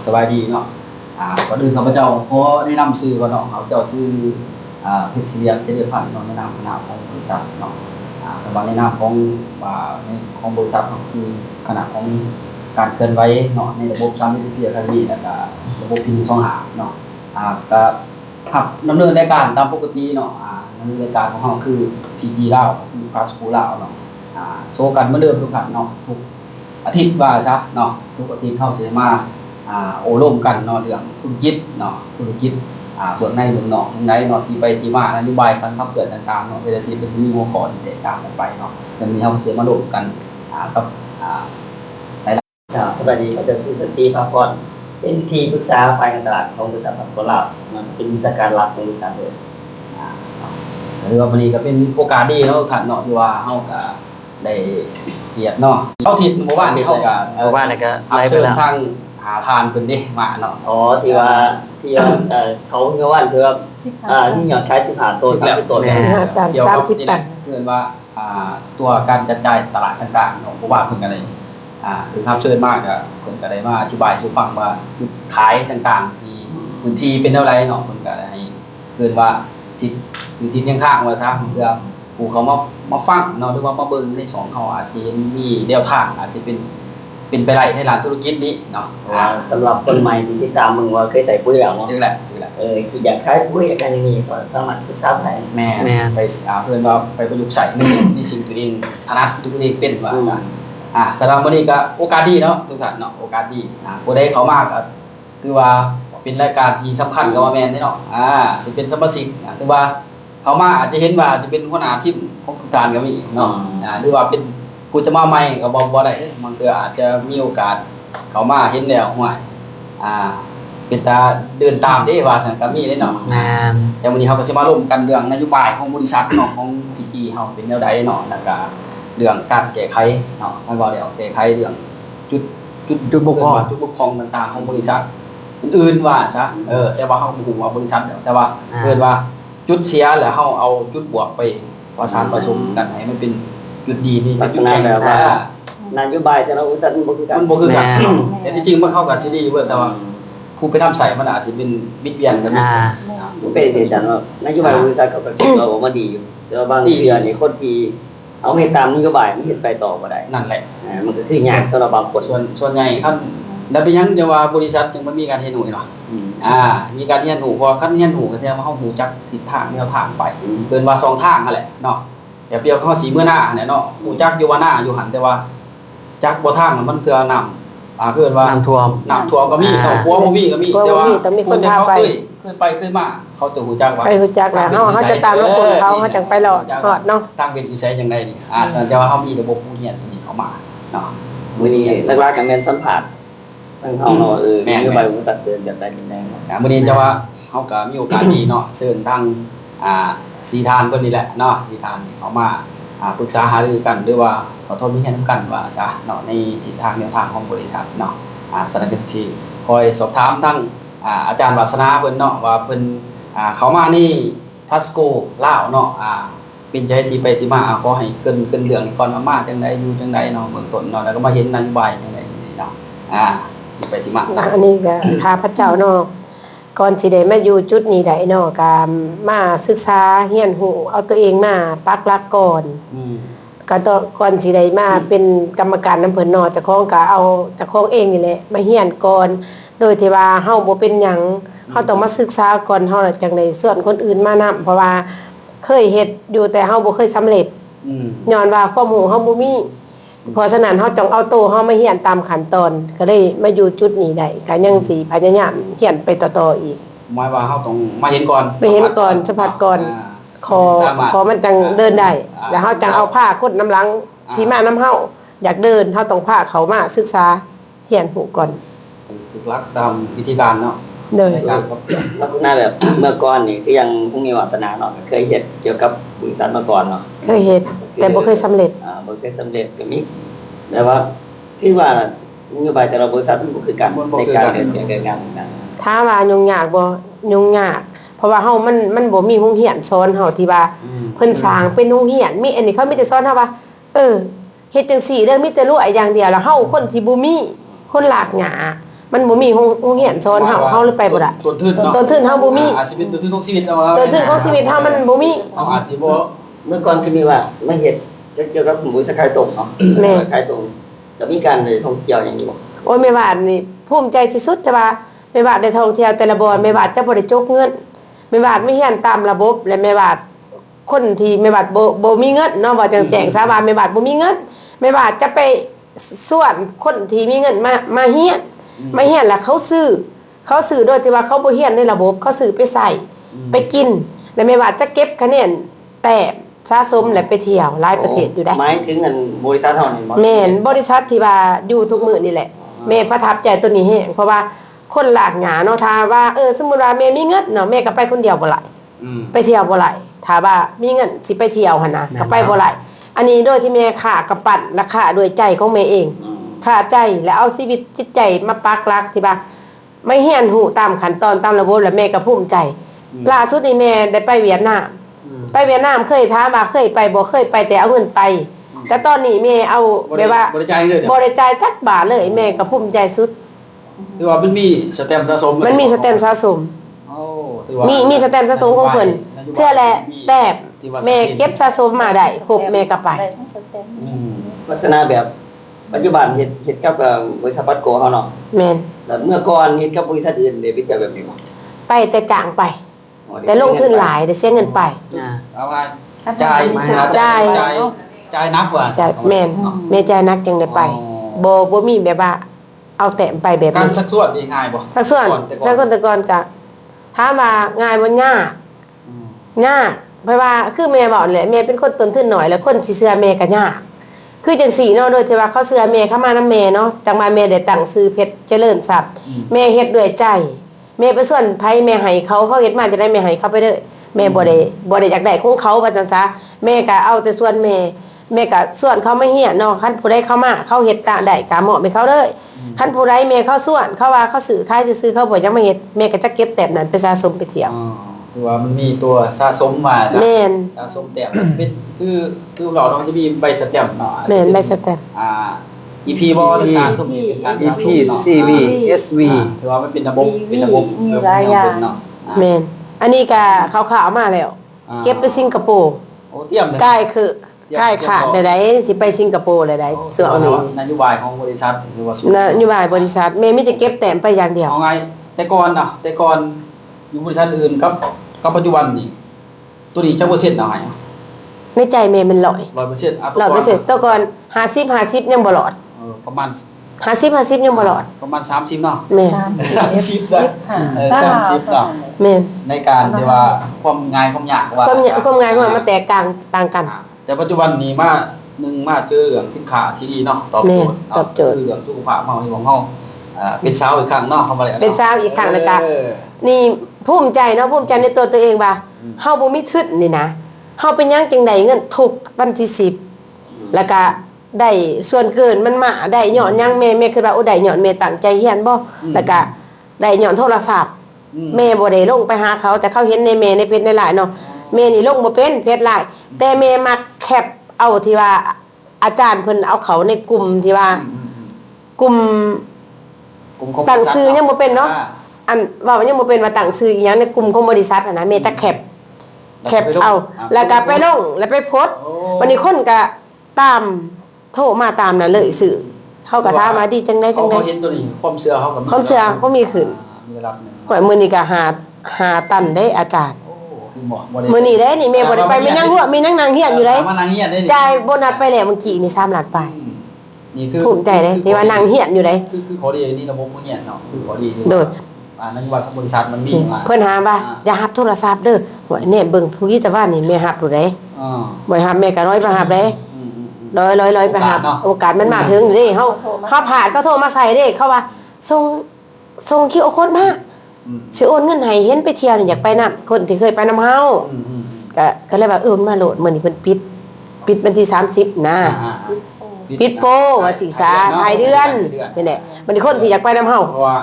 สบายดีเนาะก่อนอื่นข้าพเจ้าขอแนะนำชื่อก่อนเนาะข้าพเจ้าชื่อเพชรศิริเจริญพันธ์เนาะในนามคณะของบริษัทเนาะแต่ว่าในนามของของบริษัทเนาะคือคณะของการเคลื่อนไหวเนาะในระบบ3 PTP Academy แล้วก็ระบบพิมพ์25เนาะก็ครับดำเนินรายการตามปกติเนาะดำเนินรายการของเราคือ PT ลาวคือคลาสคูลาวเนาะโซกันเหมือนเดิมทุกท่านเนาะทุกอาทิตย์ว่าซะเนาะทุกอาทิตย์เข้าจะมาโอร่วมกันเนาะเรื่องธุรกิจเนาะธุรกิจเบื้องในเบื้องนอกเบื้องในเนาะที่ไปที่มานโยบายการขับเคลื่อนต่างๆเนาะเวลาที่เป็นมีหัวข้อที่แตกต่างกันไปเนาะมันมีเฮาเสียมาร่วมกันกับหลายสวัสดีอาจารย์สุสติภาพรเป็นที่ปรึกษาฝ่ายการตลาดของบริษัทพัฒน์ลาวมันเป็นวิชาการหลักของบริษัทเลยหรือว่าวันนี้ก็เป็นโอกาสดีเนาะท่านเนาะที่ว่าเฮาก็ได้เกียรติเนาะเอาทิศหมู่บ้านนี่เฮาก็หมู่บ้านนี่ก็ไล่ไปแล้วทางหาทานเพิ่นดิมาเนาะอ๋อที่ว่าเขาเงาวันเพื่อนี่ยอดขาย15ต้น30ต้นเกี่ยวกับนี่แหละเพื่อนว่าตัวการจัดจ่ายตลาดต่างๆของหมู่บ้านเพิ่นก็ได้ถึงครับเชิญมากก็เพิ่นก็ได้มาอธิบายสู่ฟังว่าขายต่างๆที่พื้นที่เป็นเท่าไรเนาะเพิ่นก็ได้ให้เพิ่นว่าทิศข้างๆว่าซะเพื่อผู้เขามาฟังเนาะหรือว่ามาเบิ่งในช่องเขาอาจจะเห็นมีแนวทางอาจจะเป็นไปได้ในร้านธุรกิจนี้เนาะสำหรับคนใหม่ที่ติดตามมึงว่าเคยใส่ปุ๋ยแล้วเนาะนี่แหละคืออยากขายปุ๋ยกันอย่างนี้ก็สามารถปรึกษาได้แม่ไปเพิ่นว่าไปประยุกต์ใช้ในสิ่งตัวเองถนัดตัวเองเป็นว่าจ้ะสำหรับวันนี้ก็โอกาสดีเนาะทุกท่านเนาะโอกาสดีผู้ใดเข้ามาก็คือว่าเป็นรายการที่สำคัญกับว่าแม่นเนาะสิเป็นสมาชิกคือว่าเขามาอาจจะเห็นว่าจะเป็นหัวหน้าทีมของทุกท่านก็มีเนาะหรือว่าเป็นผู้จะมาใหม่ก็บ่ได้บางเทื่ออาจจะมีโอกาสเขามาเห็นแล้วห่วยเป็นตาเดินตามได้ว่าซั่นก็มีได้เนาะแต่วันนี้เขาก็สิมาร่วมกันเรื่องนโยบายของบริษัทเนาะของ PT เฮาเป็นแนวใดเนาะแล้วก็เรื่องการแก้ไขเนาะมันว่าแล้วแก้ไขเรื่องจุดบกพร่องต่างๆของบริษัทอื่นๆว่าซะแต่ว่าเฮาบ่ฮู้ว่าบริษัทแต่ว่าเพิ่นว่าจุดเสียแล้วเฮาเอาจุดบวกไปประสานผสมกันให้มันเป็นจุดดีนี่เป็นจุดแข็งแบบว่านโยบายแต่ละบริษัทมันบ่คือกันแต่จริงๆมันเข้ากันสิดีเว้ยแต่ว่าผู้ไปทำใส่มันอาจสิเป็นบิดเบี้ยนกันเป็นสิจังว่านโยบายบริษัทเขาก็คิดว่ามันดีอยู่แต่ว่าบางทีนี่คนที่เอาให้ตามนโยบายมันเฮ็ดไปต่อบ่ได้นั่นแหละมันก็คือยากสำหรับบางคนส่วนใหญ่ครับแล้วเป็นยังจะว่าบริษัทยังบ่มีการเฮ็ดหูเนาะมีการเฮ็ดหูพอคันเฮ็ดหูก็แสดงว่าเฮาฮู้จักทิศทางแนวทางไปเพิ่นว่า2ทางนั่นแหละเนาะแต่เปรียบเฮาสิมื้อหน้าเนี่ยเนาะฮู้จักอยู่ว่าหน้าอยู่หั่นแต่ว่าจักบ่ทางมันเทื่อน้ำคือว่าน้ำท่วมก็มีเนาะบ่มีก็มีแต่ว่าคนพาไปเคยมาเขาจะฮู้จักว่าฮู้จักแล้วเฮาจะตามรถคนเขาจังไปรอดเนาะตั้งเป็นอยู่ไสจังได๋นี่แสดงว่าเฮามีระบบผู้เรียนตัวนี้เข้ามาเนาะมื้อนี้หลักๆก็แม่นสัมภาษณ์ทางเฮาเนาะนโยบายบริษัทเดินแบบใดจังได๋มื้อนี้จะว่าเฮาก็มีโอกาสดีเนาะเชิญทางสีทานเพิ่นนี่แหละเนาะสีทานนี่เขามาปรึกษาหารือกันหรือว่าขอโทษมีเฮ็ดกันว่าซะเนาะในทิศทางแนวทางของบริษัทเนาะสนับสนุนที่คอยสอบถามทั้งอาจารย์วาสนาเพิ่นเนาะว่าเพิ่นเขามานี่ทัสโกลาวเนาะเป็นใจที่ไปที่มาขอให้เกินเรื่องก่อนมาจังได๋อยู่จังได๋เนาะเบื้องต้นเนาะแล้วก็มาเห็นนโยบายจังได๋จังซี่เนาะไปที่มาอันนี้ก็ข้าพเจ้าเนาะก่อนสิได้มาอยู่จุดนี้ได้เนาะก็มาศึกษาเรียนรู้เอาตัวเองมาปักหลักก่อนก็ก่อนสิได้มาเป็นกรรมการนำเพิ่นเนาะเจ้าของก็เอาเจ้าของเองนี่แหละมาเรียนก่อนโดยที่ว่าเฮาบ่เป็นหยังเฮาต้องมาศึกษาก่อนเฮาจังได๋ส่วนคนอื่นมานํเพราะว่าเคยเฮ็ดอยู่แต่เฮาบ่เคยสำเร็จย้อนว่าความรู้เฮาบ่มีเพราะฉะนั้นเฮาต้องเอาตัวเฮามาเรียนตามขั้นตอนก็ได้มาอยู่จุดนี้ได้ก็ยังสิพยายามเรียนไปต่อๆอีกหมายว่าเฮาต้องมาเห็นก่อนสัมผัสก่อนขอมันจังเดินได้แล้วเฮาจังเอาผ้าคนน้ำหลังที่มาน้ำเฮาอยากเดินเฮาต้องพาเขามาศึกษาเรียนรู้ก่อนถูกหลักตามวิธีการเนาะในการกับลักษณะแบบเมื่อก่อนนี่ก็ยังผู้มีวาสนาเนาะเคยเฮ็ดเกี่ยวกับบริษัทมาก่อนเนาะเคยเฮ็ดแต่บ่เคยสำเร็จบ่เคยสำเร็จก็มีแต่ว่าที่ว่านโยบายแต่ละบริษัทมันบ่คือกันในการเดินงานถ้าว่ายุ่งยากบ่ยุ่งยากเพราะว่าเฮามันบ่มีโรงเรียนสอนเฮาที่ว่าเพิ่นสร้างเป็นโรงเรียนมีอันนี้เขามีแต่สอนเฮาว่าเฮ็ดจังซี่เด้อมีแต่รู้อย่างเดียวแล้วเฮาคนที่บ่มีคนลากหญ้า มันบ่มีโรงเรียนสอนเฮาเลยไปบ่ได้ ต้นทุนเนาะ ต้นทุนเฮาบ่มี อาจสิเป็นต้นทุนของชีวิตเอา ต้นทุนของชีวิตเฮามันบ่มี เฮาอาจสิบ่ เมื่อก่อนคือมีว่าไม่เห็ดเกี่ยวกับบริษัทขายตรงเนาะขายตรงจะมีการเลยท่องเที่ยวอย่างนี้บ่ โอ้ยแม่บ้านนี่ภูมิใจที่สุดแต่ว่าแม่บ้านได้ท่องเที่ยวแต่ละบ่อนแม่บ้านจะบ่ได้จกเงินแม่บ้านไม่เฮียนตามระบบและแม่บ้านคนที่แม่บ้านบ่มีเงินเนาะว่าจังแจ้งสาบานแม่บ้านบ่มีเงินแม่บ้านจะไปส่วนคนที่มีเงินมาเฮียนมาเฮียนแล้วเขาซื้อโดยที่ว่าเขาบ่เฮียนในระบบเขาซื้อไปใส่ไปกินแล้วแม่บ้านจะเก็บคะแนนแต่สะสมและไปเที่ยวหลายประเทศอยู่ได้ หมายถึงเงินบริษัทเท่านี้ แม่นบริษัทที่ว่าอยู่ทุกมื้อนี่แหละแม่ประทับใจตัวนี้แฮงเพราะว่าคนหลากหลายเนาะถ้าว่าสมมุติว่าแม่มีเงินเนาะแม่ก็ไปคนเดียวบ่ไหลไปเที่ยวบ่ไหลถ้าว่ามีเงินสิไปเที่ยวหั่นน่ะก็ไปบ่ไหลอันนี้โดยที่แม่ค่ากำปั้นราคาด้วยใจของแม่เองค่าใจแล้วเอาชีวิตจิตใจมาปักหลักที่ว่าไม่เฮียนหูตามขั้นตอนตามระบบแล้วแม่ก็ภูมิใจล่าสุดนี่แม่ได้ไปเวียดนามไปเวียดนามเคยถามว่าเคยไปบ่เคยไปแต่เอาเงินไปแต่ตอนนี้แม่เอาแบบว่า บริจาคเลย บ่ได้จ่ายจักบาทเลยแม่ก็ภูมิใจสุด ถือว่ามันมีสแตมป์สะสม มันมีสแตมป์สะสม โอ้ถือว่า มีสแตมป์สะสมของเพิ่นเทื่อแลแต้มแม่เก็บสะสมมาได้ครบแม่ก็ไป ได้ทั้งสเต็ม ลักษณะแบบปัจจุบันเฮ็ดกับบริษัทปัดโกเฮาเนาะ แม่น แล้วเมื่อก่อนเฮ็ดกับบริษัทอื่นได้ไปเที่ยวแบบนี้บ่ ไปแต่จ้างไป แต่ลงทุนหลายได้เสียเงินไป เอาว่าจ่ายจ่ายนักกว่า จ่ายแม่นแม่จ่ายนักจังได้ไปบ่มีแบบว่าเอาแต้มไปแบบ การ นี้ สักส่วนนี่ง่ายบ่ สักส่วนแต่ก่อนก็ถามว่าง่ายบ่ยากยากเพราะว่าคือแม่บอกแหละแม่เป็นคนต้นทุนน้อยแล้วคนสิเชื่อแม่ก็ยากคือจังซี่เนาะโดยที่ว่าเขาเชื่อแม่เข้ามานำแม่เนาะจังมาแม่ได้ตั้งชื่อเพชรเจริญทรัพย์แม่เฮ็ดด้วยใจแม่ไปส่วนไผแม่ให้เขาเฮ็ดมาจะได้แม่ให้เขาไปเด้อแม่บ่ได้อยากได้ของเขาว่าจังซะแม่ก็เอาแต่ส่วนแม่ก็ส่วนเขาไม่เฮียนเนาะคันผู้ใดเข้ามาเขาเฮ็ดตะได้ก็เหมาะไปเขาเด้อคันผู้ใดแม่เขาส่วนเขาว่าเขาซื้อขายซื้อเขาบ่ยังมาเฮ็ดแม่ก็จะเก็บแต้มนั้นไปสะสมไปเที่ยว คือว่ามันมีตัวสะสมมา แม่น สะสมแต้มเป็นคือเราเนาะจะมีใบสแตมป์เนาะ แม่นใบสแตมป์ EP บ่ต่างๆทุกนี้เป็นการสะส EP มเนาะ CV SV ถือว่ามันเป็นระบบเนาะ แม่นอันนี้ก็เขาข่าวมาแล้ว เก็บไปสิงคโปร์ โอ้เตรียมเลย ใกล้คือใกล้ขาดใดๆสิไปสิงคโปร์ใดๆส่วนนี้ นโยบายของบริษัทหรือว่า นโยบายบริษัทแม่มีแต่เก็บแต้มไปอย่างเดียว เอาไงแต่ก่อนอยู่บริษัทอื่นกับปัจจุบันนี่ตัวนี้จักเปอร์เซ็นต์เอาไง ในใจแม่มัน100 100% ตัวก่อน50ยังบ่รอด ประมาณ 50ยังบ่รอด ประมาณ30เนาะ แม่น 30ซะ30เนาะ แม่น ในการที่ว่าความง่ายความยากว่า ความง่ายของมันมาแตกต่างกัน แต่ปัจจุบันนี้มาเจอเรื่องสินค้าที่ดีเนาะตอบโจทย์ ตอบโจทย์ คือเรื่องสุขภาพเฮาที่ของเฮาเป็นสาวอีกครั้งเนาะเข้ามาแล้ว เป็นสาวอีกครั้งแล้วก็ นี่ภูมิใจเนาะภูมิใจในตัวเองว่าเฮาบ่มีทุนนี่นะเฮาเป็นหยังจังได๋เงินทุกวันที่10แล้วก็ได้ส่วนเกินมันมาได้ย้อนหยังแม่คิดว่าโอ้ได้ย้อนแม่ตั้งใจเรียนบ่แล้วก็ได้ย้อนโทรศัพท์แม่บ่ได้ลงไปหาเขาแต่เขาเห็นในแม่ในเพจในหลายเนาะแม่นี่ลงบ่เป็นเพจหลายแต่แม่มักแคปเอาที่ว่าอาจารย์เพิ่นเอาเขาในกลุ่มที่ว่ากลุ่มตั้งชื่อยังบ่เป็นเนาะ อันว่ามันยังบ่เป็นว่าตั้งชื่ออีหยังในกลุ่มของบริษัทนะแม่จะแคปเอาแล้วก็ไปลงแล้วไปโพสต์วันนี้คนก็ตามโทรมาตามน่ะเลยสื่อเขาก็ถามมาดีจังได๋จังได๋ เขาเห็นตัวนี้ความเชื่อเขากับ ความเชื่อก็มีขึ้น มีระดับหนึง ข่อยมื้อนี้ก็หาตันได้อาจารย์ โอ้คือหมอบ่ได้ มื้อนี้เด้นี่แม่บ่ได้ไปแม่ยังหัวแม่ยังนางเฮียนอยู่เด้ มานางเฮียนได้ จ่ายโบนัสไปแล้วเมื่อกี้นี่3ล้านไป นี่คือ ภูมิใจเด้ที่ว่านางเฮียนอยู่เด้ คือขอดีนี่ระบบบ่เฮียนเนาะคือขอดีที่ โดย นโยบายของบริษัทมันมีมา เพิ่นถามว่าอย่ารับโทรศัพท์เด้อว่าแน่เบิ่งผู้ที่แต่ว่านี่แม่รับอยู่เด้ อ่า บ่รับแม่ก็ร้อยไปรับเด้ อืม ร้อยไปหาโอกาสมันมาถึงนี่เฮาผ่านก็โทรมาใส่เด้เขาว่าส่งคิวโค้ดมาสิโอนเงินให้เห็นไปเที่ยวนี่อยากไปนั่นคนที่เคยไปนำเฮาก็เลยว่ามาโหลดมื้อนี้เพิ่นปิดวันที่30นะปิดโปรว่าสิษาท้ายเดือนนี่แหละมันคนที่อยากไปนำเฮา เพราะว่า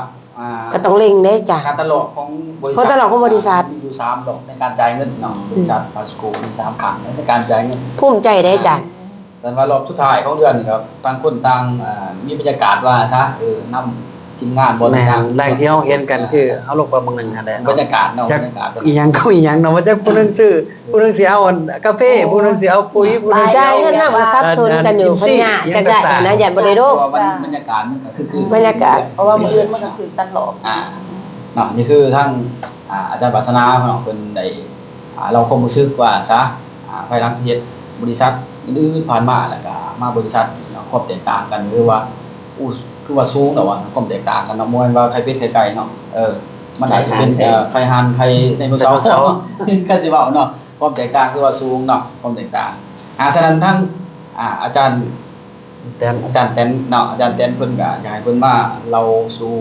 ก็ต้องเร่งเด้จ้ะ การตลาดของบริษัท การตลาดของบริษัท มีอยู่3ดอกในการจ่ายเงินเนาะบริษัทพาสโกมี3ครั้งในการจ่ายเงิน ภูมิใจได้จ้ะ แต่ว่ารอบสุดท้ายของเดือนนี่ครับต่างคนต่างมีบรรยากาศว่าซะน ทีมงานบ่ แม่ ต่าง แรงที่เฮาเห็นกันคือเฮาลงไปบางนึงนั่นแหละ บรรยากาศเนาะบรรยากาศ อีหยังก็อีหยังเนาะว่าจะผู้นึงซื้อผู้นึงสิเอากาแฟผู้นึงสิเอาปุ๋ยผู้นึง จ่ายเงินนำก็ซับซ้อนกันอยู่เพิ่นยากกันได้นะอย่าบ่ได้โด เพราะว่าบรรยากาศมันก็คือบ รรยากาศ เพราะว่ามื้ออื่นมันก็คือตลอด เนาะนี่คือทั้งอาจารย์ปรัชนาเนาะเพิ่นได้เราคงรู้สึกว่าซะภายหลังเฮ็ดบริษัทอื่นๆผ่านมาแล้วก็มาบริษัทเนาะความแตกต่างกันหรือว่าคือว่าสูงแต่ว่าความแตกต่างกันเนาะมวยว่าใครเป็ดใครไก่เนาะมันอาจจะเป็นไข่หันไข่ไดโนเสาร์เนาะก็สิเว้าเนาะความแตกต่างคือว่าสูงเนาะความแตกต่างฉะนั้นทั้งอาจารย์แตนเนาะอาจารย์แตนเพิ่นก็อยากให้เพิ่นมาเราสู่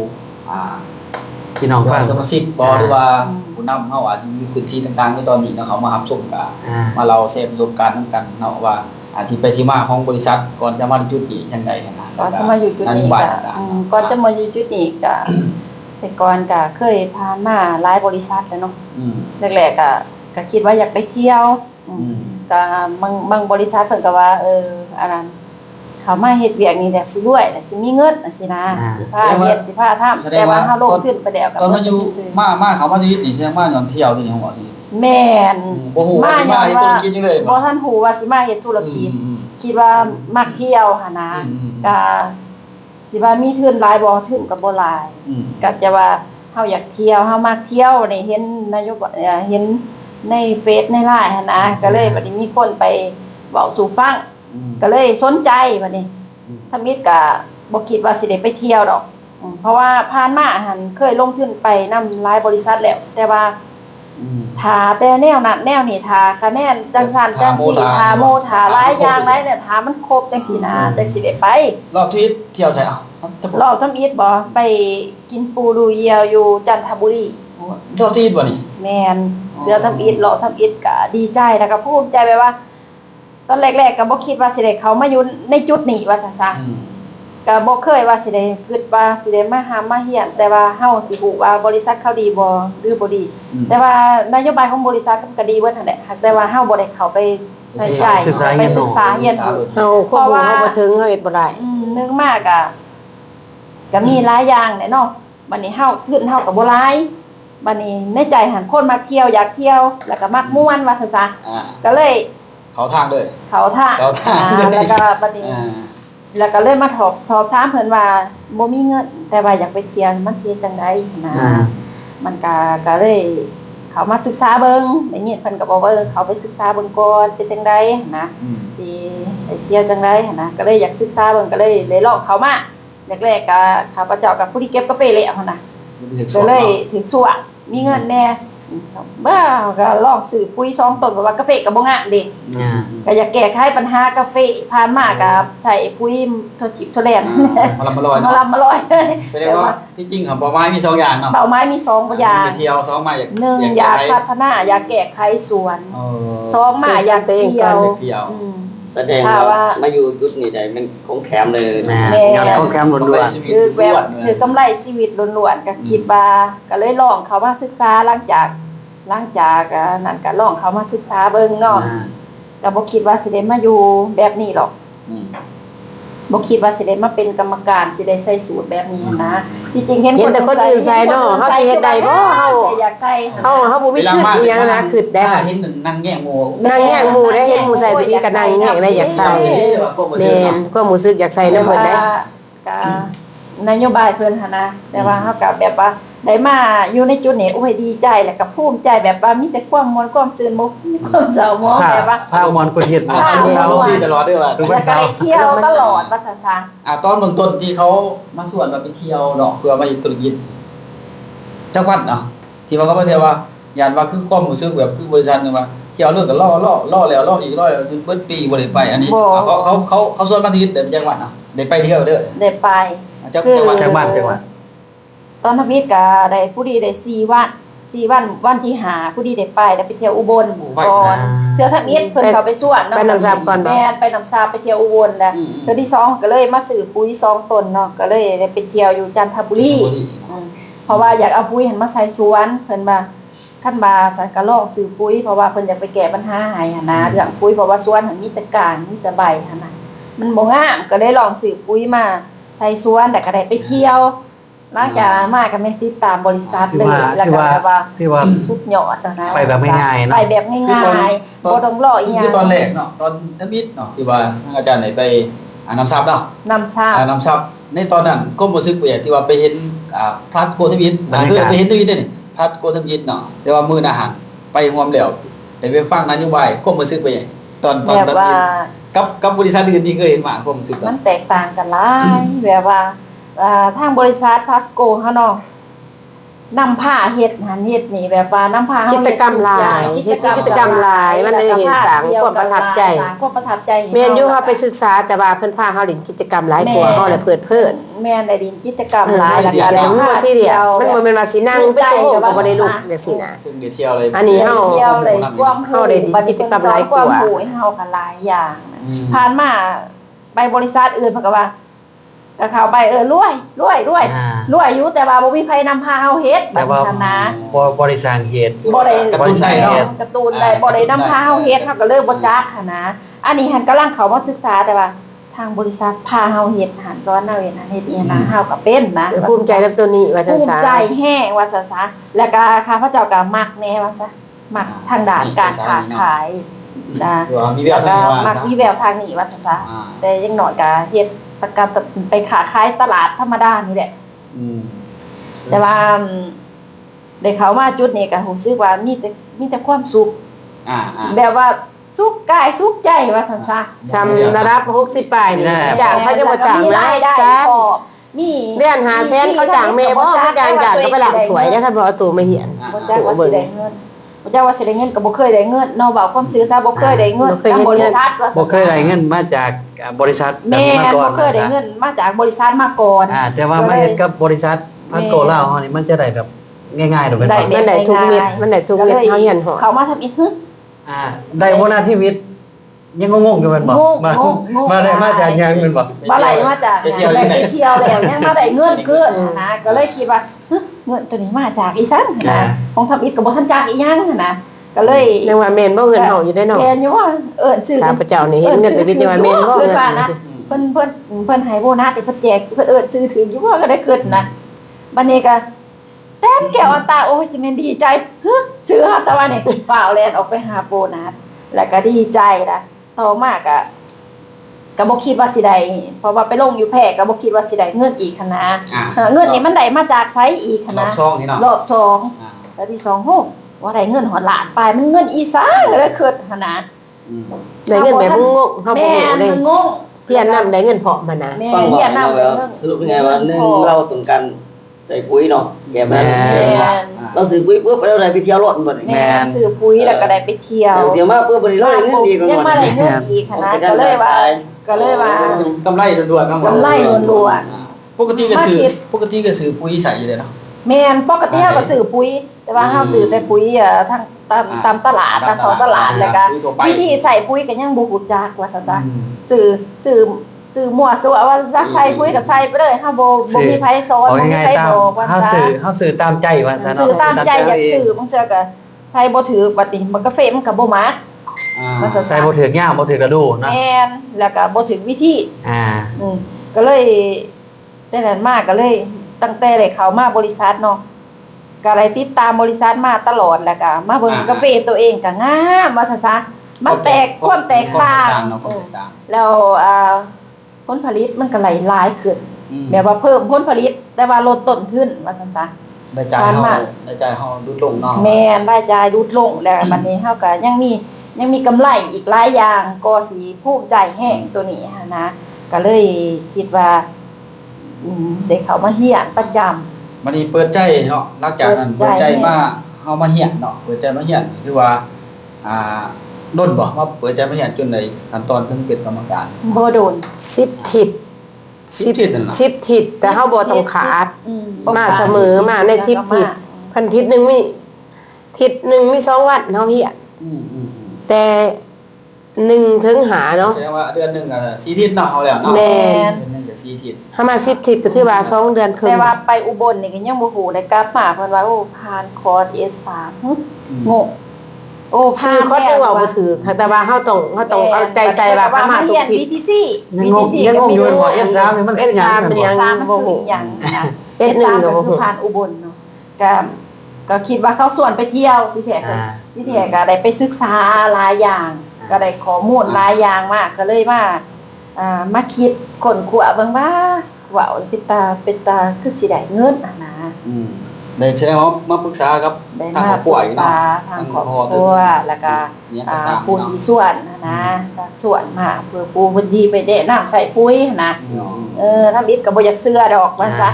พี่น้องฟัง สมาชิกบ่หรือว่าผู้นำเฮาอาจจะมีพื้นที่ต่างๆในตอนนี้เนาะเขามารับชมก็มาเราแชร์ประสบการณ์นำกันเนาะว่าที่ไปที่มาของบริษัทก่อนจะมาจุดนี้จังได๋นะ ก่อนจะมาอยู่จุดนี้ก่อนจะมาอยู่จุดนี้ก็แต่ก่อนก็เคยผ่านมาหลายบริษัทแล้วเนาะแรกๆก็คิดว่าอยากไปเที่ยวก็บางบริษัทเพิ่นก็ว่าอันนั้นเขามาเฮ็ดเวียกนี่แหละสิรวยสิมีเงินสินะสิพาเฮ็ดสิพาทำแต่ว่าเฮาลงทุนไปแล้วก็ ตอนมาอยู่มาเขามาที่นี่แสดงว่าย้อนเที่ยวที่นี่ของบ่ที่ แม่น บ่ฮู้ว่าสิมาเฮ็ดธุรกิจจังได๋ บ่ทันฮู้ว่าสิมาเฮ็ดธุรกิจคิดว่ามักเที่ยวหั่นนะก็สิว่ามีทุนหลายบ่ทุนก็บ่หลายก็จะว่าเฮาอยากเที่ยวเฮามักเที่ยวนี่เห็นนายกเห็นในเฟซใน LINE หั่นนะก็เลยบัดนี้มีคนไปเว้าสู่ฟังก็เลยสนใจบัดนี้ถ้ามิตรก็บ่คิดว่าสิได้ไปเที่ยวดอกเพราะว่าผ่านมาหั่นเคยลงทุนไปนำหลายบริษัทแล้วแต่ว่าถ้าแต่แนวนั้นแนวนี้ถ้าคะแนนจังซั่นจังซี่ถ้าโมถ้าหลายอย่างหลายเนี่ยถ้ามันครบจังซี่นะแต่สิได้ไป รอบทริปเที่ยวใส่รอบทำอิฐบ่ไปกินปูดูเยียวอยู่จันทบุรี เที่ยวที่บ่นี่ แม่นเรือทำอิฐรอบทำอิฐก็ดีใจแล้วก็ภูมิใจไปว่าตอนแรกๆก็บ่คิดว่าสิได้เข้ามาอยู่ในจุดนี้ว่าซั่นซะก็บ่เคยว่าสิได้คิดว่าสิได้มาหามาเฮียนแต่ว่าเฮาสิฮู้ว่าบริษัทเขาดีบ่หรือบ่ดีแต่ว่านโยบายของบริษัทมันก็ดีเบิดนั่นแหละแต่ว่าเฮาบ่ได้เข้าไปใช้จ่ายไปศึกษาเรียนรู้ เฮาข้อมูลเฮาบ่ถึงเฮาเฮ็ดบ่ได้ นึกมากก็มีหลายอย่างแหละเนาะบัดนี้เฮาทุนเฮาก็บ่หลายบัดนี้ในใจหันคนมาเที่ยวอยากเที่ยวแล้วก็มักม่วนว่าซั่นซะก็เลยเขาทางด้วย เขาทางแล้วก็บัดนี้แล้วก็เลยมาสอบถามเพิ่นว่าบ่มีเงินแต่ว่าอยากไปเที่ยวมันสิจังได๋นะมันก็เลยเขามาศึกษาเบิ่งได้ยินเพิ่นก็บอกว่าเขาไปศึกษาเบิ่งก่อนเป็นจังได๋นะสิไปเที่ยวจังได๋นะก็เลยอยากศึกษาเบิ่งก็เลยลองเข้ามาแรกๆก็ข้าพเจ้ากับผู้ที่เก็บกาแฟแล้วหั่นน่ะก็เลยถึงสวะมีเงินแน่บ้าก็ลองซื้อปุ๋ย2ต้นว่ากาแฟก็บ่งามเด้ก็อยากแก้ไขปัญหากาแฟผ่านมาก็ใส่ปุ๋ยทั่วทิพย์ทั่วแดนมาลำมาลอยเนาะ มาลำมาลอยแสดงว่าที่จริงของเป้าหมายมี2อย่างเนาะเป้าหมายมี2อย่างไปเที่ยว2มาอยาก1อยากพัฒนาอยากแก้ไขสวน2มาอยากเที่ยวแสดงว่ามาอยู่จุดนี้ได้มันคงแคมเลยแม่ยอดคงแคมล้วนๆคือแบบคือกำไรชีวิตล้วนๆก็คิดว่าก็เลยลองเขามาศึกษาหลังจากนั่นก็ลองเขามาศึกษาเบิ่งเนาะก็บ่คิดว่าสิได้มาอยู่แบบนี้หรอกบ่คิดว่าสิได้มาเป็นกรรมการสิได้ใส่สูตรแบบนี้นะที่จริงเห็นคนอื่นใส่เนาะเฮาสิเฮ็ดได้บ่เฮาอยากใส่เฮาบ่มีคิดอีหยังนะคิดได้ค่ะเห็นนั่งแง่หมูนั่งแง่หมูได้เห็นหมูใส่ตะกี้ก็นั่งแง่ได้อยากใส่แม่นความรู้สึกอยากใส่นำเพิ่นได้ก็นโยบายเพิ่นหั่นนะแต่ว่าเฮาก็แบบว่าได้มาอยู่ในจุดนี้โอ้ยดีใจแล้วก็ภูมิใจแบบว่ามีแต่ความม่วนความซื่นมุกมีความเศร้าหมองแบบว่าพามอนคนเฮ็ดมาตลอดเด้อว่าแล้วก็ได้เที่ยวตลอดว่าซั่นตอนเบื้องต้นที่เขามาส่วนว่าไปเที่ยวเนาะเพื่อมาเฮ็ดธุรกิจจังหวัดเนาะที่ว่าเขาบ่ได้ว่าย่านว่าคือความรู้สึกแบบคือบริษัทนึงว่าเที่ยวเรื่องก็ล่อแล้วล่ออีกจนเบิดปีบ่ได้ไปอันนี้เขาส่วนมาที่จังหวัดเนาะได้ไปเที่ยวเด้อได้ไปจังหวัดตอนทำอิฐก็ได้ผู้ดีได้4วันที่5ผู้ดีได้ไปเที่ยวอุบลก่อนเทื่อทำอิฐเพิ่นเข้าไปสวนเนาะไปน้ำซาบก่อนแม่ไปน้ำซาบไปเที่ยวอุบลแล้วเทื่อที่2ก็เลยมาซื้อปุ๋ย2ต้นเนาะก็เลยได้ไปเที่ยวอยู่จันทบุรีเพราะว่าอยากเอาปุ๋ยหันมาใส่สวนเพิ่นว่าคันว่าจันก็ลองซื้อปุ๋ยเพราะว่าเพิ่นอยากไปแก้ปัญหาให้หั่นนะเรื่องปุ๋ยเพราะว่าสวนหันมีแต่ก้านมีแต่ใบหั่นน่ะมันบ่งามก็เลยลองซื้อปุ๋ยมาใส่สวนแต่ก็ได้ไปเที่ยว หลังจากมาก็แม่นติดตามบริษัทเลยแล้วก็แบบว่า ที่ว่า สุดยอดนะ ไปแบบง่ายๆเนอะ ไปแบบง่ายๆบ่ต้องรออีหยัง คือตอนแรกเนาะตอนทมิตเนาะที่ว่าทางอาจารย์ไหนไปนำทรัพย์เนาะ นำทราบ นำทรัพย์ในตอนนั้นก็รู้สึกว่าที่ว่าไปเห็นพระโกทมิตร บรรยากาศ คือไปเห็นทมิตรนี่พระโกทมิตรเนาะแต่ว่ามื้ออาหารไปรวมแล้วได้ไปฟังนโยบายก็รู้สึกไปอย่างตอน แบบว่า กับบริษัทอื่นที่เคยเห็นมาก็รู้สึก มันแตกต่างกันหลายแบบว่าทางบริษัทพาสโกเฮาเนาะนำผ้าเฮ็ดหันเฮ็ดนี่แบบว่านำผ้าเฮา กิจกรรมหลายเฮ็ดกิจกรรมหลายมันเลยเห็นสร้างความประทับใจ สร้างความประทับใจ แม่นอยู่เฮาไปศึกษาแต่ว่าเพิ่นพาเฮาเล่นกิจกรรมหลายกว่าเฮาเลยเพิ่น แม่นได้ดินกิจกรรมหลาย แล้วก็แล้วมันบ่ซีเรียสมันบ่แม่นว่าสินั่งไปชั่วโมงก็บ่ได้ลุกจังซี่นะ เพิ่งได้เที่ยวเลย อันนี้เฮา เที่ยวเลยความ เฮาได้กิจกรรมหลายกว่า ความรู้ให้เฮากันหลายอย่างผ่านมาไปบริษัทอื่นเพิ่นก็ว่าก็เข้าไปรวยอยู่แต่ว่าบ่มีไผนำพาเฮาเฮ็ดแบบนั้นนะ บริษัทเหตุ บ่ได้ กระตุ้นได้เนาะ การ์ตูนได้บ่ได้นำพาเฮาเฮ็ดเฮาก็เลยบ่จักหันนะอันนี้หันกำลังเข้ามาศึกษาแต่ว่าทางบริษัทพาเฮาเฮ็ดหันสอนเฮาเฮ็ดหันเฮ็ดอีหยังนะเฮาก็เป็นนะ ภูมิใจกับตัวนี้ว่าซั่น ภูมิ ซะ ใจแห้งว่าซั่นซะแล้วก็ข้าพเจ้าก็มักแน่ว่าซะมักทางด้านการค้าขายนะ มีแววทางนี้ว่า มักมีแววทางนี้ว่าซั่นซะ อ่า แต่ยังน้อยก็เฮ็ดประกันไปค้าขายตลาดธรรมดานี่แหละ แต่ว่าได้เข้ามาจุดนี้ก็รู้สึกว่ามีแต่ความสุข แบบว่าสุขกายสุขใจว่าซั่นซะ ซ้ำระดับ60ปลายนี่อยากเขาจะบ่จ้าง มี นะ รายได้ จ้า พอมี เดือน500,000เขาจ้างแม่บ่เขาจ้างก็ไปล้างถ้วยได้คันบ่เอาตู้มาเหียน บ่จักว่าสิได้เงินบ่จักว่าสิได้เงินก็บ่เคยได้เงินเนาะเว้าความซื่อซะบ่เคยได้เงินทางบริษัทว่า บ่เคยได้เงินมาจากบริษัท แม่ มาก่อ บ่ น เคยได้เงินมาจากบริษัทมาก่อน แต่ว่ามาเฮ็ดกับบริษัทพาสโกลาวเฮานี่มันจะได้แบบง่ายๆดอกเป็น มันได้ทุกเม็ดมันได้ทุกเม็ดเฮาเหียนหอด เขามาทำอีกฮึ ได้โบนัสที่วิทย์ยังงงๆอยู่แม่นบ่ งง มาได้มาจากยังแม่นบ่ บ่ไหลมาจากไปเที่ยวแล้วยังมาได้เงินเกินนะก็เลยคิดว่าเงินตัวนี้มาจากอีสันนะของทำอีกก็บ่ทันจากอีหยังนะก็เลย เรียกว่าแม่นบ่เงินเฮาอยู่ได้เนาะ แม่นอยู่ว่าชื่อ ข้าพเจ้านี่เห็นเงินแต่วิทย์ว่าแม่นบ่ เพิ่ เงิ น น ว่านะเพิ่นให้โบนัสเพิ่นแจกเพิ่นชื่อถืออยู่ว่าก็ได้เกิดนะบัดนี้ก็แต้มแก้วอันตาโอ้ยจะแม่นดีใจซื้อหาตะวันนี่เปล่าแล่นออกไปหาโบนัสแล้วก็ดีใจนะต่อมาก็บ่คิดว่าสิได้เพราะว่าไปลงอยู่แพร่ก็บ่คิดว่าสิได้เงินอีกหันนะเงินนี่มันได้มาจากไสอีกหัน รอ นะ บซองนี่เนาะ รอบ2แล้วที่2โหว่าได้เงินหอดล้านไปมันเงินอีสาก็เลยเกิดหันนะ ได้เงินแบบงงเฮาบ่ แม่ รู้เลย มันงง เพียนนำได้เงินเพาะมานะ แม่ ฟังบอ เรีย ก น นะ นำ ว่า เรื่อง สรุปยังไงว่าหนึ่งเราต้องการใส่ปุ๋ยเนาะแกมัน แม่น เราซื้อปุ๋ยปุ๊บเราได้ไปเที่ยวรถบ่นี่ แม่ซื้อปุ๋ยแล้วก็ได้ไปเที่ยว เดี๋ยวมาปุ๊บบ่ได้เราได้เงินดีกว่า ยังมาได้เงินอีกหันนะก็เลยว่า กำไรล้วนๆเนาะ กำไรล้วน ปกติก็ซื้อปุ๋ยใส่อยู่เลยเนาะ แม่นปกติเฮาก็ซื้อปุ๋ย แต่ว่าเฮาซื้อแต่ปุ๋ยทางตามตลาดตามท้องตลาดแล้วก็วิธีใส่ปุ๋ยก็ยังบ่ฮู้จักว่าซั่นซะซื้อมั่วซั่วว่าจะใส่ปุ๋ยก็ใส่ไปเลยเฮาบ่มีไผสอน เอา บ่มี ง่าย ไผ ๆตาม บอกว่า เฮา ซะ ซื้อตามใจว่าซั่นเนาะ ซื้อตามใจอยากซื้อบางเทื่อก็ใส่บ่ถือบัดนี้มันกาแฟมันก็บ่มัก ใส่บ่ถึกย่ามบ่ถึกกระดูเนาะ แม่นแล้วก็บ่ถึงวิธี ก็เลยแต่นั้นมาก็เลยตั้งแต่ได้เข้ามาบริษัทเนาะก็เลยติดตามบริษัทมาตลอดแล้วก็มาเบิ่งกาแฟตัวเองก็งามว่าซั่นซะมันแตกความแตกต่างแล้วผลผลิตมันก็ไหลหลายขึ้นแบบว่าเพิ่มผลผลิตแต่ว่าลดต้นทุนว่าซั่นซะ ได้ใจเฮาดูลงเนาะ แม่นรายจ่ายลดลงแล้วบัดนี้เฮาก็ยังมีกำไรอีกหลายอย่างก็สิภูมิใจแฮงตัวนี้หันนะก็เลยคิดว่าได้เข้ามาเฮียนประจำ มันนี่เปิดใจเนาะหลังจากนั้นเปิดใจมาเฮามาเฮียนเนาะเปิดใจมาเฮียนคือว่าโดนบ่มาเปิดใจมาเฮียนจนได้ขั้นตอนถึงเป็นกรรมการ บ่โดน 10ทิศ 10ทิศนั่นล่ะ 10ทิศแต่เฮาบ่ต้องขาด มาเสมอมาใน10ทิศพันทิศนึงมีทิศนึงมี2วันเฮาเฮียนแต่1ถึง5เนาะ แสดงว่าเดือนนึงก็4ทิศเนาะเอาแล้วเนาะ แม่น เดือนนึงก็4ทิศ ถ้ามา10ทิศก็ถือว่า2เดือนครึ่ง แต่ว่าไปอุบลนี่ก็ยังบ่ฮู้ได้กลับมาเพิ่นว่าโอ้ผ่านคอร์ส S3 งงโอ้ผ่า ชื่อน เขาจะว่าบ่ถือแต่ว่าเฮาต้องเอาใจใส่ว่าเขามาทุกทิศ BTC ยังงงอยู่ว่า S3 นี่มันเป็นหยัง เป็นหยัง 3มันคือหยังนะ S1 S3 เนาะ ก็คือผ่านอุบลเนาะก็คิดว่าเขาส่วนไปเที่ยวที่แท้ที่แท้ก็ได้ไปศึกษาหลายอย่าง ก็ได้ข้อมูลหลายอย่างมากก็เลยมาคิดค้นคว้าเบิ่งว่าเป็นตาคือสิได้เงินนะ ได้แสดงว่ามาปรึกษากับ ได้ ทาง มา ครอบครัวอีก ปรึก เนาะ ษาทางครอบครัวแล้วก็ เนี่ยต่างๆ ผู้ เนาะ ที่ส่วนนะส่วนมาเพื่อผู้พื้นที่ไปแนะนำใส่ปุ๋ยนะถ้ามิดก็บ่อยากเชื่อดอกว่าซะ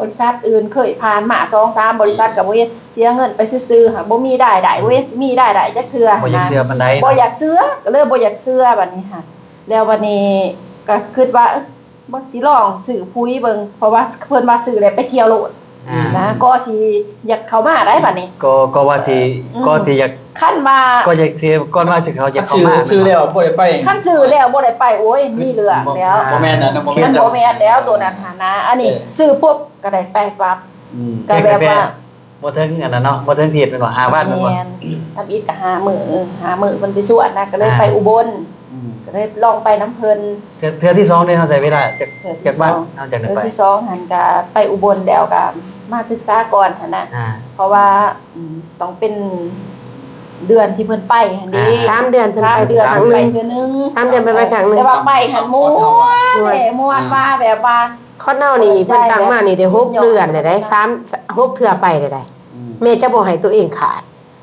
บริษัทอื่นเคยผ่านมา 2-3 บริษัทก็บ่เฮ็ดเสียเงินไปซื่อๆค่ะบ่มีได้บ่เฮ็ดมีได้จักเทื่อ บ่อยากเชื่อปานใด บ่อยากเชื่อก็เลยบ่อยากเชื่อบัดนี้ค่ะแล้ววันนี้ก็คิดว่าบ่สิลองซื้อปุ๋ยเบิ่งเพราะว่าเพิ่นว่าซื้อแล้วไปเที่ยวโลดนะก็สิอยากเข้ามาได้บัดนี้ ก็ว่าที่ก็ที่อยาก คันว่า ก็อยากสิก่อนว่าสิเขาอยากเข้า ชื่อ มา แล้วบ่ได้ไป คันซื้อแล้วบ่ได้ไปโอ้ยมีเรื่องแล้ว บ่แม่นนะบ่ มั แม่น น นะ บ่แม่นแล้วตัวนั้นหานะอันนี้ซื้อปุ๊บก็ได้ไปปั๊บ ก็แบบว่า บ่ถึงอันนั้นเนาะบ่ถึงผิดเป็นว่า5บาทมันบ่ แม่นทำอีกก็หามื้อเพิ่นไปสวนนะก็เลยไปอุบลก็เลยลองไปน้ำเพิ่น เทื่อที่2เนี่ยเฮาใช้เวลาจากบ้านเฮาจากนั้น เดือน ไป ที่2หันก็ไปอุบลแล้วก็มาศึกษาก่อนหั่นน่ะ เพราะว่าต้องเป็นเดือนที่เพิ่นไปหั่นเด้ 3 เดือนเพิ่นไป 3 เดือน ครั้ง ไป นึง เทื่อนึง 3 เดือนไปครั้งนึง แต่ว่าไปหันม่วนม่วนว่าแบบว่า ข้อเน่านี่เพิ่นตั้งมานี่ได้6เดือนได้6เทื่อไปได้แม่จะบ่ให้ตัวเองขาด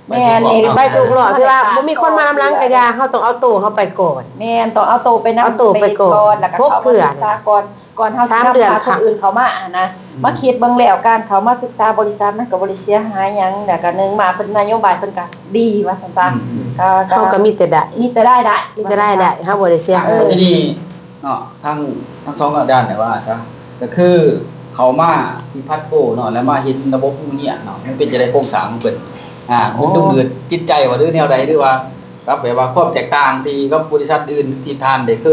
แม่นี่ ไปถูกหลอกที่ว่าบ่มีคนมานำหลังกะยาเฮาต้องเอาตัวเฮาไปก่อน แม่นต้องเอาโตไปนำ เอาโตไปก่อน แล้วก็ พบ เขา เผื่อ ศึกษาก่อนเฮา 3 เดือน พาคนอื่นเขามานะมาคิดเบิ่งแล้วการเขามาศึกษาบริษัทมันก็บ่ได้เสียหายหยังแล้วก็นึงมาเพิ่นนโยบายเพิ่นก็ดีว่าซั่นจ้ะก็ เฮาก็มีแต่ได้ มีแต่ได้ มีแต่ได้เฮาบ่ได้เสียหาย ที่นี่เนาะทั้งสองด้านแต่ว่าซะก็คือเขามาที่พัดโกเนาะแล้วมาเห็นระบบพวกนี้เนาะมันเป็นจะได้โครงสร้างของเพิ่นมันดุเดือดจิตใจว่าหรือแนวใดหรือว่ากับแบบว่าความแตกต่างที่กับบริษัทอื่นที่ทานได้เ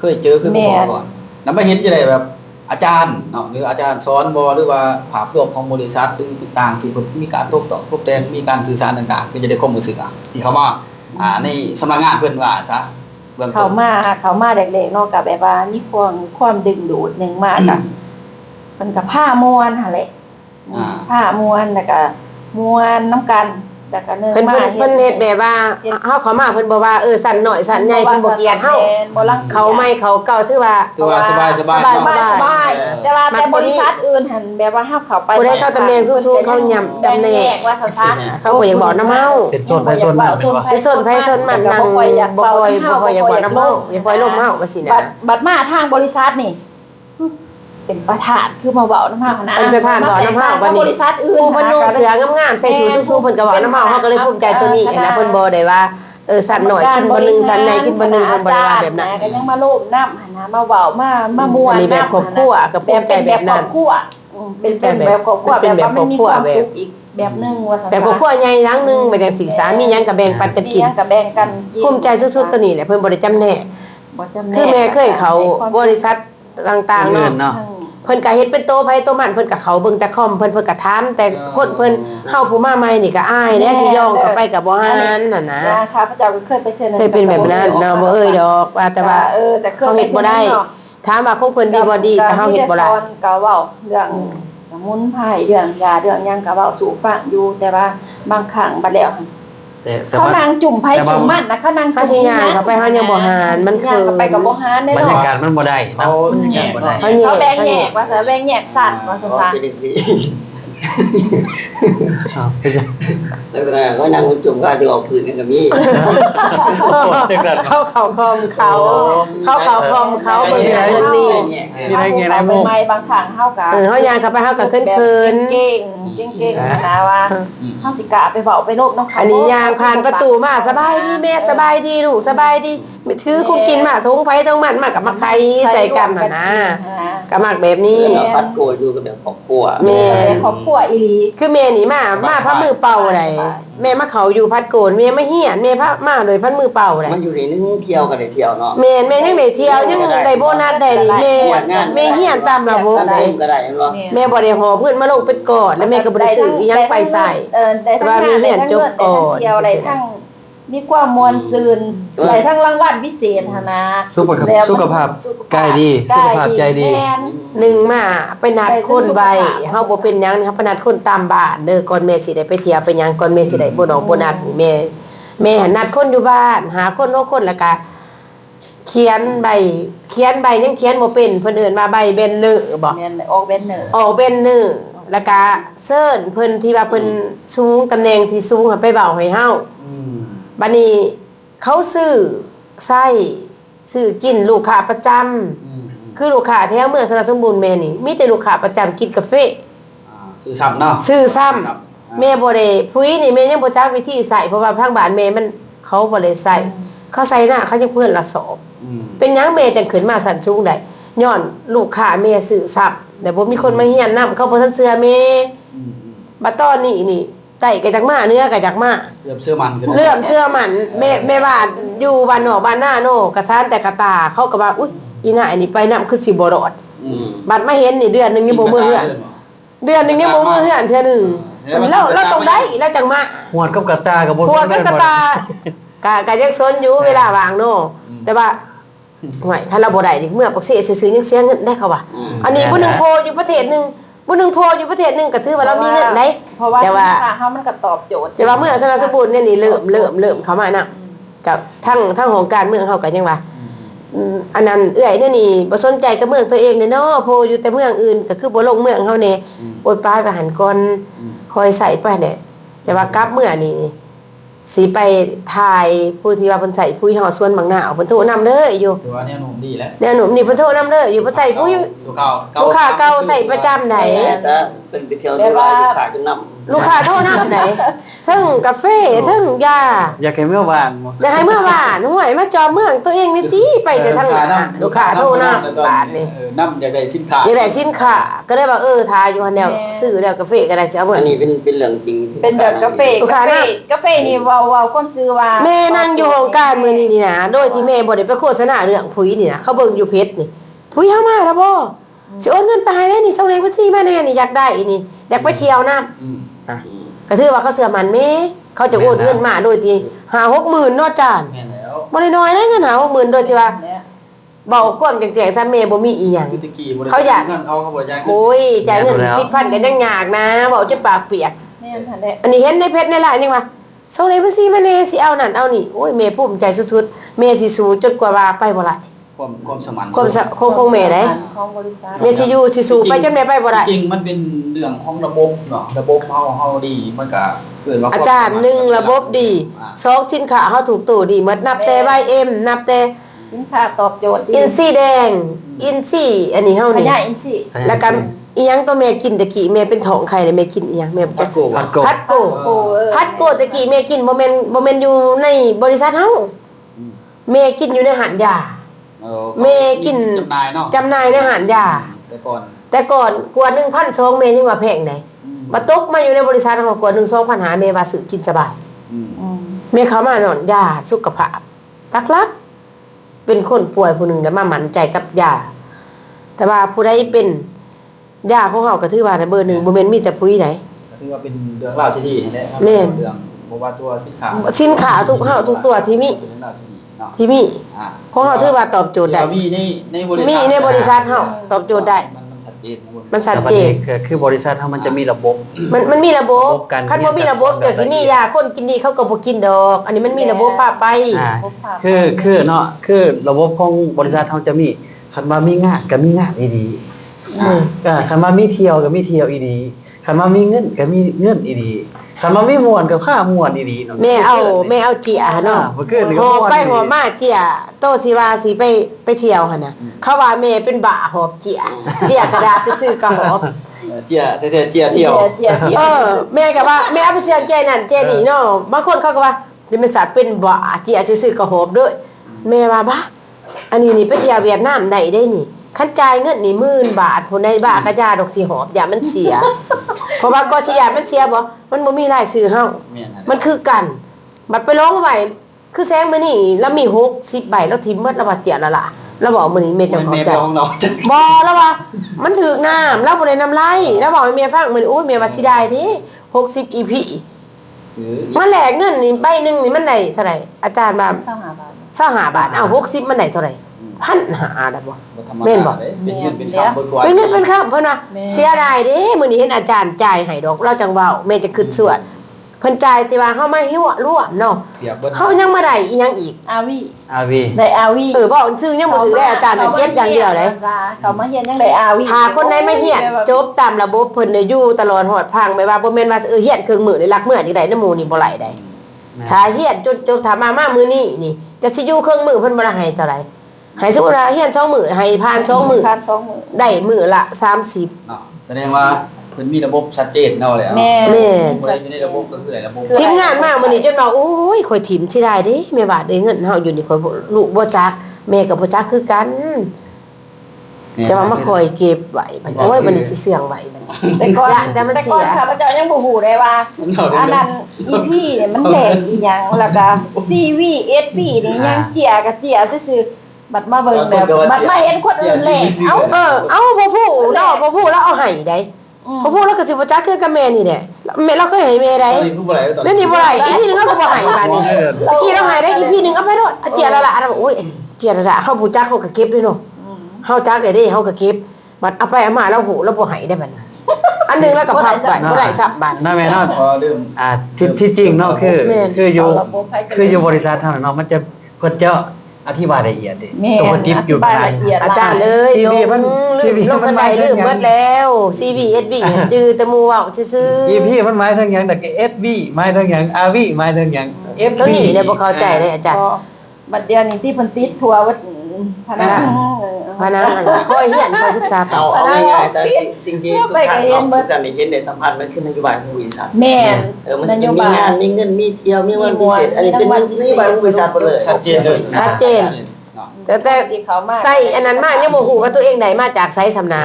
คยเจอขึ้นมาก่อนแล้วมาเห็นจะได้แบบอาจารย์เนาะหรืออาจารย์สอนบ่หรือว่าภาพรวมของบริษัทหรือต่างๆที่เพิ่นมีการตกแต่งมีการสื่อสารต่างๆเป็นจะได้ความรู้สึกที่เขามาในสำนักงานเพิ่นว่าซะเบื้องต้น เขามาเด็กๆเนาะก็แบบว่ามีความดึงดูดนึงมากอะมันก็ผ้ามวนหั่นแหละผ้ามวนแล้วก็มวนน้ำกันแล้วก็เนึง เพิ่น มา เพิ่นเฮ็ดแบบว่าเฮาเข้ามาเพิ่นบ่ว่าสั่นน้อยสั่นใหญ่เพิ่นบ่เกลียดเฮาเขาไม่เขาเก่าถือว่า คือว่าสบายๆ สบายแต่ว่าแต่บริษัทอื่นหันแบบว่าเฮาเข้าไป ผู้ใดเข้าตำแหน่งสูงๆเขาย่ำตำแหน่ง ว่าซั่น เขาก็อยากบอกน้ำเฮา เป็นโซนไปโซนมาเป็นว่า ไปส่วนไผส่วนมันนั่งบ่ค่อยอยากบอกน้ำเฮาอยากปล่อยลมเฮาว่าสินะ บัดมาทางบริษัทนี่เป็นประธานคือมาเว้าน้ำเฮานะ เป็นประธานบอกน้ำเฮาวันนี้ บริษัทอื่น ผู้เพิ่นนุ่งเสืองามๆใส่สูทสูงๆเพิ่นก็บอกน้ำเฮาเฮาก็เลยภูมิใจตัวนี้นะเพิ่นบ่ได้ว่าสั่นหน่อยกินบ่นึงสั่นในกินบ่นึงเพิ่นบ่ได้ว่าแบบนั้น ก็ยังมาโลภน้ำหั่นนะมาเว้ามามวน อันนี้แบบครอบครัวกับภูมิใจแบบนั้น เป็นแบบครอบครัวแบบว่าไม่มีความสุขอีกแบบนึงว่าซั่น แต่ครอบครัวใหญ่หลังนึงมาจังสีสามีหยังก็แบ่งปันกันกิน มีหยังก็แบ่งกันกิน ภูมิใจสุดๆตัวนี้แหละเพิ่นบ่ได้จำแนก บ่จำแนก คือแม่เคยเขาบริษัทต่างๆ เงิ เนาะ นเนาะ เพิ่นก็เฮ็ดเป็นโตไผโตมันเพิ่นก็เขาเบิ่งแต่คอมเพิ่นก็ถามแต่คนเพิ่นเฮาผู้มาใหม่นี่ก็อายแหน่สิย่องเข้าไปก็บ่หานน่ะนะ ข้าพเจ้าก็เคยไปเทื่อนึง เคยเป็นแบบนั้นเนาะบ่เอ้ยดอกว่าแต่ว่า แต่เคย เขาเฮ็ดบ่ได้ถามว่าของเพิ่นดีบ่ดีแต่เฮาเฮ็ดบ่ได้ ก็เว้าเรื่องสมุนไพรเรื่องยาเรื่องหยังก็เว้าสู่ฟังอยู่แต่ว่าบางครั้งบัดแล้ว แต่ เขา ว่าน างจุ่มไผจุ่มมันนะเขานาง เขาสิย่างเข้าไปเฮายังบ่หานมัน ย่า คื ง อ เข้าไปกับบ่หานได้ บรร เนาะ ยากาศมันบ่ได้เนาะ แยก บ่ได้ เขาแยก เขาแบ่งแยกว่าซะแบ่งแยกสัตว์ว่าซะซะ เป็นสิ เป็นจัง แล้วก็ก็นั่งจุ่มก็จะออกพื้นกันก็มี เขาคอมเขาคอมเขาเบิ่งแล้วเรื่องนี้ มีอะไรเงี้ยนะโม ใหม่บางครั้งเฮาก็ เฮาย่างเข้าไปเฮาก็เขิน เก่งนะว่าเฮาสิกะไปเว้าไปโลบน้องเขา อันนี้ย่างผ่านประตูมาสบายดีแม่สบายดีลูกสบายดีถือคุกกินมาทุงไผทุงมันมากับมาไข่ใส่กันน่ะนะก็มักแบบนี้ แล้วก็ปัดโกยอยู่กับแบบครอบครัว แม่ ครอบครัวอีหลี คือแม่นี่มาพระมือเป่าอะไรแม่มาเขาอยู่พัดโกนแม่มาเฮียนแม่พระมาโดยพัดมือเป่าอะไร มันอยู่ในนึงเที่ยวก็ได้เที่ยวเนาะ แม่ยังได้เที่ยวยังได้โบนัสได้ดิแม่เฮียนตามระบบเลย ก็ได้เนาะ แม่บ่ได้หอเพื่อนมาลงเป็นกอดแล้วแม่ก็บ่ได้ซื้ออีหยังไปใส่ ได้ทั้งงานได้ทั้งเที่ยวได้ทั้ง มีความมวลซืนใส่ทั้งรางวัลพิเศษหั่นนะ สุขภาพกายดีสุขภาพใจดี แม่น หนึ่งมาไปนัดคนไว้เฮาบ่เป็นหยังนี่ครับไปนัดคนตามบ้านเด้อก่อนแม่สิได้ไปเที่ยวไปหยังก่อนแม่สิได้บ่นอกบ่นัดนี่แม่หันนัดคนอยู่บ้านหาคนโน้คนแล้วก็เขียนใบยังเขียนบ่เป็นเพิ่นเอิ้นว่าใบเบนเนอร์บ่ แม่นออกเวนเนอร์ ออกเบนเนอร์แล้วก็เซิ้นเพิ่นที่ว่าเพิ่นสูงตำแหน่งที่สูงให้ไปเว้าให้เฮาบัดนี้เขาซื้อกินลูกค้าประจำคือลูกค้าแถวเมืองสระสมบูรณ์แม่นี่มีแต่ลูกค้าประจำกินกาแฟ ซื้อซ้ำเนาะ ซื้อซ้ำแม่บ่ได้ปุ๋ยนี่แม่ยังบ่จักวิธีใส่เพราะว่าทางบ้านแม่มันเขาบ่ได้ใส่เขาใส่หน้าเขายังเพิ่นละสอบเป็นหยังแม่จังขึ้นมาสั่นสูงได้ย้อนลูกค้าแม่ซื้อซ้ำแต่บ่มีคนมาเฮียนนำเขาบ่ทันเชื่อแม่บัดตอนนี้นี่ไก่ก็จักมาเนื้อก็จักมา เสื้อมันกัน เลื่อมเชื่อมันแม่ว่าอยู่บ้านนอกบ้านหน้าโนกระซานแต่กระตาเขาก็ว่าอุ๊ยอีน่าอันนี้ไปนำคือสิบ่รอดบัดมาเห็นนี่เดือนนึงยังบ่มือเฮือนเดือนนึงยังบ่มือเฮือนเทื่อนึงเราต้องได้แล้วจังมา หวดกับกระตากับบ่ พวกมันกระตากะยังซนอยู่เวลาว่างโนแต่ว่าห่วยถ้าเราบ่ได้นี่เมื่อปักเสซื้อๆยังเสียเงินได้เขาว่าอันนี้ผู้นึงโพอยู่ประเทศนึงผู้นึงโพอยู่ประเทศนึงก็ถือว่าเรามีเงินได้ เพราะว่า แต่ สิน ว่า ค้าเฮามันก็ตอบโจทย์ แต่ว่าเมื่อสนับสนุนเนี่ยนี่เริ่มเข้ามานะกับทั้งของการเมืองเขากันยังว่าอันนั้นเอื้อยเนี่ยนี่บ่สนใจกับเมืองตัวเองเนี่ยเนาะโพอยู่แต่เมืองอื่นก็คือบ่ลงเมืองเขาเนี่ยโอดปลายไปหันก่อนคอยใส่ไปเนี่ยแต่ว่ากลับเมื่อนี่สิไปถ่ายผู้ที่ว่าเพิ่นใส่ผู้เฮาส่วนบางหน้าเอาเพิ่นโทรนำเด้ออยู่ ถือว่าเนี่ยหนุ่มดีแล้ว แนวหนุ่มนี่เพิ่นโทรนำเด้ออยู่เพิ่นใส่ผู้ ลูกค้าเก่าใส่ประจำไหน จะเป็นไปเที่ยวดูแลลูกค้าจนนำ ลูกค้าโทรนำไหนทั้งกาแฟทั้งยา อยากให้เมื่อวาน อยากให้เมื่อวานห่วยมาจอเมืองตัวเองนี่ติไปแต่ทางหน้าลูกค้าโทรนำบาทนี่ น้ำอยากได้สินค้า อยากได้สินค้าก็ได้ว่าทายอยู่หั่นแนวซื้อแล้วกาแฟก็ได้จะเอาเมื่ อั อน นี้เป็นเรื่องจริง เป็นแบบกาแฟ ลูกค้าน่ะ กาแฟนี่เว้าคนซื้อว่า แม่นั่งอยู่ห้องการมื้อนี้นี่นะโดยที่แม่บ่ได้ไปโฆษณาเรื่องปุ๋ยนี่นะเขาเบิ่งอยู่เพจนี่ปุ๋ยเฮามาแล้วบ่สิโอนเงินไปให้ได้นี่ส่งเลขบัญชีมาแน่นี่อยากได้อีนี่อยากไปเที่ยวนํก็ถือว่าเขาเชื่อมันแม่เขาจะโอนเงินมาโดยที่5-6 หมื่นเนาะจาน แม่นแล้ว บ่ได้น้อยนะเงิน5-6 หมื่นโดยที่ว่าเบาความแจกๆซะแม่บ่มีอีหยัง ยุติกีบ่ได้ เขาอยาก เงินเขาบ่อยาก โอ้ยจ่ายเงิน10,000ก็ยังยากนะเว้าจนปากเปียก แม่นหั่นแหละ อันนี้เห็นในเพจในไลน์ยังว่าส่งเลขบัญชีมาแน่สิเอานั่นเอานี่โอ้ยแม่ภูมิใจสุดๆแม่สิสู้จนกว่าว่าไปบ่ได้ ความสมัน คงแม่ได้ ของบริษัท แม่สิอยู่สิสู้ไปจนแม่ไปบ่ได้ จริงมันเป็นเรื่องของระบบเนาะระบบเฮาดีมันก็เกิดว่า อาจารย์1ระบบดี2สินค้าเฮาถูกตู้ดีหมดนับแต่ YM นับแต่ สินค้าตอบโจทย์ดี อินซีแดงอินซีอันนี้เฮา พ นี่ ญาอินทรี แล้วก็อีหยังตัวแม่กินตะกี้แม่เป็นท้องไข่เลยแม่กินอีหยังแม่บ่จัก ผัดกบ พัดโก พัดโกตะกี้แม่กินบ่แม่นอยู่ในบริษัทเฮาแม่กินอยู่ในหาดยา แม่กิน จำหน่ายเนาะ จำหน่ายในหาดยา แต่ก่อน กว่า 1,200 แม่ยังว่าแพงได้มาตกมาอยู่ในบริษัทเฮากว่า 1-2,000 หาแม่ว่าซื้อกินสบาย อืม แม่เข้ามานอนยาสุขภาพลักๆเป็นคนป่วยผู้หนึงแล้วมามั่นใจกับยาแต่ว่าผู้ใดเป็นยาของเฮาก็ถือว่าเบอร์1บ่แม่นมีแต่ปุ๋ยใด ก็ถือว่าเป็นเรื่องราวที่ดีนั่นแหละครับ แม่น เรื่องบ่ว่าตัวสินค้า สินค้าทุกเฮาทุกตัวที่มี เป็นเรื่องราวที่ดีเนาะ ที่มี อ่า ของเฮาถือว่าตอบโจทย์ได้ มีในบริษัท มีในบริษัทเฮาตอบโจทย์ได้ มันชัดเจนนะ มันชัด แต่ประ เจ เท น ศคือบริษัทเขามันจะมีระบบ มันมีระบบ ระบบการ คันบ่มีระบบก็สิมียาคนกินดีเขาก็บ่กินดอก อันนี้มันมีระบบพาไป อ่าคือเนาะคือระบบของบริษัทเขาจะมีคันว่ามีงานก็มีงานดีคันว่ามีเที่ยวก็มีเที่ยวดีคันว่ามีเงินก็มีเงินดีคันว่ามีม่วนก็ค่าม่วนดีเนาะ แม่เอาเจียเนาะ บ่คือนี่ ห ก็ อบ ม่วน ไปหอบมาเจียโตสิว่าสิไปเที่ยวหั่นน่ะเขาว่าแม่เป็นบ้าหอบเจียกระดาษซื่อๆก็หอบ เจียแต่เจียเที่ยว เจียเที่ยว แม่ก็ว่าแม่เอาไปเสี่ยงใจนั่นใจนี่เนาะบางคนเขาก็ว่าจะเป็นสัตว์เป็นบ้าเจียซื่อๆก็หอบด้วยแม่ว่าบ้าอันนี้นี่ไปเที่ยวเวียดนามได้นี่คันจ่ายเงินนี่10,000 บาทผู้ใดบ้ากระยาดอกสิหอบอย่ามันเสีย เพราะว่าก็สิยามันเสียบ่มันบ่มีรายชื่อเฮา แม่นนั่นแหละ มันคือกันบัดไปร้องไว้คือแซงมื้อนี้แล้วมี60ใบแล้วทิ่มหมดแล้วว่าเจียละล่ะแล้วบอกมื้อนี้เม็ดจัง แม่ เข้าใจ ของเราจะ บ่แล้วว่ามันถึกน้ำแล้วบ่ได้น้ำไหลแล้วบอกให้เมียฟังมื้อนี้โอ้ยเมียว่าสิได้เด้60 EP คือ มันแหลกเงินนี่ใบหนึงนี่มันได้เท่าไหร่อาจารย์ว่า 25 บาท 25บาทอ้าว60มันได้เท่าไหร่1,500ได้บ่ บ่ธรรม แม่นบ่ ดาเด้เป็นเงินเป็นคำเบิกว่า เป็นเงินเป็นคำเพิ่นว่าเสียดายเด้มื้อนี้เห็นอาจารย์จ่ายให้ดอกเราจังเว้าแม่จะคิดสวดเพิ่นจ่ายแต่ว่าเฮามาหิ้วร่วมเนาะ เปรียบเบิด เฮายังมาได้อีหยังอีก อาวี อาวี ได้อาวี บ่ซื้อยังบ่ถือได้อาจารย์น่ะเก็บอย่างเดียวเลย เขามาเฮียนยังได้อาวี ถ้าคนใดมาเฮียนจบตามระบบเพิ่นได้อยู่ตลอดฮอดพังไม่ว่าบ่แม่นว่าเฮียนเครื่องมือได้รักมื้อจังได๋นำหมู่นี่บ่ไหลได้ถ้าเฮียนจนถ้ามามื้อนี้นี่จะสิอยู่เครื่องมือเพิ่นบ่ได้ให้เท่าไหร่ให้สมมุติว่าเฮียน2มื้อให้ผ่าน2มื้อ ผ่าน2 มื้อ ได้มื้อละ30 เนาะแสดงว่าเพิ่นมีระบบชัดเจนเนาะแหละ แม่ แม่ บ่ได้อยู่ในระบบก็คือได้ระบบ ทีมงานมามื้อนี้จนว่าโอ้ยข่อยถิ่มสิได้เด้แม่บาดเด้เงินเฮาอยู่นี่ข่อยบ่ลูกบ่จักแม่ก็บ่จักคือกันจะว่ามาคอยเก็บไว้บัดโอ้ยบัดนี้สิเสื่องไว้บัดนี้ แต่ก่อน ย่านแต่มัน แต่ เสี ก่อน ย ข้าพเจ้ายังบ่ฮู้ได้ว่า อันนั้นอีพี่เนี่ยมันแหลกอีหยังแล้วก็ CV SP นี่ยังเจียกับเจียซื่อๆบัดมาเบิ่งแบบบัดมาเห็นคนอื่นแหลกเอ้า เอาบ่พูดเนาะบ่พูดแล้วเอาให้ได้บ่พูดแล้วก็สิบ่จักคือกับแม่นี่แหละแม่เราเคยให้แม่ได้ ตอนนี้คือบ่ได้ตอน แม่นี่บ่ได้อีพี่นึงเราก็บ่ให้บาดนี้ตะกี้เราให้ได้อีพี่นึงเอาไปโลดเจียแล้วล่ะอันนั้นโอ้ยเจียแล้วล่ะเฮาบ่จักเฮาก็เก็บด้วยเนาะเฮาจักได้เด้เฮาก็เก็บบัดเอาไปเอามาแล้วโหเราบ่ให้ได้บัดนั้นอันนึงแล้วก็พับไว้บ่ได้ซับบาด น่าแม่นเนาะ พอเริ่ม ที่จริงเนาะคือ แม่น คืออยู่บริษัทเท่านั้นเนาะมันจะเพิ่นจะอธิบายละเอียดดิ แม่ ตัวติดอยู่ อธิบาย ภาย ละเอียด อาจารย์เลย CV มัน CV ลงกันได้ลืมหมดแล้ว CV SB จือแต่หมู่เว้าซื่อ อีพี่มันหมายถึงหยังแต่ก็ SV หมายถึงหยัง RV หมายถึงหยัง ๆตัวนี้เนี่ยบ่เข้าใจเลยอาจารย์ ก็บัดเดียวนี้ที่เพิ่นติดทัวร์ว่าพนัก พนักงานค่อยเฮียนค่อยศึกษาไป เอาง่ายๆซะสิ่งที่ทุกท่านเนาะทุกท่านได้เห็นได้สัมผัสมันคือนโยบายของบริษัท แม่น มัน น จะ โย มี บาย งานมีเงินมีเที่ยวมีวันพิเศษอันนี้เป็นนโยบายของบริษัทหมดเลย ชัดเจนเลย ชัดเจน เนาะ แต่ ที่เขามา ใกล้อันนั้นมากยังบ่ฮู้ว่าตัวเองได้มาจากไสสำนา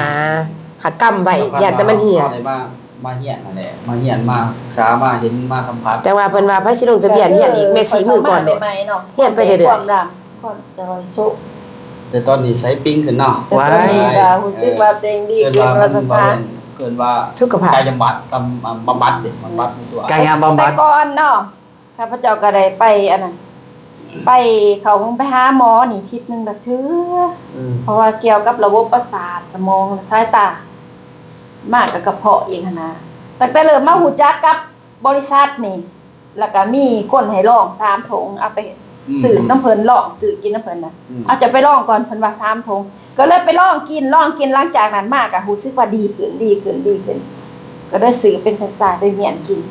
หักกำไว้ย่านแต่มันเหี่ย ได้มาเฮียนนั่นแหละมาเฮียนมาศึกษามาเห็นมาสัมผัส แต่ว่าเพิ่นว่าไผสิลงทะเบียนเฮียนอีกแม่สีมือก่อน เล เด้ ยไหมเนาะ เฮียนไปเรื่อยๆ ความดำความจอยสุข แต่ตอนนี้ใช้ปิ้งขึ้นเนาะ แต่ตอนนี้ก็รู้สึกว่าตัวเองดี เกิน ขึ้น ว่า ว่า มัน สถาน เกินว่า สุขภาพ กายบำบัดกับบำบัดเด็กบำบัดในตัว กายบำบั แต่ ด ก่อนเนาะข้าพเจ้าก็ได้ไปอันนั้นไปเขาไปหาหมอนี่ทิศนึงละเทื่อ เพราะว่าเกี่ยวกับระบบประสาทสมองสายตามากกับกระเพาะเองหั้นนะตั้งแต่เริ่มมาหูจักกับบริษัทนี่แล้วก็มีคนให้ลอง3ถุงเอาไปสื่อน้ำเพิ่นลองสื่อกินน้ำเพิ่นนะเอาจะไปลองก่อนเพิ่นว่า3ถุงก็เลยไปลองกินหลังจากนั้นมากก็รู้สึกว่าดีขึ้นก็ได้สื่อเป็นภาษาได้เมียนกิน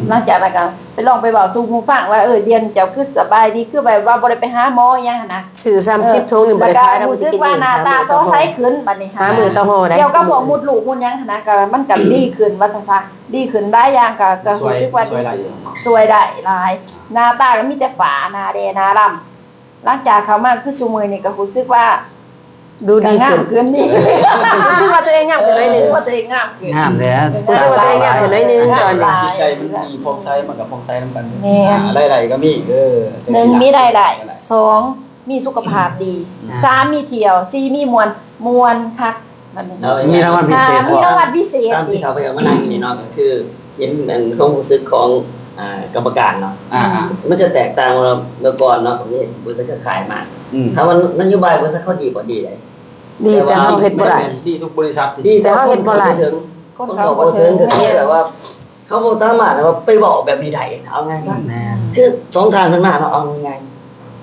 หลังจากนั้นก็ไปลองไปบอกสู่หมู่ฟังว่าเดือนเจ้าคือสบายดีคือแบบว่าบ่ได้ไปหาหมออิหยังหั้นนะ ซื้อ30ถุงนี่บ่ได้ขาย แล้ว นำ รู้ สิ สึก กินเอ ว่าง หน้าตาสดใสขึ้นบัดนี้ หามือต่อห่อได้ เกี่ยวกับพวกมุดลูกมุดหยังหั้นนะก็มันก็ดีขึ้นว่าซั่นซะดีขึ้นได้อย่างก็รู้สึกว่าสวยได้หลายหน้าตาก็มีแต่ฝาหน้าแดงหน้าดำหลังจากเขามาคือซุมื้อนี้ก็รู้สึกว่า ดูดีขึ้น ขึ้นนี่ รู้สึกว่าตัวเองงามขึ้นหน่อยหนึง ว่าตัวเองงามขึ้น งามเลยฮะ รู้สึกว่าตัวเองงามขึ้นหน่อยหนึงตอนนี้ จิตใจมันมีพองไซมันกับพองไซน้ำกัน แม่ อะไรๆก็มีหนึ่งมีรายได้สองมีสุขภาพดีสามมีเที่ยวสี่มีมวนคักแบบนี้ มีรางวัลพิเศษ มีรางวัลพิเศษ ตาม อี ที่ ก เขาไปเอามานั่งอยู่นี่เนาะก็คือเห็นอันความรู้สึกของกรรมการเนาะ มันจะแตกต่างเราเมื่อก่อนเนาะผมเห็นบริษัทก็ขายมาถ้ามันนโยบายบริษัทเขาดีกว่าดีเลย ดีแต่เฮาเฮ็ดบ่ได้ ดีทุกบริษัท ดีแต่เขาเห็นบ่ได้ถึงคนเขาบ่ถึงก็คือแบบว่า เขาบ่สามารถว่าไปบอกแบบนี้ได้เอาไงซะ แม่ คือสองทางมันมาเนาะเอาไง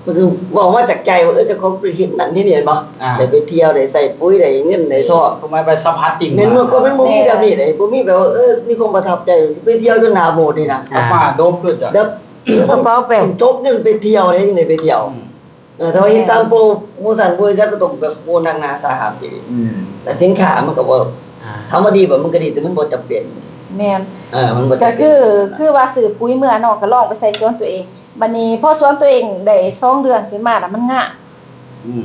มันคือบอกว่าจากใจว่าเจะคงไปเห็นนั่นที่นี่บ่ได้ไปเที่ยวได้ใส่ปุ๋ยได้เงินได้ทอง ทำไมไปสัมผัสจริง แม่นบ่ก็มันบ่มีแบบนี้ได้บ่มีแบบว่ามีความประทับใจไปเที่ยวจนหน้าโมดนี่นะ มาโดมขึ้นจ้ะ เด้อก ระเป๋าแป้ง จบเงินไปเที่ยวได้ยังไงไปเที่ยวถ้าเห็นตามโปรโมชั่นบริษัทก็ต้องแบบโมนักหนาสาหัสดีแต่สินค้ามันก็บ่ทำมาดีแบบมันก็ดีแต่มันบ่จำเป็น แม่น มันบ่ ก็ จำเป็น คือว่าซื้อปุ๋ยเมื่อนอกก็ลองไปใส่สวนตัวเองบัดนี้พอสวนตัวเองได้2เดือนขึ้นมาแล้วมันงะ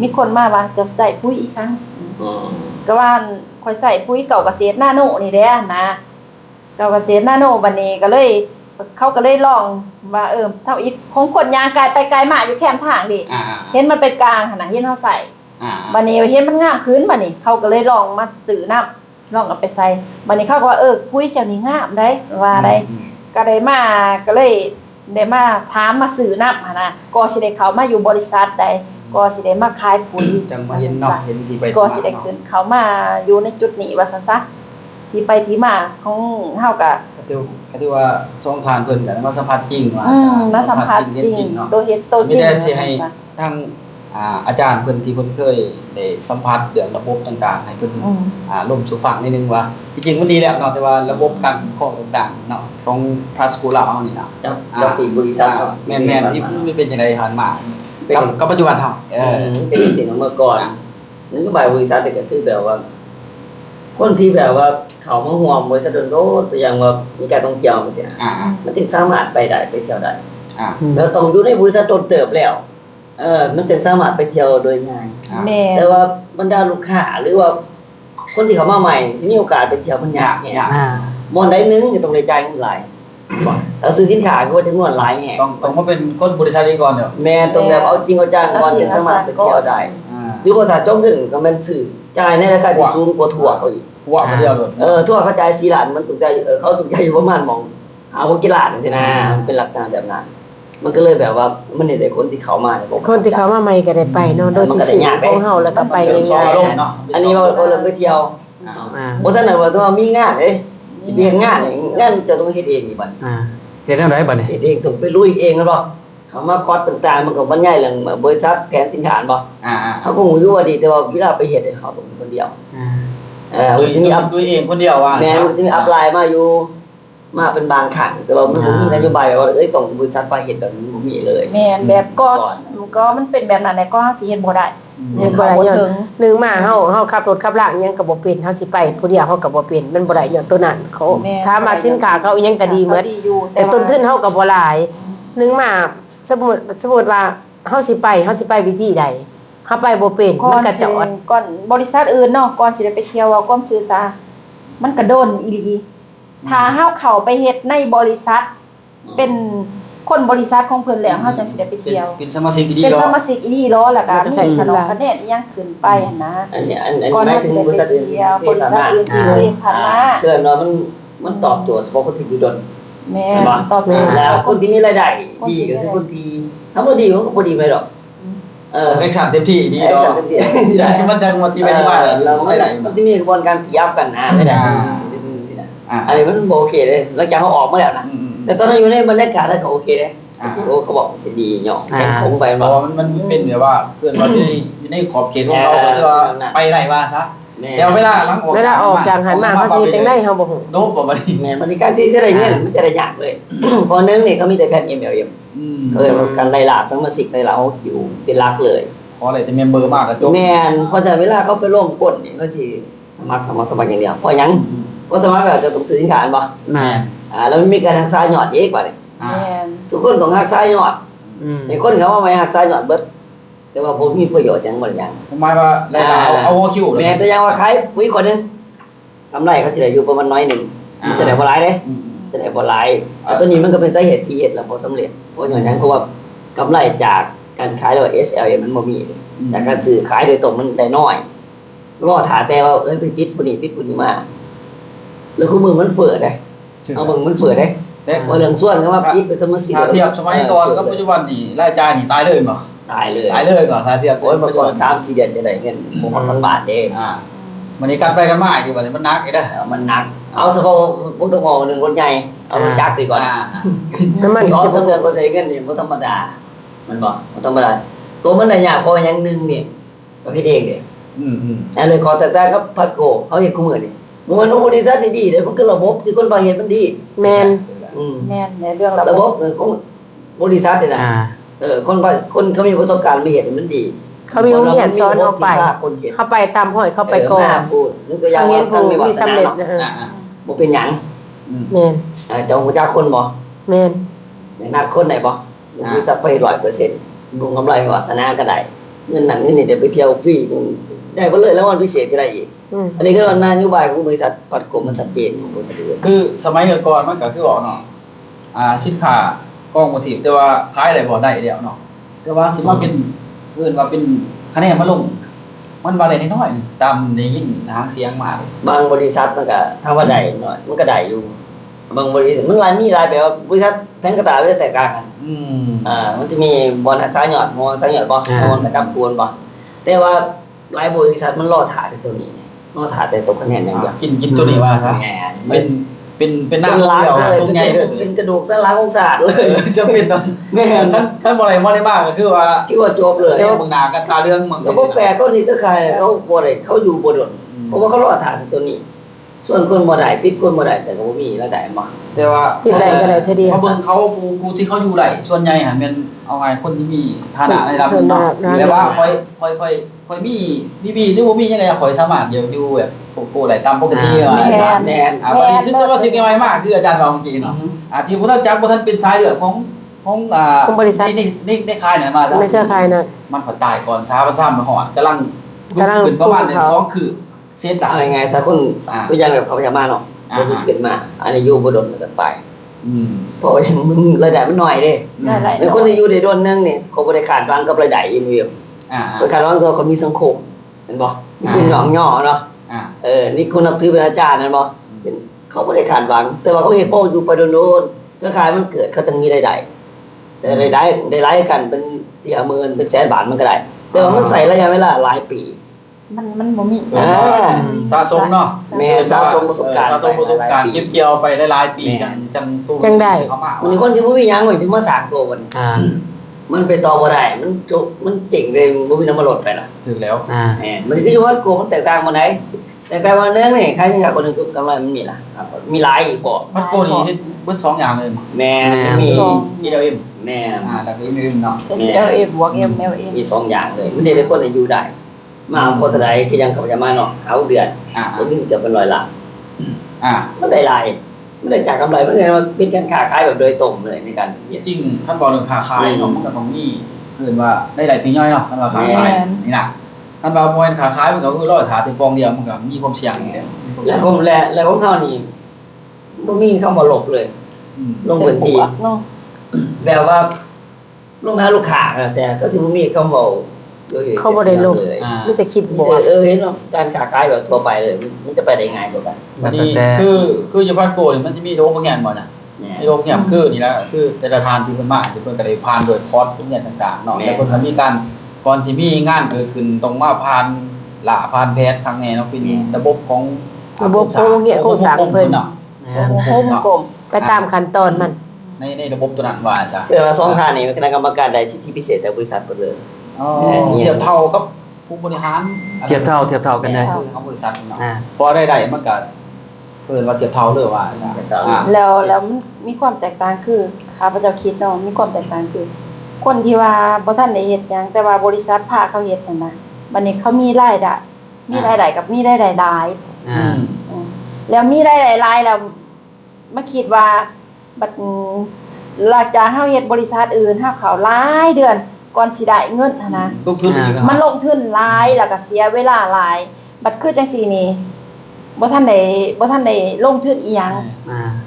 มีคนมาว่าจะใส่ปุ๋ยอีสังก็ว่าค่อยใส่ปุ๋ยเก่าเกษตรนาโนนี่แหละนะเก่าเกษตรนาโนบัดนี้ก็เลยเขาก็เลยลองว่าเท่าอีกของคนยางกายไปไกลมาอยู่แคมทางดิเห็นมันเป็นกลางหั่นน่ะเห็นเฮาใส่บัดนี้เห็นมันงามขึ้นบัดนี้เขาก็เลยลองมาซื้อน้ำลองเอาไปใส่บัดนี้เขาก็ว่าปุ๋ยเจ้านี่งามได้ว่าได้ ก็ได้มาก็เลยได้มาถามมาสื่อนำนะก็สิได้เข้ามาอยู่บริษัทใดก็สิได้มาขายปุ๋ย จังมาเห็นเนาะเห็นที่ไป ก็สิได้ขึ้นเข้ามาอยู่ในจุดนี้ว่าซั่นซะที่ไปที่มาของเฮาก็ ก็ถือว่าสองทานเพิ่นก็มาสัมผัสจริงว่า มาสัมผัสจริง เนาะ ตัวเห็นตัวจ มี ริง แต่สิให้ทางอาจารย์เพิ่นที่เพิ่นเคยได้สัมผัสเรื่องระบบต่างๆให้เพิ่นร่วมสู่ฟังนิดนึงว่าที่จริงมันดีแล้วเนาะแต่ว่าระบบการปกครองต่างๆเนาะของพระสกุลาเฮานี่เนาะ กับปีบริษัท แม่นๆที่มันเป็นจังได๋ผ่านมากับปัจจุบันเฮาเป็นสิ่งของเมื่อก่อนนโยบายบริษัทเนี่ยก็คือแบบว่า คนที่แบบว่าเขามาห่วงบริษัทโดนโดตัวอย่างว่ามีการท่องเที่ยวมันเสียมันถึงสามารถไปได้ไปเที่ยวได้แล้วต้องอยู่ในบริษัทโดนเติบแล้วมันถึงสามารถไปเที่ยวโดยง่าย แม่ แต่ว่าบรรดาลูกค้าหรือว่าคนที่เขามาใหม่ที่มีโอกาสไปเที่ยวมันยากเนี่ยมอนได้นึงก็ต้องได้จ่ายเงินหลายแล้วซื้อสินค้าก็จะงวนหลายแหงต้องมาเป็นคนบริษัทนี้ก่อนเด้อแม่ต้องแบบเอาจริงเอาจังก่อนถึงสามารถไปเที่ยวได้หรือว่าถ้าจ้องเงินก็มันซื้อจ่ายในราคาที่สูงกว่าทั่วเขาอีกว่าบ่เดียวโดดทั่วเขาจ่าย4ล้านมันตกใจเขาตกใจอยู่ประมาณมองเอากี่ล้านจังซี่นะมันเป็นหลักการแบบนั้นมันก็เลยแบบว่ามันได้คนที่เขามาคนที่เขามาใหม่ก็ได้ไปเนาะโดยที่สิของเฮาแล้วก็ไปง่ายๆ เนาะอันนี้ว่าเราไปเที่ยวบ่ทันได้ว่าต้องมีงานเด้สิเรียนงานจะต้องเฮ็ดเองอีกบัดเฮ็ดจังได๋บัดนี้เฮ็ดเองต้องไปลุยเองแล้วบ่เขามาคอร์สต่างๆมันก็บรรยายเรื่องบริษัทแผนสินค้าบ่เขาคงรู้ว่าดีแต่ว่าเวลาไปเฮ็ดเขาต้องคนเดียวมันจะมีอัพด้วยเองคนเดียวว่าแม่มันจะมีอัพไลน์มาอยู่มาเป็นบางครั้งแต่ว่ามันบ่มีนโยบายว่าต้องบริษัทไปเฮ็ดแบบนี้บ่มีเลยแม่นแบบก็มันเป็นแบบนั้นแหละก็สิเฮ็ดบ่ได้เฮ็ดบ่ได้ย้อนนึงมาเฮาขับรถขับล่างหยังก็บ่เป็นเฮาสิไปผู้เดียวเฮาก็บ่เป็นมันบ่ได้ย้อนตัวนั้นเขาถ้ามาสินค้าเขาอีหยังก็ดีหมดแต่ต้นทุนเฮาก็บ่หลายนึงมาสมมุติว่าเฮาสิไปวิธีใดเฮาไปบ่เป็นมันก็จอดก่อนบริษัทอื่นเนาะก่อนสิได้ไปเที่ยวว่าก้มซื่อซามันก็โดนอีหลีถ้าเฮาเข้าไปเฮ็ดในบริษัทเป็นคนบริษัทของเพิ่นแล้วเฮาจังสิได้ไปเที่ยวเป็นสมาชิกอีดีเป็นสมาชิกอีดีล้อแล้วก็มีฉลองคะแนนอีหยังขึ้นไปหั่นนะอันนี้หมายถึงบริษัทอื่นบริษัทอื่นที่เลยผ่านมาเกินเนาะมันตอบโจทย์เฉพาะคนที่อยู่ดนแม่ตอบโจทย์แล้วคนที่มีรายได้ดีก็คือคนที่ถ้าบ่ดีมันก็บ่ดีไปหรอกแอคชั่นเต็มที่ดีเนาะมันจังว่าที่ไปที่บ้านแล้วมันจะมีกระบวนการเกี่ยวกันนะไม่ได้อันนี้มันโอเคเลยหลังจากเขาออกมาแล้วนะแต่ตอนนั้นอยู่ในบรรยากาศแล้วก็โอเคเลยเขาบอกจะดีเนาะแข่งคงไปเพราะมันเป็นแบบว่าเพื่อนเราอยู่ในขอบเขตของเขาก็จะว่าไปไหนว่าซะเดี๋ยวเวลาหลังออกจากหันมาเขาสิจังได๋เฮาบ่ฮู้โดบบ่บัดนี้แม่นบริการที่จะได้เงินมันจะได้ยากเลยพอนึงนี่เขามีแต่แผ่น MLM การไล่ล่าสมาชิกไล่ล่าคิวเป็นหลักเลยขออะไรแต่เมมเบอร์มากก็จบแม่นพอแต่เวลาเขาไปร่วมกดนี่ก็สิสมัครอย่างเดียวเพราะหยังเพราะสมัครแล้วจะต้องซื้อสินค้าบ่แม่แล้วมีการหักซ้ายยอดอีกว่านี่ทุกคนต้องหักซ้ายยอดในคนเขาว่าไม่หักซ้ายยอดเบิดแต่ว่าผมมีประโยชน์หยังบ่อย่างผมหมายว่าไล่ล่าเอาคิวแม่แต่ยังว่าขายปุ๋ยคนนึงกำไรเขาสิได้อยู่ประมาณน้อยนึงจะได้บ่หลายเด้จะได้บ่หลายแต่ตัวนี้มันก็เป็นสาเหตุที่เฮ็ดแล้วบ่สำเร็จเพราะอย่างนั้นเพราะว่ากำไรจากการขายแล้ว SLM มันบ่มีจากการซื้อขายโดยตรงมันได้น้อยรอถ่าแต่ว่าไปปิดผู้นี้มาแล้วคู่มือมันเฟื่อได้เอาเบิ่งมันเฟื่อได้ว่าเรื่องส่วนก็ว่าปิดไปสมมุติสิเทียบสมัยก่อนกับปัจจุบันนี่รายจ่ายนี่ตายเลยบ่ตายเลยก่อนถ้าเทียบโอ้ยเมื่อก่อน 3-4 เดือนจะได้เงิน 6,000 บาทเด้วันนี้การไปกันมาอีกบัดนี้มันหนักอีกเด้อมันหนักเอาเฉพาะพวกตงนึงคนใหญ่เอาจักดีก่อนน้ำมัน2เดือนก็ใช้เงินนี่บ่ธรรมดามันบ่ธรรมดาตัวมันได้ยากเพราะอย่างนึงนี่ก็เฮ็ดเองเด้อันเลยขอแต่กับพัดโกเขาเฮ็ดคู่มือนี่มันบริษัทดีๆเด้มันคือระบบที่คนบ่เฮ็ดมันดีแม่นในเรื่องระบบของบริษัทนี่นะคนเขามีประสบการณ์มีเหตุมันดีเขามีโรงเรียนสอนเอาไปเขาไปตามห้อยเขาไปก่อนเขาเห็นผู้มีสำเร็จบ่เป็นหยังแม่นเจ้าของเจ้าคนบ่แม่นอย่างนักคนไหนบ่บริษัทไป 100% ลงกำไรวาสนาก็ได้เงินนั่นเงินนี่เดี๋ยวไปเที่ยวฟรีได้บ่เลยแล้ววันพิเศษก็ได้อีกอันนี้ก็ว่านโยบายของบริษัทปัดกลมมันชัดเจนของบริษัทคือสมัยก่อนมันก็คือบอกเนาะสินค้ากองโมทีฟแต่ว่าขายได้บ่ได้เดียวเนาะแต่ว่าสิมาเป็นเอิ้นว่าเป็นคะแนนมาลงมันบ่ได้น้อยๆตามได้ยินหางเสียงมาบางบริษัทมันก็ถ้าว่าได้น้อยมันก็ได้อยู่ บางบริษัทมันมีหลายแบบว่าบริษัทแทงกระต่ายไม่ได้แตกต่างกัน มันจะมีบอลสายหยอดมองสายหยอดบ่มองแต่กับกวนบ่แต่ว่าหลายบริษัทมันรอถ่ายตัวนี้รอถ่ายแต่ตัวคะแนนอย่างเดียว กินตัวนี้ว่าครับ แหม เป็นหน้า ล้าง เดียว เลย ตรงใหญ่เลย เป็นกระดูกสันหลังของศาสตร์เลย จะเป็นตอน แม่น ท่านบอกอะไรว่าได้มากก็คือว่า ที่ว่าจบเลย เจ้าบางนากันตาเรื่องมึง แล้วพวกแปลก็นี่ก็ใครเขาบ่ได้เขาอยู่บ่ดนเพราะว่าเขารอถ่ายตัวนี้ ส่วนคนบ่ได้ปิดคนบ่ได้แต่ก็บ่มีแล้วได้มา แต่ว่า ผิดใดก็ได้เท่าเดียว เขาเบิ่งเขาผู้ที่เขาอยู่ไหลส่วนใหญ่หันเป็นเอาไงคนที่มีฐานะในระดับหนึ่งเนาะแต่ว่าค่อยมีหรือบ่มียังไงค่อยสามารถเดี๋ยวอยู่แบบโกได้ตามปกติว่า แน่น พอดีคือว่าสิ่งใหม่มากคืออาจารย์บอกเมื่อกี้เนาะที่บ่ทันจับบ่ทันเป็นสายเลือดของของบริษัท ในค่ายนั่นมาแล้ว ในเครือข่ายน่ะ มันก็ตายก่อนช้ามันซ้ำมันหอดกำลังเป็นประมาณ2คือเสียตา เอาไงซะคนตัวอย่างแบบเขาจะมาเนาะมันขึ้นมาอันนี้อยู่บ่ดนแล้วก็ไปเพราะว่ามันรายได้มันน้อยเด้ ได้หลาย เป็นคนที่อยู่ได้โดนนึงนี่เขาบ่ได้ขาดหวังกับรายได้อีกเดียวขาดหวังกับเขามีสังคมเห็นบ่มีคุณหนองย่อเนาะนี่คุณนับถือเป็นอาจารย์นั่นบ่เป็นเขาบ่ได้ขาดหวังแต่ว่าเขาเฮ็ดโป้อยู่ไปโดนๆเครือข่ายมันเกิดเขาต้องมีรายได้แต่รายได้กันเป็น40,000เป็น100,000 บาทมันก็ได้แต่ว่ามันใช้ระยะเวลาหลายปี มันบ่มี สะสมเนาะ แม่สะสมประสบการณ์ สะสมประสบการณ์เก็บเกี่ยวไปหลายๆปีจังตู้เขามา มันคนที่บ่มีหยังไว้ถึงมาสร้างตัวมันมันไปต่อบ่ได้มันเจ๋งเลยบ่มีน้ำมันลดไปล่ะ ถึงแล้ว มันก็อยู่ว่าโกมันแตกต่างบ่ได้แต่แต่ว่าเรื่องนี่ใครที่อยากคนนึงกำไรมันมีล่ะมีหลายอีกบ่ มันโกนี่เฮ็ดเบิด2อย่างเลย แม่มี ELM แม่ แล้วก็ MLM เนาะ SLA บวก MLA มี2อย่างเลยมันได้คนอยู่ได้มาคนใดก็ยังเขาจะมาเนาะเอาเดือนมันถึงเกือบเป็น100 ล้านมันได้หลายมันได้จากกำไรมันเลยว่าเป็นการค้าขายแบบโดยตรงเลยในการ จริงท่านบอกเรื่องค้าขายเนาะมันก็ต้องมีเพิ่นว่าได้หลายปีย่อยเนาะท่านว่าค้าขายนี่ล่ะท่านว่าบ่แม่นค้าขายมันก็คือร้อยถาแต่ปองเดียวมันก็มีความเสี่ยงอยู่แล้ว แล้วของเขานี่บ่มีคำว่าหลบเลยลงพื้นที่ เนาะ แบบว่าลงหาลูกค้าแต่ก็สิบ่มีคำว่าเขาบ่ได้ลง มีแต่คิดบวก เห็นเนาะการค้าขายแบบทั่วไปเลยมันจะไปได้ง่ายกว่ากัน วันนี้คืออยู่พันโกนี่มันจะมีโรงงานบ่น่ะมีโรงงานคือนี่แหละคือแต่ละทานที่เพิ่นมาสิเพิ่นก็ได้ผ่านโดยคอร์สโรงเรียนต่างๆเนาะแล้วเพิ่นก็มีการก่อนสิมีงานเกิดขึ้นต้องมาผ่านผ่านแพทย์ทางแน่เนาะเป็นระบบของ ระบบของโรงเรียนโครงสร้างเพิ่น เนาะ โฮมกลม ไปตามขั้นตอนมัน ในระบบตัวนั้นว่าจ้ะ แต่ว่า2ท่านนี่คณะกรรมการได้สิทธิพิเศษจากบริษัทเพิ่นเลย เทียบเท่ากับผู้บริหาร เทียบเท่ากันได้ ของบริษัทเนาะพอได้มันก็เพิ่นว่าเทียบเท่าเด้อว่าจ้ะ แล้วมันมีความแตกต่างคือข้าพเจ้าคิดเนาะมีความแตกต่างคือ คนที่ว่าบ่ทันได้เฮ็ดหยังแต่ว่าบริษัทพาเขาเฮ็ดนั่นน่ะบัดนี้เขามีรายได้กับมีรายได้หลายแล้วมีรายได้หลายแล้วมาคิดว่าบัดหลังจากเฮาเฮ็ดบริษัทอื่นเฮาเข้าหลายเดือนก่อนสิได้เงินหั้นนะ ลงทุนอีก มันลงทุนหลายแล้วก็เสียเวลาหลายบัดคือจังซี่นี่บ่ทันได้ลงทุนอีหยัง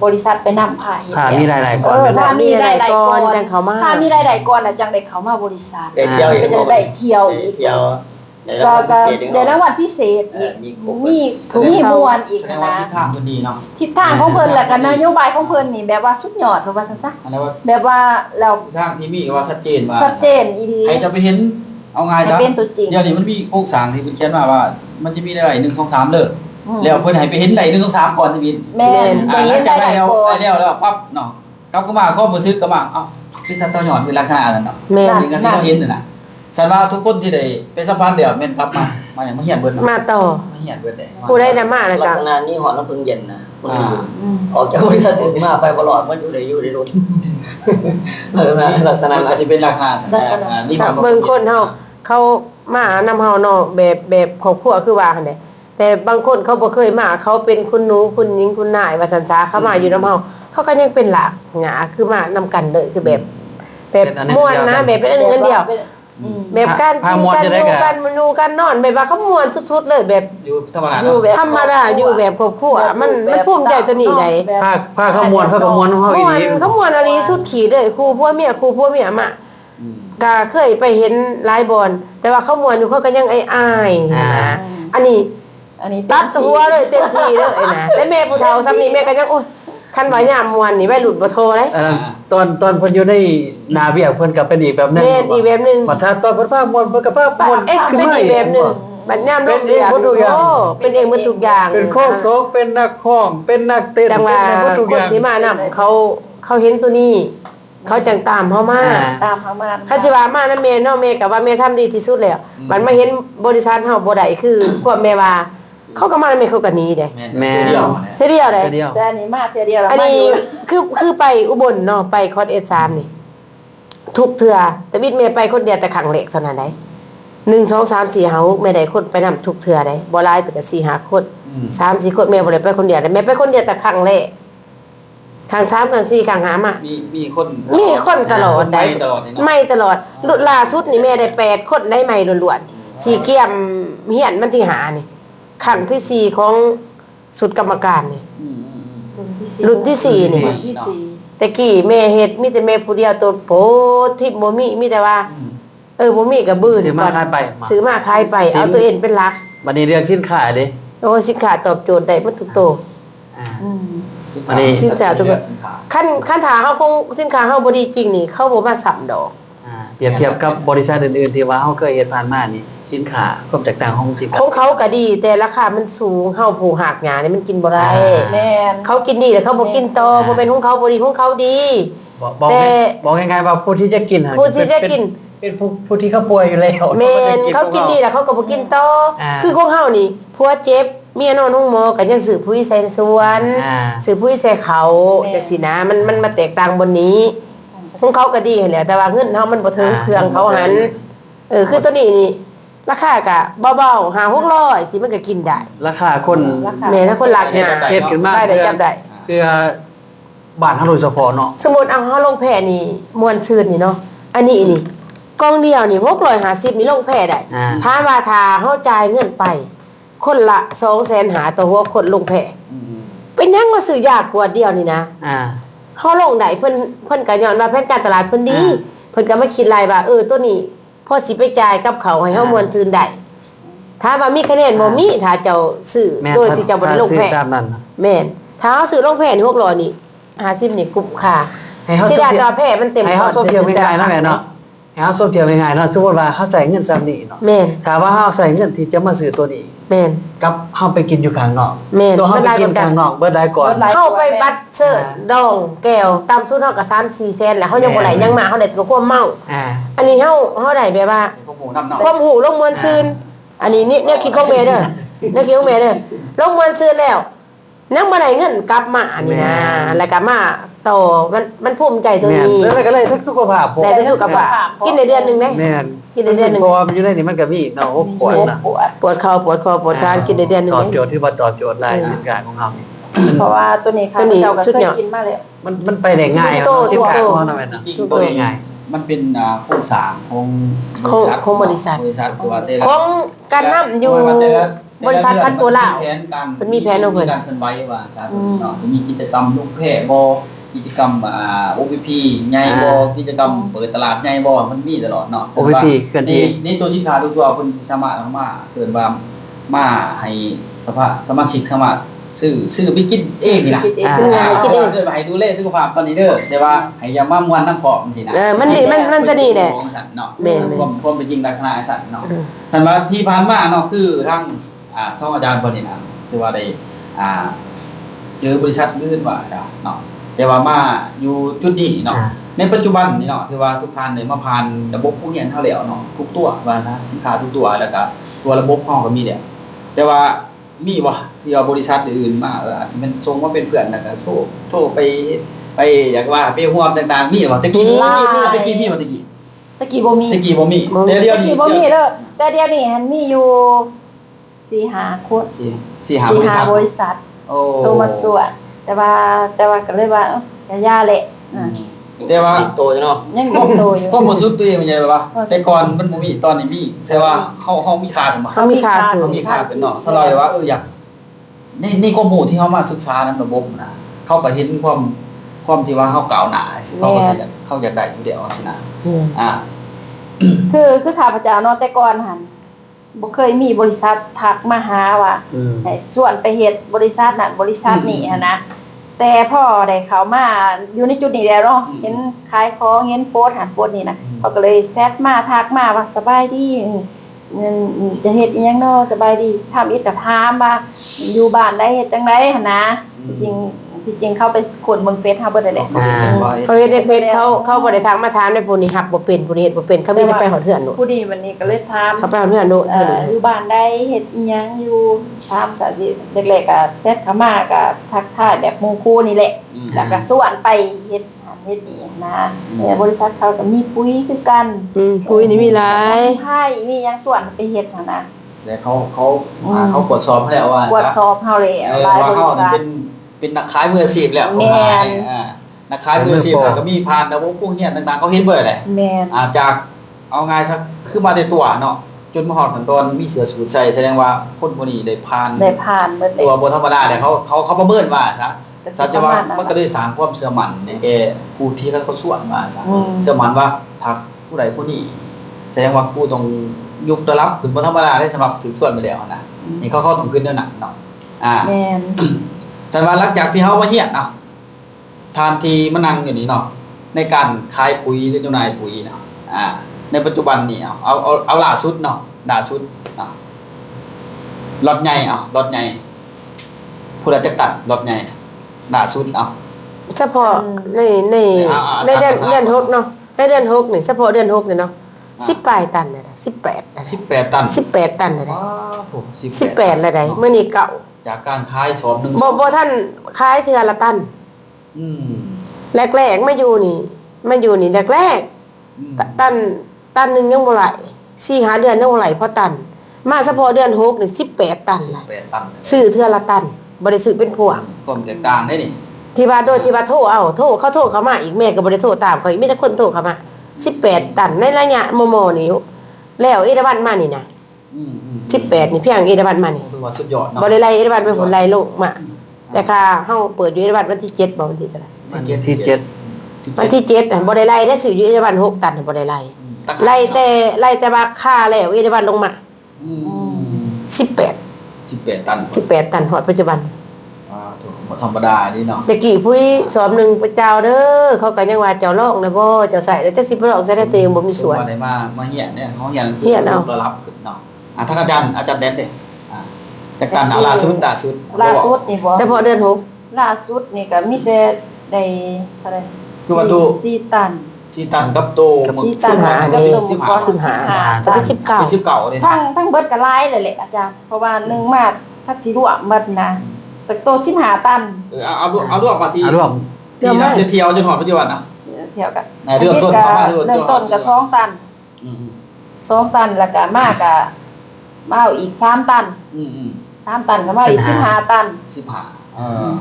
บริษัทไปนำพาเฮ็ด มีรายได้ก่อน ถ้ามีรายได้ก่อน จังเข้ามา ถ้ามีรายได้ก่อนแล้วจังได้เข้ามาบริษัท ไปเที่ยวอีก ก็จะได้เที่ยวอีก เที่ยว ก็ได้รางวัลพิเศษอีกมีมวนอีก แสดงว่า นะ ทิศทางเพิ่นดีเนาะ ทิศทางของเพิ่นแล้วก็นโยบายของเพิ่นนี่แบบว่าสุดยอดว่าซั่นซะ อันนั้นว่า แบบว่าแล้ว ทิศทางที่มีว่าชัดเจนว่า ชัดเจนอีหลี ใครจะไปเห็นเอาง่าย ให้ จ้ะ เป็นตัวจริง เดี๋ยวนี้มันมีโครงสร้างที่เพิ่นเขียนมาว่า มันจะมีได้1 2 3เด้อแล้วเพิ่นให้ไปเห็นได้1 2 3ก่อนที่บิน แม่นได้เห็น จาก ได้ แล้ว ก่อน แล้วปั๊บเนาะกลับก็มาก็บ่ซึกก็มาเอ้าคือถ้าต่อยอดเป็นลักษณะนั้นเนาะ แม่น นี่ก็สิเราเห็นนั่นน่ะฉันว่าทุกคนที่ได้เป็นสัมพันธ์เดียวแม่นกลับมาอย่างมาเฮียนเบิด มาต่อ มาเฮียนเบิดได้ ผู้ได้นำมาแล้ว ลั ก็ กษณะนี้หอน้ำพึ่งเย็นนะออกจากบริษัทอื่นมาไปตลอดมันอยู่ในรถลักษณะ มันก็สิเป็นลักษณะนี่ เบิ่งคนเขามานำเฮาเนาะแบบครอบครัวคือว่าหั่นแหละแต่บางคนเขาบ่เคยมาเขาเป็นคุณหนูคุณหญิงคุณนายว่าซั่นซะเขามาอยู่นำเฮาเขาก็ยังเป็นหลักหงาคือมานำกันเลยคือแบบม่วนนะแบบเป็นอันเดียวแบบการกินกันอยู่กันมนูกันนอนแบบว่าเขาม่วนสุดๆเลยแบบ อยู่ธรรมดา อยู่แบบธรรมดาอยู่แบบครอบครัวมันภูมิใจตัวนี้ได้ ผ้าขมวนของเฮาอี ม่วน ดี เขาม่วนอะไรสุดขีดเลยครูผัวเมียมาก็เคยไปเห็นหลายบอนแต่ว่าเขาม่วนอยู่เขาก็ยังอายนะอันนี้ตัดหัวเลยเต็มที่เลยนะแต่แม่ผู้เฒ่าซ้ำนี้แม่ก็ยังโอ๊ย คันว่ายามม่วนนี่วัยรุ่นบ่โทรเลย อันนั้นตอนเพิ่นอยู่ในนาเวียกเพิ่นก็เป็นอีกแบบหนึง แม่นอีกแบบหนึง บัดถ้าตอนเพิ่นพามวนเพิ่นก็พามวน เอ๊ะเป็นอีกแบบหนึงบัดยามโรงเรียน เป็นเองหมดทุกอย่าง โอ้เป็นเองหมดทุกอย่าง เป็นโค้งโซกเป็นนักร้อง เป็นนักเต้น จังว่า เป็นหมดทุก ค อน ย่าง ที่มานำเขาเห็นตัวนี้ เขาจังตามเฮามา ตามเขามา คันสิว่ามานะแม่เนาะแม่ก็ว่าแม่ทำดีที่สุดแล้วมันมาเห็นบริษัทเฮาบ่ได้คือพวกแม่ว่า เขาก็มาแล้วแม่เขาก็หนีเด้ แม่เดียว เทื่อเดียวเด้ เดียว แต่อันนี้มาเทื่อเดียวแล้ว อัน มา นี้ อยู่ คือไปอุบลเนาะไปคอร์ส S3 นี่ทุกเทื่อแต่วิทย์แม่ไปคนเดียวแต่ครั้งแรกเท่านั้นได้1 2 3 4 5 6แม่ได้คนไปนำทุกเทื่อได้บ่หลายแต่ก็4 5คน3 4คนแม่บ่ได้ไปคนเดียวได้แม่ไปคนเดียวแต่ครั้งแรกครั้ง3ครั้ง4ครั้ง5มา มีคน มีคนตลอด ได้ ได้ ตลอดเลยเนาะ ไม่ตลอดรุ่นล่าสุดนี่แม่ได้8คนได้ไม่ล้วนๆสีเกียมเฮียนมันที่หานี่ครั้งที่4ของสุดกรรมการนี่ รุ่นที่สี่นี่ รุ่นที่สี่ แต่กี้แม่เฮ็ดมีแต่แม่ผู้เดียวตัวโพที่บ่มีแต่ว่าบ่มีก็บื้น ซื้อมาขายไป ซื้อมาขายไปเอาตัวเองเป็นหลัก บัดนี้เรื่องสินค้าเด้ โอ้สินค้าตอบโจทย์ได้หมดทุกโตว อ่า อืม อันนี้ สินค้าทุกตัวคันถ้าเฮาคงสินค้าเฮาบ่ดีจริงนี่เขาบ่มาซ้ํดอก เปรียบเทียบกับบริษัทอื่นๆที่ว่าเฮาเคยเฮ็ดผ่านมานี่สินค้าความแตกต่างของสินค้า ของเขาก็ดีแต่ราคามันสูงเฮาผู้หากหญ้านี่มันกินบ่ได้ แม่น เขากินดีแต่เขาบ่กินต่อบ่เป็นของเขาบ่ดีของเขาดี บอก แต่ บอกง่ายๆว่าผู้ที่จะกินหา ผู้ที่จะกิน เป็นผู้ที่เขาป่วยอยู่แล้ว แม่นเขากินดีแล้วเขาก็บ่กินต่ออา คือของเฮานี่ผัวเจ็บเมียนอนห้องหมอก็ยังซื้อปุ๋ยใส่สวน อ่า ซื้อปุ๋ยใส่เขาจังซี่นะมันมาแตกต่างบนนี้ของเขาก็ดีหั่นแหละแต่ว่าเงินเฮามันบ่ถึงเครื่องเขาหันคือตัวนี้นี่ราคาก็เบาๆ5-600สิมันก็กินได้ ราคาคน ราคา แม่ถ้าคนรักเนี่ย เฮ็ดขึ้นมา ได้ได้จับได้ เพื่อบ้านเฮาโดยเฉพาะเนาะ สมมุติเอาเฮาลงแพนี่มวนซื่นนี่เนาะอันนี้นี่กล่องเดียวนี่650นี่ลงแพได้ ถามว่าถ้าเฮาจ่ายเงินไป คนละ200,000หาต่อหัวคนลงแพเป็นหยังว่าซื้อยากกว่าเดียวนี่นะ อ่า เฮาลงได้เพิ่นก็ย้อนว่าแผนการตลาดเพิ่นดี อ่า เพิ่นก็มาคิดรายว่าตัวนี้พอสิไปจ่ายกับเขาให้เฮามวนซื่นได้ถ้าว่ามีคะแนนบ่มีถ้าเจ้าซื้อ แม่น โดยที่เจ้าบ่ได้ลงแพ ซื้อตามนั้นนะ แม่นถ้าเฮาซื้อลงแพนี่600นี่50นี่คุ้มค่า ให้เฮา สิได้ต่อแพมันเต็ม ให้เฮาส่งเที่ยวง่ายๆเนาะแม่เนาะให้เฮาส่งเที่ยวง่ายๆเนาะสมมุติว่าเฮาใส่เงินซ้ำนี้เนาะ แม่น ถ้าว่าเฮาใส่เงินที่จะมาซื้อตัวนี้ แม่น กับเฮาไปกินอยู่ข้างนอก แม่น ตัวเฮา มัน ไป หลาย กิน เหมือนกัน ข้างนอกเบิดหลายก่อน เบิดหลาย เฮาไปบัตรเชิญดองแก้วตามสุดเฮาก็3-4แสนแล้วเฮายังบ่ไหลยังมาเฮาได้แต่ความเมา อ่า อันนี้เฮาได้แบบว่า พวกหมูน้ำเนาะ ความหูลงมวลซืนอันนี้เนี่ยคิดของแม่เด้อเนี่ยคิดของแม่เด้อลงมวลซืนแล้วนังบ่ได้เงินกลับมาอันนี้นะแล้วก็มาต่อมันภูมิใจตรง แม่น นี้ แล้วก็เลยสุขภาพผม ได้แต่สุขภาพกินได้เดือนหนึงเด้ แม่น กินได้เดือนหนึ่ง เพราะว่ามันอยู่ในนี้มันก็มีเนาะ6ขวดนะ ปวด ปวดเข่าปวดคอปวดขากินได้เดือนหนึง ตอบ เด้ โจทย์ที่ว่าตอบโจทย์หลายสินค้าของเฮานี่ เพราะว่าตัวนี้ค่ะ ตัวนี้ เจ้าก็ สุด เคย ยอด กินมาแล้ว มันไปได้ง่าย โต เนาะสินค้า โต ของเฮานั่นแหละนะ จริง โตได้ง่าย มันเป็นโครงสร้างของ ของบริษัท ตัวแต่ละ ของการนำอยู่บริษัทพันตัวลาว มันมีแผนของเพิ่น การเคลื่อนไหวว่าสาธุเนาะจะมีกิจกรรมลูกแพร่บ่กิจกรรมOPP ใหญ่บ่กิจกรรมเปิดตลาดใหญ่บ่มันมีตลอดเนาะ OPP เคลื่อนที่ นี่ตัวสินค้าทุกตัวเพิ่นสิสามารถเอามาเกินว่ามาให้สมาชิกสามารถซื้อไปกินเองนี่นะ คิดเอง ซื้อง่ายคิดเอง เกิดว่าให้ดูแลสุขภาพปานนี้เด้อแต่ว่าให้อย่ามามวนน้ำพอกจังซี่นะ มันนี่มันจะนี่แหละ ของสัตว์เนาะ แม่น ความเป็นจริงลักษณะไอ้สัตว์เนาะสันว่าที่ผ่านมาเนาะคือทั้งช่องอาจารย์คนนี้นะคือว่าได้เจอบริษัทอื่นว่าจ้ะเนาะแต่ว่ามาอยู่จุดนี้เนาะในปัจจุบันนี่เนาะคือว่าทุกท่านเนี่ยมาผ่านระบบผู้เรียนเท่าแล้วเนาะทุกตัวว่านะสินค้าทุกตัวแล้วก็ตัวระบบห้องก็มีแล้วแต่ว่ามีบ่ที่ว่าบริษัทอื่นมาอาจจะเป็นทรงว่าเป็นเพื่อนแล้วก็โทรไปอยากว่าไปห่วงต่างๆมีบ่ตะกี้มีตะกี้มีบ่ตะกี้ ตะกี้บ่มี ตะกี้บ่มีแต่เดี๋ยว ตะ นี้ กี้บ่มีเด้อแต่เดี๋ยวนี้มันมีอยู่4-5คน สี่หาบริษัท 4-5บริษัท โอ้ โทรมาตรวจแต่ว่าก็เลยว่าอย่าแหละแต่ว่า โตจ้ะเนาะ ยังบ่โตอยู่ ความรู้สึกตัวเองมันยังไงวะแต่ก่อนมันบ่มีตอนนี้มีใช่ว่าเฮามีค่ากันบ่ เขามีค่าคือ เฮามีค่ากันเนาะสลอยว่าอยากในข้อมูลที่เฮามาศึกษานั้นระบบนะเขาก็เห็นความที่ว่าเฮาก้าวหน้าสิเขาก็อยากได้อยู่แล้วสินะอ่า คือข้าพเจ้าเนาะแต่ก่อนหั่นบ่เคยมีบริษัททักมาหาว่าให้ชวนไปเฮ็ดบริษัทนั้นบริษัทนี้หันนะ แต่พ่อได้เขามาอยู่ในจุดนี้แล้วเนาะเห็นขายของเห็นโพสต์หันโพสต์นี่นะเขาก็เลยแซดมาทักมาว่าสบายดีจะเฮ็ดอีหยังเนาะสบายดีถามอีกก็ถามว่าอยู่บ้านได้เฮ็ดจังได๋หั่นนะที่จริงเข้าไปคนเมืองเฟซเฮาเบิดได้แหละ เขาเฮ็ดในเพจเขาบ่ได้ทางมาถามในผู้นี้ฮักบ่เป็นผู้นี้เฮ็ดบ่เป็นเขามีแต่ไปหอดเฮือนโน ผู้ดีวันนี้ก็เลยถาม เขาไปหอดเฮือนโน อยู่บ้านได้เฮ็ดอีหยังอยู่ถามสาธิตเล็กๆก็แซดเข้ามาก็ทักทายแบบหมู่คู่นี่แหละแล้วก็ส่วนไปเฮ็ดเฮ็ดนี่นะบริษัทเขาก็มีปุ๋ยคือกัน คุยนี่มีหลาย ไผ่มีหยังส่วนไปเฮ็ดหั่นนะ แต่เขากดสอบให้แล้วว่า ตรวจสอบเฮาเลยหลาย ว่า บ เขา ริษัท เป็นนักขายมืออาชีพแล้ว แม่น นักขายมืออาชีพแล้วก็มีผ่านระบบพวกเฮียนต่างๆเขาเห็นเบิดแหละ แม่น จากเอาง่ายสักคือมาในตัวเนาะจนมาฮอดขั้นตอนมีเสือสูทใส่แสดงว่าคนพวกนี้ได้ผ่าน ได้ผ่านเบิดเลย ตัวบ่ธรรมดาเนี่ยเขาประเมินว่าซะสัจจะว่ามันก็ได้สร้างความเชื่อมั่นในแก่ผู้ที่เขาส่วนมาซะเชื่อมั่นว่าถ้าผู้ใดผู้นี้แสดงว่าผู้ต้องยกระดับขึ้นบ่ธรรมดาได้สำหรับถึงส่วนไปแล้วนะนี่เขาถึงขึ้นแล้วน่ะเนาะแม่น ฉันว่าหลังจากที่เฮามาเฮียนเนาะทานทีมานั่งอยู่นี่เนาะในการขายปุ๋ยหรือจำหน่ายปุ๋ยเนาะในปัจจุบันนี่เอาล่าสุดเนาะล่าสุดเนาะรถใหญ่รถใหญ่ผู้ใดจะตัดรถใหญ่ล่าสุดเฉพาะในเดือน6เนาะในเดือน6นี่เฉพาะเดือน6นี่เนาะ10ปลายตันน่ะ18 18ตัน 18ตันน่ะได้ ถูก 18แล้วได้มื้อนี้เก่า จากการขายสอบนึง บ่ท่านขายเทื่อละตัน แรกๆมาอยู่นี่แรกๆตันนึงยังบ่ไหล4-5เดือนยังบ่ไหลพอตันมาเฉพาะเดือน6นี่18ตันล่ะ 18ตัน ซื้อเทื่อละตันบ่ได้ซื้อเป็นพวง ความแตกต่างได้นี่ ที่ว่าโทรเข้ามาอีกแม่ก็บ่ได้โทรตามเขาอีกมีแต่คนโทรเข้ามา18ตันในระยะมอนี่แล้วเอราวัณมานี่นะ18นี่เพียงเอราวัณมานี่ ถือว่าสุดยอดเนาะ บ่ได้ไล่เอราวัณไปผลไล่ลูกมาแต่ค่ะเฮาเปิดอยู่เอราวัณวันที่7บ่วันที่เท่าไหร่ ที่เจ็ด วันที่7น่ะบ่ได้ไล่ได้ซื้ออยู่เอราวัณ6ตันบ่ได้ไล่ไล่แต่ว่าค่าแล้วเอราวัณลงมา18 ตัน 18ตันฮอดปัจจุบัน ถูกบ่ธรรมดานี่เนาะ ตะกี้ผู้สอบหนึงไปเจ้าเด้อเขาก็ยังว่าเจ้าลองนะบ่เจ้าใส่แล้วจักสิบ่ลองใส่ได้ตัวเองบ่มีสวน ว่าได้มาเฮียนเนี่ยเฮาเฮียน เฮียนเอา ระดับขึ้นเนาะท่านอาจารย์แดนเด้จากการล่าสุด ล่าสุดนี่บ่ เฉพาะเดือน6 ล่าสุดนี่ก็มีแต่ได้เท่าไหร่ คือว่าตู้ 4ตัน 4ตันกับโตมึง 4ตัน 15 15 ก็เป็น19 เป็น19เลย ทั้งเบิดก็หลายเลยแหละอาจารย์เพราะว่านึงมาทักสิรวมเบิดนะแต่โต15ตัน เอารวมมาที่ รวม ที่นักเที่ยวจนหอดปัจจุบันนะ เที่ยวกัน ในเรื่องต้น ก็ ประมาณ เริ่มต้นก็2ตัน อืม 2ตันแล้วก็มาก็มาเอาอีก3ตัน 3ตันก็มาอีก15ตัน 15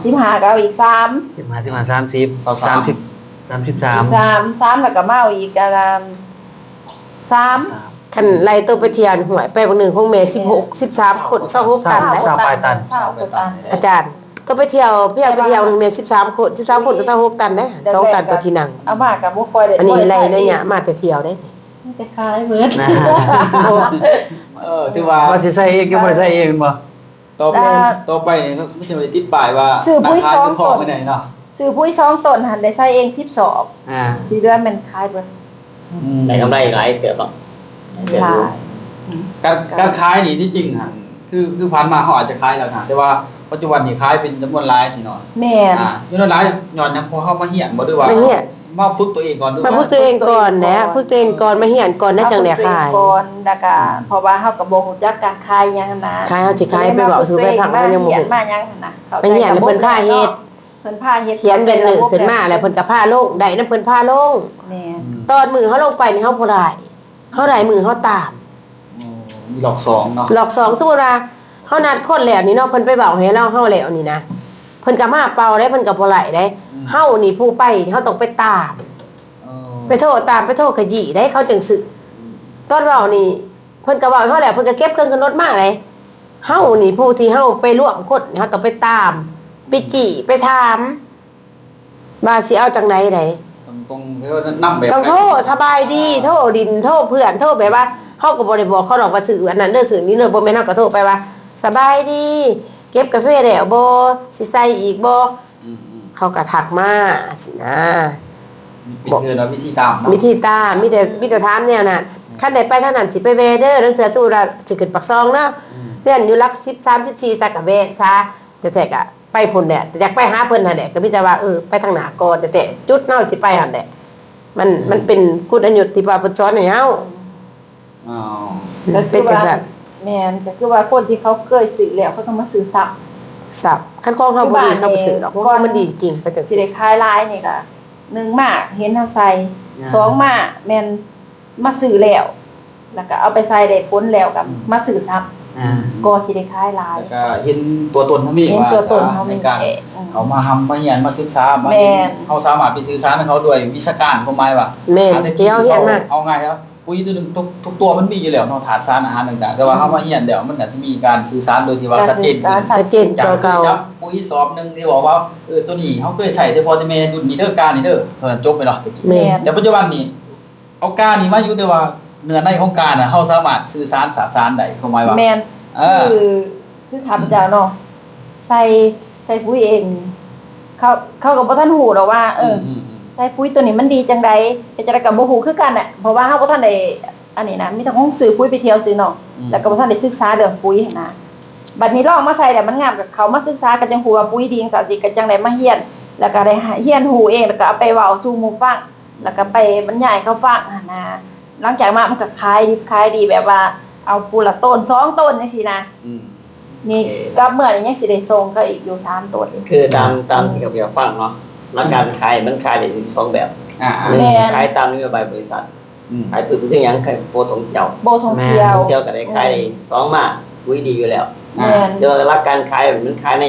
15ก็เอาอีก3 13 แล้วก็มาเอาอีก3 คันไล่ตัวไปเที่ยวหวยไปบางหนึงของแม่16 13คน26ตันได้ 20ตัน อาจารย์ตัวไปเที่ยวเพียงไปเที่ยวนึงเนี่ย13คน13คนก็26ตันได้2ตันต่อที่นั่ง เอามาก็บ่ค่อยได้ อันนี้ไล่ในเนี่ยมาแต่เที่ยวได้ จะขายเบิด นะ ที่ว่า ว่าสิใส่เองก็บ่ได้ใส่เองบ่ ต่อไปก็ไม่ใช่ติดป้ายว่าของไปไหนเนาะ ซื้อปุ๋ย2ต้นหั่นได้ใส่เอง10สอบ ที่เดือนมันขายเบิด ได้กำไรหลายเกือบบ่ หลาย การขายนี่ที่จริงหั่นคือผ่านมาเขาอาจจะขายแล้วนะแต่ว่าปัจจุบันนี่ขายเป็นจำนวนหลายสิเนาะ แม่น จำนวนหลายย้อนพอเข้ามาเฮียนบ่ด้วยว่ามาฝึกตัวเองก่อนด้วย มาฝึกตัวเองก่อนนะฝึกตัวเองก่อนมาเฮียนก่อนนะจังได๋ขาย ก่อนแล้วก็เพราะว่าเฮาก็บ่รู้จักการขายหยังนะ ขายเฮาสิขายไปเว้าสู่ไปพักมันยังบ่ เขีย ฮู้ นมาหยังนะ ไปเฮียนแล้วเพิ่นพาเฮ็ด เพิ่นพาเฮ็ด เขียนเป็นหนึ่งขึ้นมาแล้วเพิ่นก็พาลงได้นำเพิ่นพาลง แม่น ตอนมือเฮาลงไปนี่เฮาบ่ได้เฮาได้มือเฮาตาม มีหลอก2เนาะ หลอก2สมมุติว่าเฮานัดคนแล้วนี่เนาะเพิ่นไปเว้าให้เราเฮาแล้วนี่นะเพิ่นก็มาเป่าได้เพิ่นก็บ่ไหลได้เฮานี่ผู้ไปเฮาต้องไปตามไปโทษตามไปโทษขยี้ได้เขาจึงซื้อตอนเว้านี่เพิ่นก็เว้าให้เฮาแล้วเพิ่นก็เก็บเครื่องขึ้นรถมาเลยเฮานี่ผู้ที่เฮาไปร่วมคนเฮาต้องไปตามไปจี้ไปถามว่าสิเอาจังได๋ได ตรงๆเรียกว่านำแบบ ต้องโทษสบายดีโทษดินโทษเพื่อนโทษแบบว่าเฮาก็บ่ได้บอกเขาหรอกว่าซื้ออันนั้นเด้อซื้อนี้เด้อบ่แม่นเฮาก็โทษไปว่าสบายดีเก็บกาแฟแล้วบ่สิใส่อีกบ่ เขาก็ทักมาสินะ เป็นเงินว่าวิธีตามเนาะ วิธีตามมีแต่ถามแนวนั้นคันใดไปทางนั้นสิไปเวเด้อเรื่องเสือสู้ละสิขึ้นปักซองเนาะเพื่อนอยู่รัก13 14ซักกะเวซะแต่แท้ก็ไปพุ่นแหละแต่อยากไปหาเพิ่นหั่นแหละก็มีแต่ว่าไปทางหน้าก่อนแต่จุดเนาสิไปหั่นแหละมันเป็นกุศอัญยุตที่ว่าเพิ่นสอนให้เฮา อ๋อ ก็คื เป็น อ จัง ว่า ซั่น แม่นก็คือว่าคนที่เขาเคยซื้อแล้วเขาต้องมาซื้อซ้ำ สับคันของเฮาบ่ดีเขาบ่ซื้อหรอกเพราะว่ามันดีจริงไปจัง สิ ซี่ ได้ขายหลายนี่ก็1มาเห็นเฮาใส่2มาแม่นมาซื้อแล้วแล้วก็เอาไปใส่ได้ผลแล้วก็มาซื้อซ้ำ อ่า ก็สิได้ขายหลาย แล้วก็เห็นตัวตนเขามี เห็น ว่า ตัวตนเขา ใน มี การ เขามาทำมาเรียนมาศึกษามา แม่น เขาสามารถไปสื่อสารกับเขาด้วยวิชาการเขาหมายว่า แม่นที่เฮาเฮียนมา เอาไงครับปุ๋ยตัวหนึงทุกตัวมันมีอยู่แล้วเนาะถาดสารอาหารต่างๆแต่ว่าเขามาเรียนเดี๋ยวมันก็จะมีการสื่อสารโดยที่ว่าชัดเจนขึ้น ชัดเจน จาก เก่า ที่จับปุ๋ยสอบหนึงที่บอกว่าตัวนี้เขาเคยใส่แต่พอจะเมดุนนี้เด้อการนี่เด้อเท่านั้นจบไปเนาะ ๆแม่น แต่ปัจจุบันนี้เอาการนี่มาอยู่แต่ว่าเนื้อในของการน่ะเขาสามารถสื่อสารสารได้เขาหมายว่า แม่น เออ คือข้าพเจ้าเนาะใส่ปุ๋ยเองเขาก็บ่ทันฮู้ดอกว่าใส่ปุ๋ยตัวนี้มันดีจังใดแต่จะได้ก็บ่ฮู้คือกันน่ะเพราะว่าเฮาบ่ทันได้อันนี้นะมีแต่ของซื้อปุ๋ยไปเที่ยวซื้อเนาะแล้วก็บ่ทันได้ศึกษาเรื่องปุ๋ยหั้นนะบัดนี้ลองมาใส่แล้วมันงามกับเขามาศึกษากันจังฮู้ว่าปุ๋ยดีจังซั่นสิก็จังได้มาเรียน แล้วก็ได้เรียนฮู้เองแล้วก็เอาไปเว้าสู่หมู่ฟังแล้วก็ไปบรรยายเขาฟังหั่นนะหลังจากมามันก็ขายดิบขายดีแบบว่าเอาปูละต้น2ต้นจังซี่นะ อืม นี่กับเมื่อนี้ยังสิได้ส่งก็อีกอยู่3ตัวอีก คือตามที่กับอยากฟังเนาะหลักการขายมันขายได้อยู่2แบบหนึ่ง แม่น ขายตามนโยบายบริษัทขายปึ๊บคือหยังขายโปรท่องเที่ยว โบท่องเที่ยว ท่องเที่ยวก็ได้ขายได้2มาปุ๋ยดีอยู่แล้ว แม่น เดี๋ยวหลักการขายมันขายใน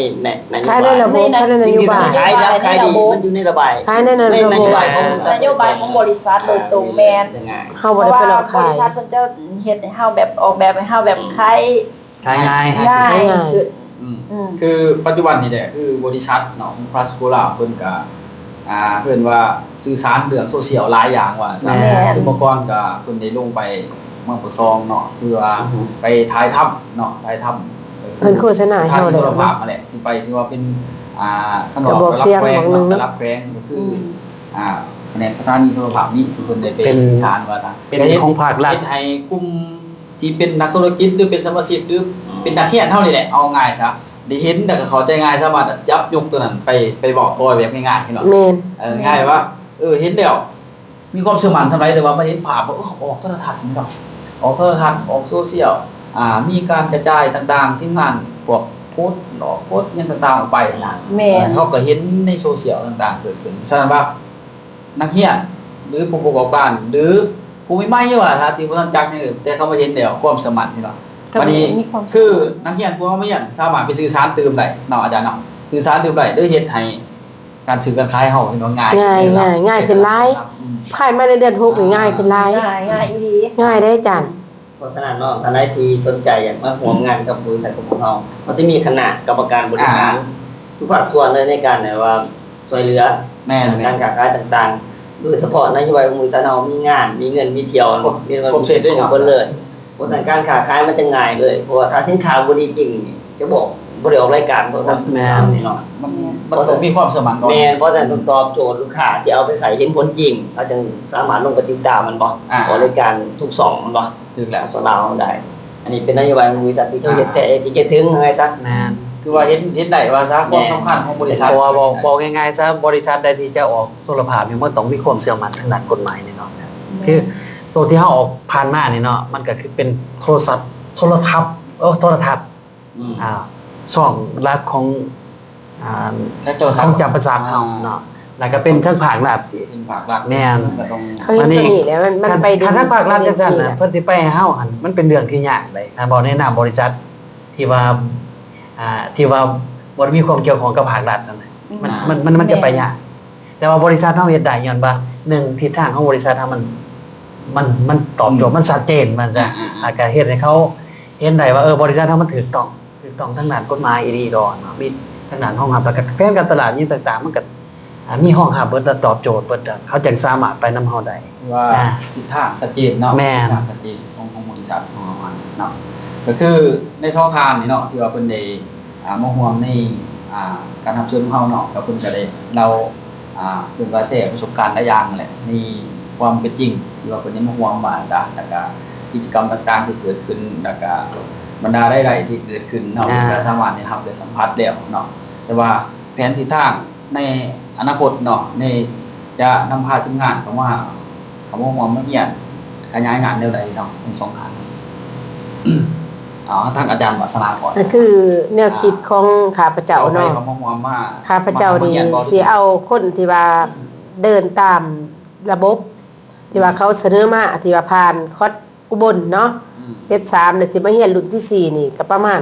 น ขายได้ระบบขายได้น สิ่ง โย ที่ บา มัน ย ขายยับขายดีมันอยู่ในระบาย ขายในน ใน โย นโย บา บาย ย ของ นโยบายของบริษัทโดยตรงแม่น ยังไง เฮา เพ บ่ ราะ ได้ ว่า ไปหลอก บ ขาย ริษัทเพิ่นจะเฮ็ดให้เฮาแบบออกแบบให้เฮาแบบขาย ขายง่าย ง่าย ง่าย ขึ้น คือปัจจุบันนี่แหละคือบริษัทเนาะพลัสโกลาเพิ่นก็เพิ่นว่าสื่อสารเรื่องโซเชียลหลายอย่างว่าซะคือเมื่อก่อนก็เพิ่นได้ลงไปเมืองปากซองเนาะคือว่าไปถ่ายทำเนาะถ่ายทำ เพิ่นโฆษณาให้ ถ่าย เฮา โท ได้ รภาพมาแหละที่ไปที่ว่าเป็นขน กระ ม บอกเสียง แพง ของหนึ่ง เนาะรับแพงก็คือแผนกสถานีโทรภาพนี่ที่เพิ่นได้ไป เป็น สื่อสารว่าซะ เป็นของภาครัฐ เป็นให้กลุ่มที่เป็นนักธุรกิจหรือเป็นสมาชิกหรือเป็นนักเรียนเท่านี้แหละเอาง่ายซะได้เห็นแต่ก็เข้าใจง่ายสามารถยับยกตัวนั้นไปบอกตัวแบบง่ายๆพี่น้อง แม่น ง่ายว่าเห็นแล้วมีความเชื่อมั่นทำไรแต่ว่ามาเห็นภาพว่าออกโทรทัศน์นี่เนาะออกโทรทัศน์ออกโซเชียลมีการกระจายต่างๆที่งานพวกโพสต์หลอกโพสต์ยังต่างๆออกไปนะ แม่น เขาก็เห็นในโซเชียลต่างๆเกิดขึ้นฉะนั้นว่านักเรียนหรือผู้ประกอบการหรือผู้ไม่ไม่ว่าถ้าที่ผู้ท่านจักนี่แต่เขามาเห็นแล้วความสมัครนี่เนาะวันนี้ มีความ คือนักเรียนผู้ไม่เรียนสามารถไปสื่อสารตื่มได้เนาะอาจารย์เนาะสื่อสารตื่มได้ด้วยเฮ็ดให้การสื่อการขายเฮาเห็นว่าง่าย ง่ายขึ้นหลายภายในเดือน6นี่ง่ายขึ้นหลาย ง่ายอีหลี ง่ายได้จัน เพราะฉะนั้นเนาะท่านใดที่สนใจอยากมาร่วมงานกับบริษัทของเรามันจะมีคณะกรรมการบริหารทุกภาคส่วนเลยในการว่าช่วยเหลือ แม่น การค้าขายต่างๆ โดยเฉพาะนโยบายของบริษัทเรามีงาน มีเงิน มีเที่ยวมีเงินคนเลยเพราะการค้าขายมันจะง่ายเลย เพราะว่าถ้าสินค้าบ่ดีจริงจะบอกบ่ได้ออกรายการเพราะท่านแม่นนี่เนาะ มันต้องมีความสมัครก่อน แม่นเพราะฉะนั้นต้องตอบโจทย์ลูกค้าที่เอาไปใส่เห็นผลจริงเขาจึงสามารถลงปฏิบัติตามมันบ่ออกรายการทุกสองมันบ่ ถึงแล้ว สลาวได้ อันนี้เป็นนโยบายของบริษัทที่เขาเฮ็ดแต่ที่จะถึงไงซะ แม่น คือว่าเห็นได้ว่าซะความสำคัญของบริษัท เพราะว่าบอกง่ายๆซะบริษัทใดที่จะออกโทรภาพนี่มันต้องมีความเชื่อมั่นทางด้านกฎหมายนี่เนาะคือตัวที่เฮาออกผ่านมานี่เนาะมันก็คือเป็นโทรทัศน์โทรทัศน์ช่องรักของของจับประสาทเฮาเนาะแล้วก็เป็นทั้งภาครัฐที่ เป็นภาครัฐ แม่น ก็ต้อง เขาเห็นตัวนี้แล้วมันไป ถ้าทางภาครัฐจังซั่นน่ะเพิ่นสิไปให้เฮาหั่นมันเป็นเรื่องที่ยากเลยถ้าบ่แนะนำบริษัทที่ว่าบ่ได้มีความเกี่ยวข้องกับภาครัฐนั่นน่ะมันจะไปยากแต่ว่าบริษัทเฮาเฮ็ดได้ย้อนว่า1ทิศทางของบริษัทเฮามันตอบโจทย์มันชัดเจนมันจะก็เฮ็ดให้เขาเห็นได้ว่าบริษัทเฮามันถูกต้องทางด้านกฎหมายอีหลีดอกเนาะมีทางด้านห้องรับแล้วก็แผนการตลาดนี่ต่างๆมันก็มีห้องรับเบิดตอบโจทย์เบิดเขาจังสามารถไปนำเฮาได้ คือว่าทิศทางชัดเจนเนาะ แม่น ทิศทางชัดเจนของบริษัทเนาะก็คือในช่องทางนี่เนาะที่ว่าเพิ่นได้มาห่วงใน การทำส่วนของเฮาเนาะก็เพิ่นก็ได้เราเพิ่นว่าแชร์ประสบการณ์หลายอย่างนั่นแหละนี่ความเป็นจริงที่ว่าเพิ่นยังมาห่วงว่าจ้ะแล้วก็กิจกรรมต่างๆที่เกิดขึ้นแล้วก็บรรดาใดๆที่เกิดขึ้นเนาะเพิ่นก็สามารถได้รับได้สัมผัสแล้วเนาะแต่ว่าแผนทิศทางในอนาคตเนาะในจะนำพาทีมงานเข้ามามาเอียนขยายงานแนวใดเนาะในสองทางทางอาจารย์วัฒนาก่อน นั่นคือแนวคิดของข้าพเจ้าเนาะ ข้าพเจ้านี่สิเอาคนที่ว่าเดินตามระบบที่ว่าเขาเสนอมาที่ว่าผ่านคอร์สอุบลเนาะเฮ็ด3แล้วสิมาเรียนรุ่นที่4นี่ก็ประมาณ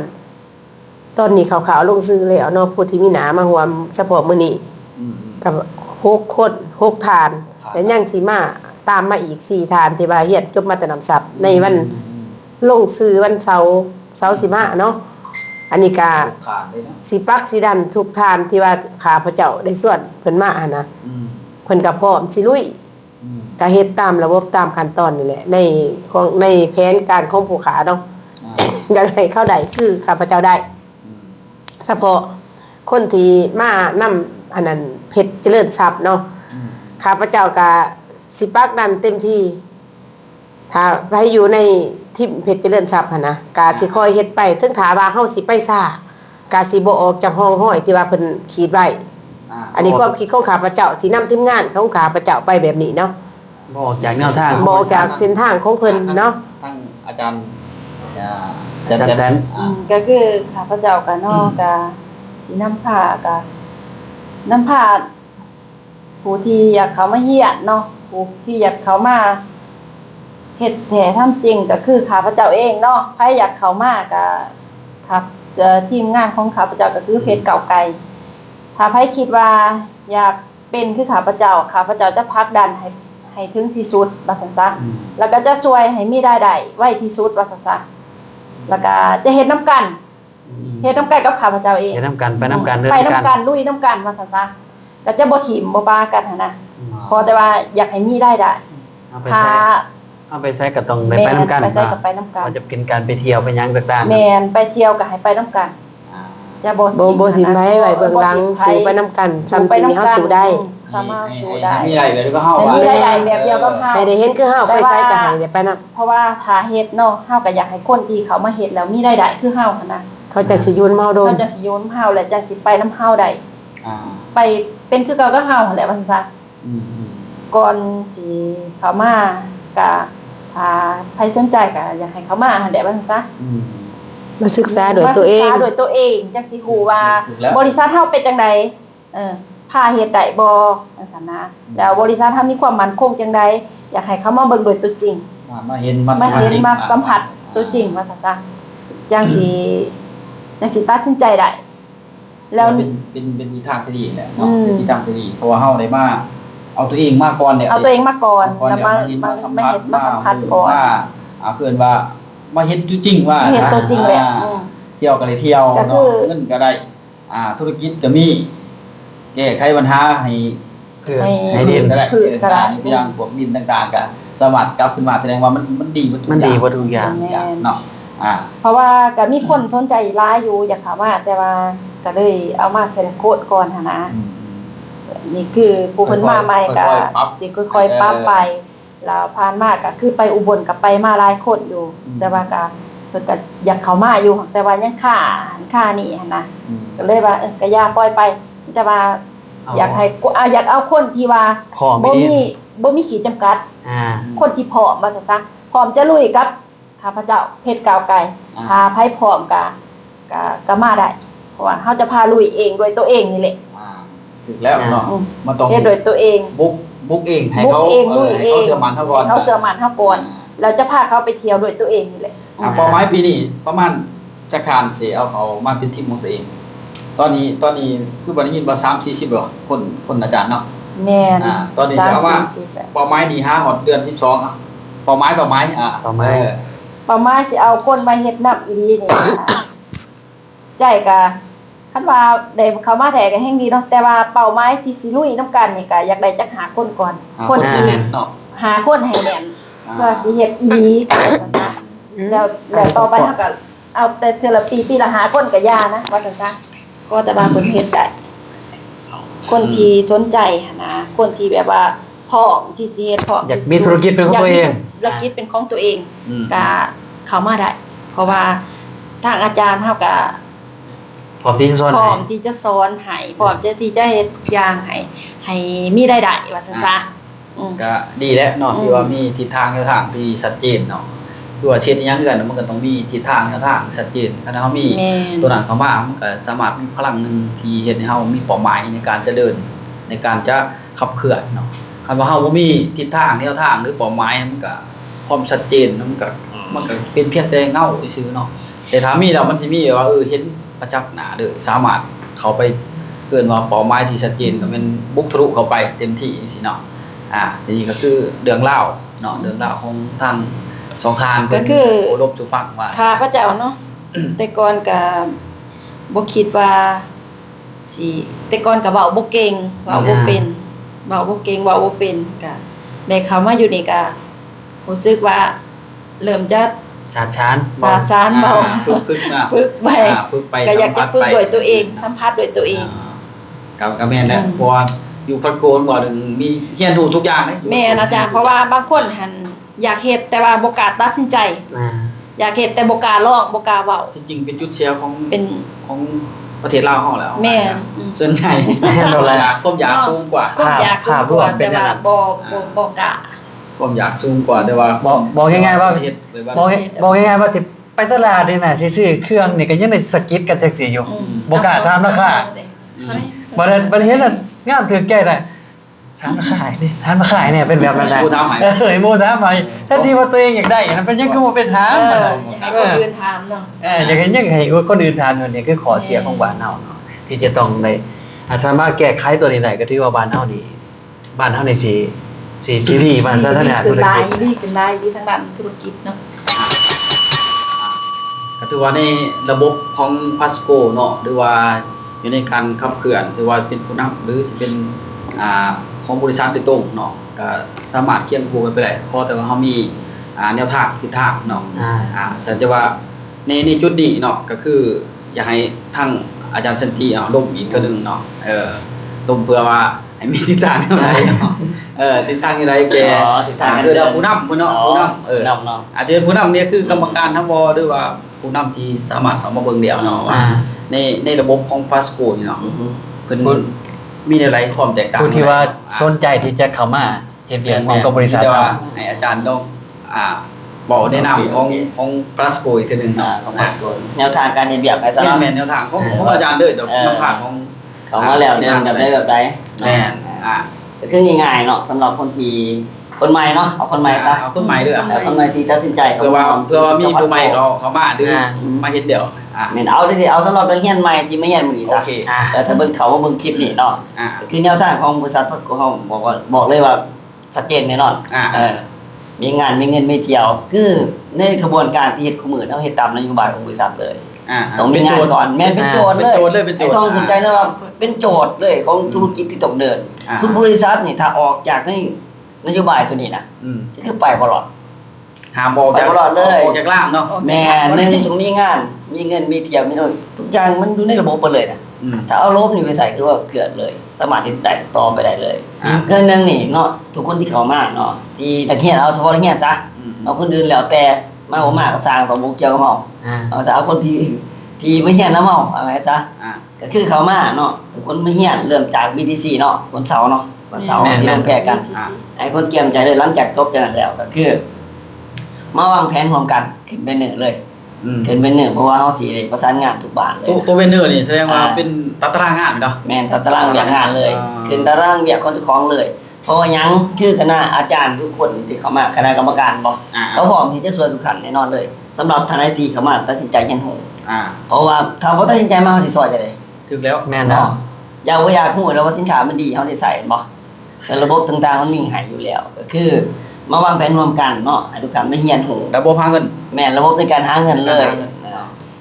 ตอนนี้ขาวๆลงซื้อแล้วเนาะผู้ที่มีหนามาร่วมเฉพาะมื้อนี้กับ6คน6ฐานแต่ยังสิมาตามมาอีก4ฐานที่ว่าเฮ็ดจบมาแต่นำศัพท์ในวันลงซื้อวันเสาร์สิมาเนาะอันนี้ก็สิปักสิดันทุกทานที่ว่าข้าพเจ้าได้ส่วนเพิ่นมาหั่นนะเพิ่นก็พร้อมสิลุยก็เฮ็ดตามระบบตามขั้นตอนนี่แหละในแผนการของผู้ขาเนาะอยากให้เข้าได้คือข้าพเจ้าได้เฉพาะคนที่มานํอันนั้นเพชรเจริญทรัพย์เนาะข้าพเจ้าก็สิปักดันเต็มที่ถ้าไปอยู่ในทีมเพชรเจริญทรัพย์หั่นนะกาสิคอยเฮ็ดไปถึงถาว่าเฮาสิไปซ่ากาสิบ่ออกจากห้องห้อยที่ว่าเพิ่นขีดไว้อันนี้ความคิดของข้าพเจ้าสินำทีมงานของข้าพเจ้าไปแบบนี้เนาะ บ่ออกจากแนวทาง บ่ออกจากเส้นทางของเพิ่นเนาะ ทั้งอาจารย์ อาจารย์แดน ก็คือข้าพเจ้าก็เนาะก็สินำพาก็นำพาผู้ที่อยากเข้ามาเฮียนเนาะผู้ที่อยากเข้ามาเฮ็ดแท้ทำจริงก็คือข้าพเจ้าเองเนาะใครอยากเข้ามาก็ครับทีมงานของข้าพเจ้าก็คือเพจเก่าไก่ถ้าใครคิดว่าอยากเป็นคือข้าพเจ้าจะผลักดันให้ถึงที่สุดว่าซั่นซะแล้วก็จะช่วยให้มีรายได้ไว้ที่สุดว่าซั่นซะแล้วก็จะเฮ็ดนํกันกับข้าพเจ้าเอง ไปนำกันไปนำกัน ไปนํกันลุยนํกันว่าซั่นซะก็จะบ่ถิ่มบ่ปากันหั่นน่ะขอแต่ว่าอยากให้มีรายได้เอาไปใช้ก็ต้องได้ไปนำกัน ไปใช้ก็ไปนํกัน ว่าจะเป็นการไปเที่ยวไปหยังต่างๆ แม่นไปเที่ยวก็ให้ไปนํกันจะบ่ บ่ถิ่มไว้เบื้องหลังสู้ไปนํกันซ้ำที่เฮาสู้ได้ สามารถสู้ได้ มีอะไรแบบก็เฮา มีรายได้แบบเดียวกับเฮา ให้ได้เห็นคือเฮาไปไสก็ให้ได้ไปนํ เพราะว่าถ้าเฮ็ดเนาะเฮาก็อยากให้คนที่เขามาเฮ็ดแล้วมีรายได้คือเฮาหั่นน่ะ เขาจักสิอยู่นำเฮาโดน เขาจะสิโยนเฮาและจังสิไปนํเฮาได้ไปเป็นคือเก่ากับเฮาหั่นแหละว่าซั่นซะก่อนสิเข้ามาก็ถ้าใครสนใจก็อยากให้เขามาหั่นแหละว่าซั่นซะ มาศึกษาด้วยตัวเอง ศึกษาด้วยตัวเองจังสิฮู้ว่าบริษัทเฮาเป็นจังไดพาเฮ็ดได้บ่จังซั่นนะแล้วบริษัทเฮามีความมั่นคงจังไดอยากให้เขามาเบิ่งด้วยตัวจริง มาเห็นมาสัมผัสตัวจริงว่าซั่นซะจังสิตัดสินใจได้แล้วเป็นวิธีทางที่ดีแหละเนาะเป็นวิธีทางที่ดีเพราะว่าเฮาได้มาเอาตัวเองมาก่อนเนี่ย เอาตัวเองมาก่อน แล้วมาสัมผัสก่อนคือว่ามาเห็นตัวจริงว่า เห็นตัวจริงแหละ เที่ยวก็ได้เที่ยวเนาะเงินก็ได้ธุรกิจก็มีแก้ไขปัญหาให้ดินก็ได้อย่างพวกดินต่างๆก็สามารถกลับขึ้นมาแสดงว่ามันดีกว่าทุกอย่างเนาะเพราะว่าก็มีคนสนใจหลายอยู่อยากถามว่าแต่ว่าก็เลยเอามาเซ็นโค้ดก่อนหั่นนะนี่คือผู้เพิ่นมาใหม่ก็สิค่อยๆปรับไปแล้วผ่านมาก็คือไปอุบลก็ไปมาหลายคนอยู่แต่ว่าก็เพิ่นก็อยากเข้ามาอยู่แต่ว่ายังค่านี่หั่นนะก็เลยว่าก็อย่าปล่อยไปแต่ว่าอยากให้อยากเอาคนที่ว่าบ่มีขีดจำกัดคนที่พร้อมว่าซั่นซะพร้อมจะลุยกับข้าพเจ้าเพชรกาวไก่พาไผพร้อมก็มาได้เพราะว่าเฮาจะพาลุยเองด้วยตัวเองนี่แหละถึงแล้วเนาะมันต้องเฮ็ดด้วยตัวเองบุกเองให้เขาเชื่อมั่นเฮาก่อนเขาเชื่อมั่นเฮาก่อนเราจะพาเขาไปเที่ยวด้วยตัวเองนี่แหละเป้าหมายปีนี้ประมาณจักทานสิเอาเขามาเป็นทีมของตัวเองตอนนี้คือบ่ได้ยินว่า30-40บ่คนอาจารย์เนาะแม่นตอนนี้สิเอาว่าเป้าหมายนี่หาฮอดเดือน12เป้าหมายเป้าหมายสิเอาคนมาเฮ็ดนำอีหลีนี่ใจก็คันว่าได้เข้ามาแท้ก็แฮงดีเนาะแต่ว่าเป้าหมายที่สิลุยนำกันนี่ก็อยากได้จัก5คนก่อนคนที่หาคนให้แน่นเพื่อสิเฮ็ดอีหลีแล้วต่อไปเฮาก็เอาแต่เทื่อละปีละ5คนก็ย่านะว่าซั่นซะ ก็แต่ว่าเพิ่นเฮ็ดได้คนที่สนใจหั้นนะคนที่แบบว่าพร้อมที่สิเฮ็ดพร้อม อยากมีธุรกิจเป็นของตัวเอง ธุรกิจเป็นของตัวเอง อืม ก็เข้ามาได้ เพราะว่าทางอาจารย์เฮาก็ พร้อมที่จะสอน พร้อ ให้ มที่จะสอนให้พร้อมที่จะเฮ็ดอย่างให้มีรายได้ว่าซั่นซะอืม ก็ดีแล้วเนาะ อืม ที่ว่ามีทิศทางแนวทางที่ชัดเจนเนาะคือว่าเช่นอิหยังกันมันก็ต้องมีทิศทางแนวทางชัดเจนถ้าเฮามี แม่น ตัวนั้นเข้ามามันก็สามารถมีพลังหนึงที่เฮ็ดให้เฮามีเป้าหมายในการจะเดิน ในการจะขับเคลื่อนเนาะคันว่าเฮาบ่มีทิศทางแนวทางหรือเป้าหมายมันก็ความชัดเจนมันก็เป็นเพียงแต่เงาซื่อๆเนาะแต่ถ้ามีแล้วมันสิมีแบบว่าเห็นประจักษ์หน้าเด้อสามารถเข้าไปเกินว่าเป้าหมายที่ชัดเจนก็เป็นบุกทะลุเข้าไปเต็มที่จังซี่เนาะนี่ก็คือเรื่องเล่าวเนาะเรื่องเล่าวของทางสองทาน ก็คือ โอรบสุฟังว่า ข้าพระเจ้าเนาะ แต่ก่อนก็บ่คิดว่าสิแต่ก่อนก็เว้าบ่เก่งเว้าบ่เป็นเว้าบ่เก่งเว้าบ่เป็นก็ได้เข้ามาอยู่นี่ก็รู้สึกว่าเริ่มจะ ชาญชาน จาจานเบา ฝึกมา ฝึกไป ฝึกไป ก็อยากจะฝึก สัมผัสไป ด้วยตัวเองสัมผัสด้วยตัวเอง กับแม่นแหละ อืม เพราะว่าอยู่พัดโกนบ่หนึ่งมีเรียนรู้ทุกอย่างเลย แม่นอาจารย์เพราะว่าบางคนหันอยากเฮ็ดแต่ว่าบ่กล้าตัดสินใจ อยากเฮ็ดแต่บ่กล้าลองบ่กล้าเว้า ที่จริงเป็นจุดเสียของ เป็น ของประเทศลาวเฮาแล้ว แม่น ส่วนใหญ่ นั่นแหละ ความอยากสูงกว่า คนอยากสูงกว่าแต่ว่าบ่กล้า ความอยากสูงกว่าแต่ว่า บอกง่ายๆว่า เฮ็ดเลยว่า บอกง่ายๆว่าสิไปตลาดนี่น่ะสิซื้อเครื่องนี่ก็ยังได้สกิดกันจักสิอยู่ อืม บ่กล้าถามราคา บ่ได้บ่ได้เห็นน่ะงามถือแก่น่ะถามราคานี่ถามราคาเนี่ยเป็นแบบนั้นได้ ผู้ถามให้ ไอ้โมถามให้แท้ที่ว่าตัวเองอยากได้นั่นเป็นยังคือบ่เป็นถาม เอ นั่น อ น่ะ อยากให้คนอื่นถามเนาะ อยากให้ยังให้คนอื่นถามนั่นนี่คือขอเสียของบ้านเฮาเนาะที่จะต้องได้ถ้ามาแก้ไขตัวนี้ได้ก็ถือว่าบ้านเฮานี่บ้านเฮานี่สิดีบ้านสาธารณะ คื ธุ อ ร ลาย กิจ ดีขึ้นลายดีทางด้านธุรกิจเนาะ ก็ถือว่าในระบบของพาสโกเนาะหรือว่าอยู่ในการขับเคลื่อนถือว่าเป็นผู้นำหรือสิเป็นของบริษัทโดยตรงเนาะก็สามารถเคียงคู่กันไปได้ขอแต่ว่าเฮามีแนวทางทิศทางเนาะสันจะว่าในจุดนี้เนาะก็คืออยากให้ทางอาจารย์สันติลงอีกเทื่อนึงเนาะลงเพื่อว่าให้มีทิศทางอะไรเนาะทิศทางอะไรแก ทิศทาง คือเราผู้นำผู้เนาะผู้นำ นำเนาะ อาจจะเป็นผู้นำเนี่ยคือกรรมการทั้งวอหรือว่าผู้นำที่สามารถเข้ามาเบิ่งเดียวเนาะว่าในระบบของพาสโกนี่เนาะเพิ่นมีอะไรความแตกต่าง ผู้ที่ว่าสนใจที่จะเข้ามาเฮ็ดเรื่องของกับบริษัท แต่ว่า เรา ให้อาจารย์ต้องบอกแนะนำของพาสโกอีกทีนึงเนาะ ของมันก่อนแนวทางการเรียนแบบไปซะ แม่นแนวทางของอาจารย์เด้อเดี๋ยวน้ำผากของ เขามาแล้วเนี่ยแบบได้แบบใด แม่น ก็คือง่ายๆเนาะสำหรับคนที่คนใหม่เนาะเอาคนใหม่ซะ เอาคนใหม่เด้อ เอาคนใหม่ที่ตัดสินใจ เพื่อว่ามีผู้ใหม่เขามาดื้อมาเฮ็ดเดี๋ยว เน้นเอาได้สิเอาสำหรับนักเรียนใหม่ที่ไม่เรียนมื้อนี้ โอ ซะ เค แต่ถ้าเบิ่งเขาว่าเบิ่งคลิปนี่เนาะ คือแนวทางของบริษัทพัดโกเฮาบอกเลยว่าชัดเจนแน่นอนมีงานมีเงินไม่เที่ยว คือในกระบวนการที่เฮ็ดคู่มือเฮาเฮ็ดตามนโยบายของบริษัทเลยต้องมีงานก่อนแม่นเป็นโจทย์เลย เป็นโจทย์ ไอ้ต้องสนใจนะว่าเป็นโจทย์เลยของธุรกิจที่ต้องเดิน ทุกบริษัทนี่ถ้าออกจากนโยบายตัวนี้นะคือไปบ่รอด หามบอกจาก ไปตลอดเลย ออกจากล่างเนาะ แม่หนึงตรงนี้งาน มีเงินมีเที่ยวมีโน่นทุกอย่างมันอยู่ในระบบหมดเลยนะ ถ้าเอาลบนี่ไปใส่คือว่าเกิดเลย สามารถที่ได้ต่อไปได้เลยเกินนึงนี่เนาะทุกคนที่เข้ามาเนาะที่นักเรียนเอาเฉพาะนักเรียนซะเอาคนอื่นแล้วแต่มาบ่มาก็สร้างต่อบุกเกี่ยวกับเฮาเอาซะเอาคนที่ไม่เรียนนำเฮาเอาไว้ซะก็คือเข้ามาเนาะทุกคนไม่เรียนเริ่มจาก BTC เนาะวันเสาร์เนาะวันเสาร์ที่เราแก้กันไอ้คนเตรียมใจเลยหลังจากจบจากนั้นแล้วก็คือมาวางแผนร่วมกันขึ้นเป็นหนึ่งเลยขึ้นเป็นหนึ่งเพราะว่าเฮาสิได้ประสานงานทุกบ้านเลย ตัวเวนเนอร์นี่แสดงว่าเป็นตัดตารางงานเนาะ แม่นตารางเรียกงานเลยขึ้นตารางเรียกคนเจ้าของเลย เพราะว่าหยังคือคณะอาจารย์ทุกคนที่เข้ามาคณะกรรมการบ่เขาพร้อมที่จะช่วยทุกขั้นแน่นอนเลยสำหรับทนายที่เข้ามาตัดสินใจเฮ็ดฮู้เพราะว่าถ้าบ่ตัดสินใจมาเฮาสิซอยจังได๋ ถึงแล้ว แม่นเนาะ อยากบ่อยากฮู้แล้วว่าสินค้ามันดีเฮาได้ใส่บ่แต่ระบบต่างๆมันมีให้อยู่แล้วก็คือมาวางแผนร่วมกันเนาะให้ทุกท่านได้เรียนรู้ ระบบหาเงิน แม่นระบบในการหาเงินเลย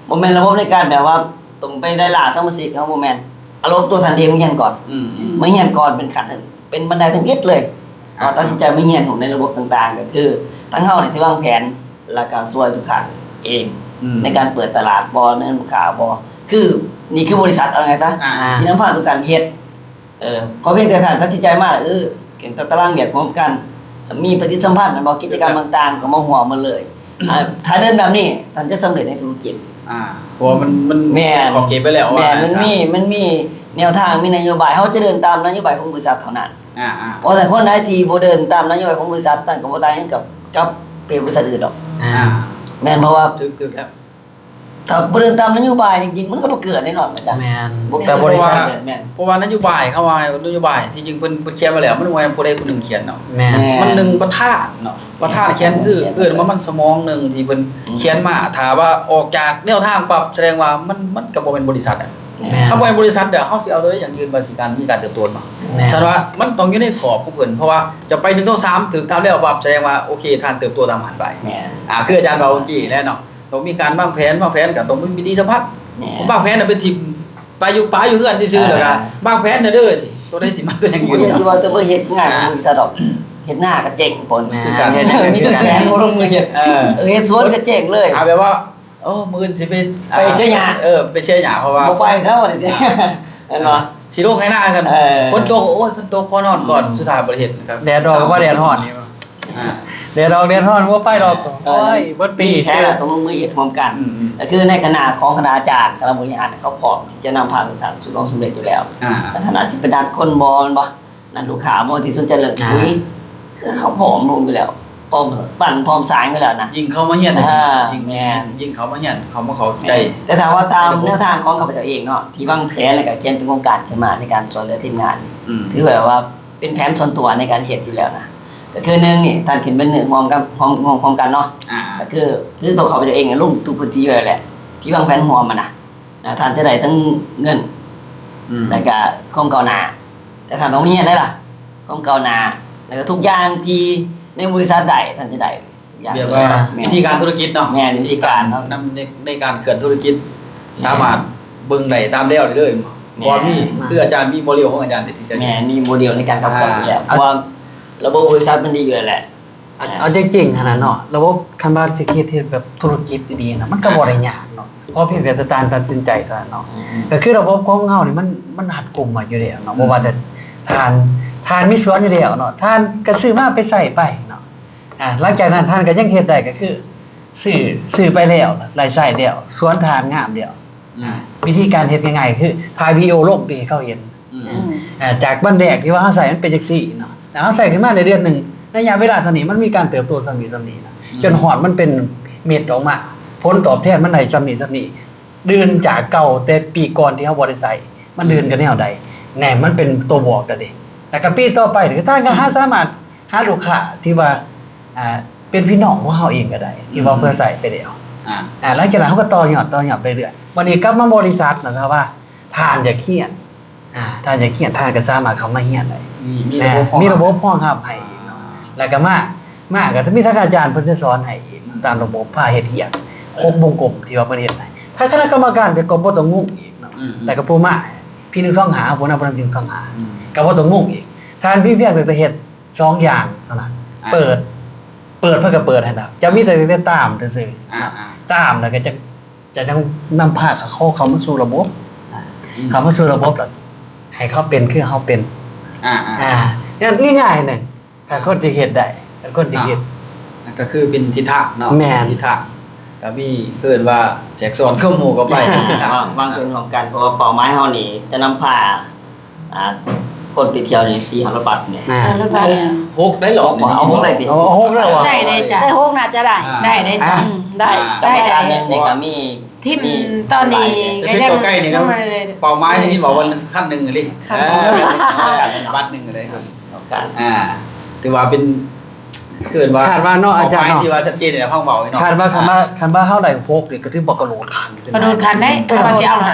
บ่แม่นระบบในการแบบว่าตรงไปได้ล่าสมาชิกเฮาบ่แม่นอารมณ์ตัวท่านเองเรียนก่อนมาเรียนก่อนเป็นขั้นเป็นบันไดทางเอ็ดเลยตัดสินใจมาเรียนของในระบบต่างๆก็คือทั้งเฮานี่สิวางแผนแล้วก็ช่วยทุกท่านเองในการเปิดตลาดบ่ในลูกค้าบ่คื คือนี่คือบริษัทเอาไงซะ มีน้ำผ่านทุกการเฮ็ดพอเพียงแต่ท่านตัดสินใจมาเก่งตารางเบียดพร้อมกัน มีปฏิสัมพันธ์บอกกิจกรรมต่างๆก็มาหัวมาเลยถ้าเดินแบบนี้ท่านจะสำเร็จในธุรกิจเพราะมันแม่ขอบเขตไปแล้วว่าแม่มันมีแนวทางมีนโยบายเขาจะเดินตามนโยบายของบริษัทเท่านั้นเพราะแต่คนใดที่บ่เดินตามนโยบายของบริษัทต่างก็บ่ได้กับเป็นบริษัทอื่นหรอกแม่นเพราะว่าถึกแล้วถ้าบ่เดินตามนโยบายจริงๆมันก็บ่เกิดแน่นอนนะจ๊ะแม่น แต่บริษัทเพราะว่านโยบายเข้ามานโยบายที่จริงเพิ่นเขียนมาแล้วมันว่าผู้ใดผู้หนึ่งเขียนเนาะแม่นมันหนึ่งประธานเนาะประธานเขียนคือว่ามันสมองหนึงที่เพิ่นเขียนมาถ้าว่าออกจากแนวทางปั๊บแสดงว่ามันก็บ่เป็นบริษัทถ้าบ่เป็นบริษัทเดี๋ยวเฮาสิเอาตัวอย่างยืนบริการมีการเติบโตมาฉะนั้นว่ามันต้องอยู่ในขอบของเพิ่นเพราะว่าจะไป1 2 3ถึงตามแล้วปั๊บแสดงว่าโอเคท่านเติบโตตามหันไปคืออาจารย์ว่าเมื่อกี้แน่เนาะต้องมีการวางแผนกับต้องมีวิธีสัมพันธ์วางแผนน่ะเป็นทีมไปอยู่ป่าอยู่เฮือนซื่อๆแล้วก็วางแผนน่ะเด้อสิตัวได้สิมาตัวอย่างนี้ สิว่าแต่บ่เฮ็ดงานบริษัทดอกเฮ็ดหน้าก็เจ๊งปนคือการเฮ็ดมีแต่แผนบ่ลงมือเฮ็ดเฮ็ดสวนก็เจ๊งเลยเอาแบบว่ามื้อสิไปเชียร์หญ้าไปเชียร์หญ้าเพราะว่าบ่ไปเท่านี่สิเห็นบ่สิลงให้หน้ากันคนโตโอ้ยคนโตขอนอนก่อนสุดท้ายบ่เฮ็ดนะครับแดดดอกก็บ่แดดร้อนนี่แดดดอกแดดร้อนบ่ไปดอกโอ้ยเบิดปีแท้ต้องลงมือเฮ็ดพร้อมกันก็คือในคณะของคณาจารย์คณะบริหารเขาพร้อมจะนำพาบริษัทสู่ความสำเร็จอยู่แล้วคณะที่เป็นด้านคนบ่นั่นลูกค้าบ่ที่สนใจเรื่องปุ๋ยคือเขาพร้อมลงอยู่แล้วพร้อมปั่นพร้อมสร้างอยู่แล้วนะยิ่งเขามาเฮียนยิ่งเขามาเฮียนเขามาเข้าใจแต่ถ้าว่าตามแนวทางของข้าพเจ้าเองเนาะที่วางแผนแล้วก็เขียนเป็นโครงการขึ้นมาในการช่วยเหลือทีมงานถือแบบว่าเป็นแผนส่วนตัวในการเฮ็ดอยู่แล้วนะก็คือนึงนี่ท่านขึ้นเป็น1พร้อมกันเนาะก็คือตัวข้าพเจ้าเองลงทุกพื้นที่เลยแหละที่วางแผนหัวมันนะท่านจะได้ทั้งเงินแล้วก็ความก้าวหน้าแต่ท่านต้องมีอะไรล่ะความก้าวหน้าแล้วก็ทุกอย่างที่ในบริษัทใดท่านจะได้เรียกว่าวิธีการธุรกิจเนาะแม่วิธีการเนาะในการเกิดธุรกิจสามารถเบิ่งได้ตามแล้วเลยบ่มีคืออาจารย์มีโมเดลของอาจารย์ที่จะแม่มีโมเดลในการขับเคลื่อนอยู่แล้วเพราะว่าระบบบริษัทมันดีอยู่แหละเอาจริงๆขนาดเนาะระบบคันว่าสิคิดที่แบบธุรกิจดีๆนะมันก็บ่ได้ยากเนาะเพราะเพียงแต่ตัดสินใจเท่านั้นเนาะก็คือระบบของเฮานี่มันหัดกลุ่มมาอยู่แล้วเนาะบ่ว่าจะทานมีสวนอยู่แล้วเนาะทานก็ซื้อมาไปใส่ไปเนาะหลังจากนั้นท่านก็ยังเฮ็ดได้ก็คือซื้อไปแล้วรายใช้แล้วสวนทานงามแล้ววิธีการเฮ็ดง่ายๆคือถ่ายวิดีโอลงที่เขาเห็นจากบันแดกที่ว่าเฮาใส่มันเป็นจังซี่เนาะแล้วเฮาใส่ขึ้นมาในเดือนนึงระยะเวลาเท่านี้มันมีการเติบโตซั่นนี้นะจนหอดมันเป็นเม็ดออกมาผลตอบแทนมันได้ซั่นนี้เดือนจากเก่าแต่ปีก่อนที่เฮาบ่ได้ใส่มันเดือนกันแนวใดแน่มันเป็นตัวบวกกันดิแล้วก็ปีต่อไปคือท่านก็สามารถหาลูกค้าที่ว่าเป็นพี่น้องของเฮาเองก็ได้ที่ว่าเพื่อใส่ไปแล้วหลังจากนั้นเฮาก็ต่อยอดไปเรื่อยวันนี้กลับมาบริษัทนะครับว่าทานอย่าเครียดทานก็สามารถเข้ามาเฮียนได้มีระบบห้องรับให้แล้วก็มาก็มีทางอาจารย์เพิ่นจะสอนให้ตามระบบพาเฮ็ดเฮียนครบวงกลมที่ว่าเพิ่นเฮ็ดให้ถ้าคณะกรรมการก็บ่ต้องงงอีกเนาะแล้วก็ผู้มาพี่นึงต้องหาผู้นั้นผู้นึงต้องหาก็บ่ต้องงงอีกทานพี่เพียงแต่เฮ็ด2อย่างเท่านั้นเปิดเพิ่นก็เปิดให้นะจะมีแต่ตามซื่อตามแล้วก็จะนำพาเขามาสู่ระบบเขามาสู่ระบบแล้วให้เขาเป็นคือเฮาเป็นง่ายๆนึงถ้าคนที่เฮ็ดได้ถ้าคนที่เฮ็ดก็คือเป็นทิศทางเนาะทิศทางก็มีเพิ่นว่าแสกซ้อนเข้าหมู่ก็ไปวางเป็นของกันเพราะว่าเป้าหมายเฮานี่จะนำพาคนไปเที่ยวนี่4 5 บาทเนี่ย6ได้หรอเอา6ได้ติ6ได้ว่ะได้จ้ะได้6น่าจะได้จ้ะได้นี่ก็มีทิมตอนนี้ก็ยังใกล้นี่ครับเป้าหมายที่บอกว่าขั้นนึงเลยบัตรนึงเลยครับถือว่าเป็นเกิดว่าคาดว่าเนาะอาจารย์เนาะที่ว่าชัดเจนเนี่ยห้องเบาเนาะคาดว่าคันว่าเฮาได้6นี่ก็ถือบ่กระโดดขันได้ว่าสิเอาหา